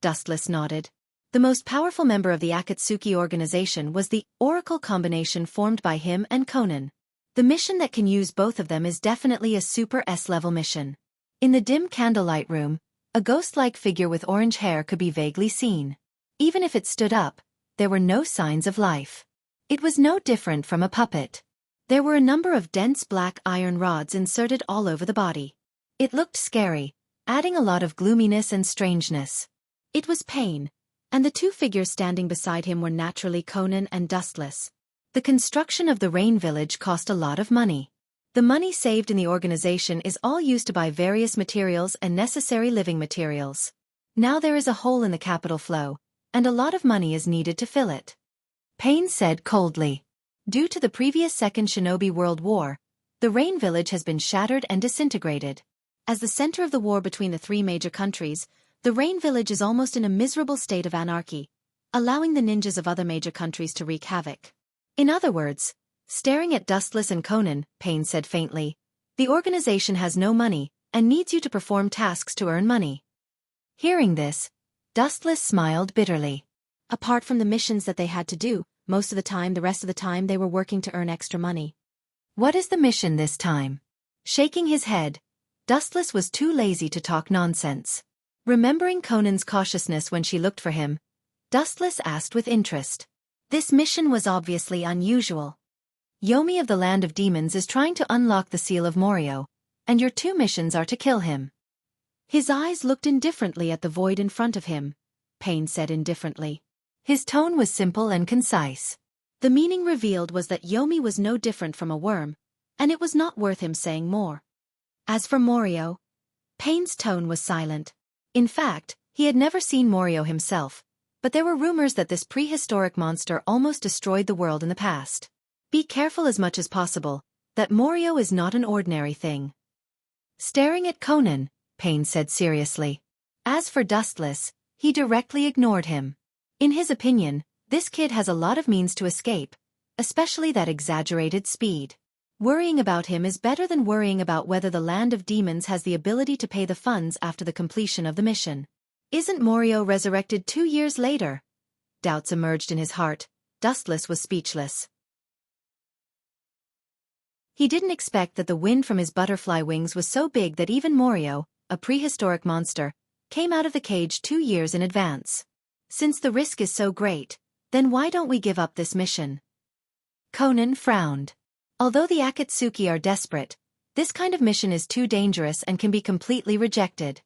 Speaker 1: Dustless nodded. The most powerful member of the Akatsuki organization was the Oracle combination formed by him and Conan. The mission that can use both of them is definitely a super S-level mission. In the dim candlelight room, a ghost-like figure with orange hair could be vaguely seen. Even if it stood up, there were no signs of life. It was no different from a puppet. There were a number of dense black iron rods inserted all over the body. It looked scary, adding a lot of gloominess and strangeness. It was Pain, and the two figures standing beside him were naturally Conan and Dustless. The construction of the Rain Village cost a lot of money. The money saved in the organization is all used to buy various materials and necessary living materials. Now there is a hole in the capital flow, and a lot of money is needed to fill it. Pain said coldly. Due to the previous Second Shinobi World War, the Rain Village has been shattered and disintegrated. As the center of the war between the three major countries, the Rain Village is almost in a miserable state of anarchy, allowing the ninjas of other major countries to wreak havoc. In other words, staring at Dustless and Conan, Pain said faintly, the organization has no money, and needs you to perform tasks to earn money. Hearing this, Dustless smiled bitterly. Apart from the missions that they had to do, the rest of the time they were working to earn extra money. What is the mission this time? Shaking his head, Dustless was too lazy to talk nonsense. Remembering Conan's cautiousness when she looked for him, Dustless asked with interest. This mission was obviously unusual. Yomi of the Land of Demons is trying to unlock the seal of Morio, and your two missions are to kill him. His eyes looked indifferently at the void in front of him, Pain said indifferently. His tone was simple and concise. The meaning revealed was that Yomi was no different from a worm, and it was not worth him saying more. As for Morio, Pain's tone was silent. In fact, he had never seen Morio himself, but there were rumors that this prehistoric monster almost destroyed the world in the past. Be careful as much as possible, that Morio is not an ordinary thing. Staring at Conan, Pain said seriously. As for Dustless, he directly ignored him. In his opinion, this kid has a lot of means to escape, especially that exaggerated speed. Worrying about him is better than worrying about whether the Land of Demons has the ability to pay the funds after the completion of the mission. Isn't Morio resurrected 2 years later? Doubts emerged in his heart. Dustless was speechless. He didn't expect that the wind from his butterfly wings was so big that even Morio, a prehistoric monster, came out of the cage 2 years in advance. Since the risk is so great, then why don't we give up this mission? Conan frowned. Although the Akatsuki are desperate, this kind of mission is too dangerous and can be completely rejected.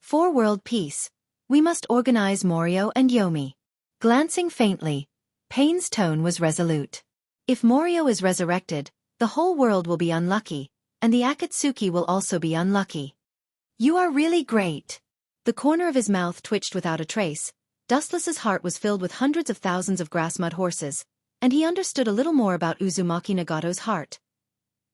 Speaker 1: For world peace, we must organize Morio and Yomi. Glancing faintly, Pain's tone was resolute. If Morio is resurrected, the whole world will be unlucky, and the Akatsuki will also be unlucky. You are really great. The corner of his mouth twitched without a trace. Dustless's heart was filled with hundreds of thousands of grass-mud horses, and he understood a little more about Uzumaki Nagato's heart.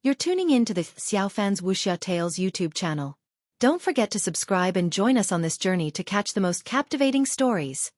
Speaker 1: You're tuning in to the Xiaofan's Wuxia Tales YouTube channel. Don't forget to subscribe and join us on this journey to catch the most captivating stories.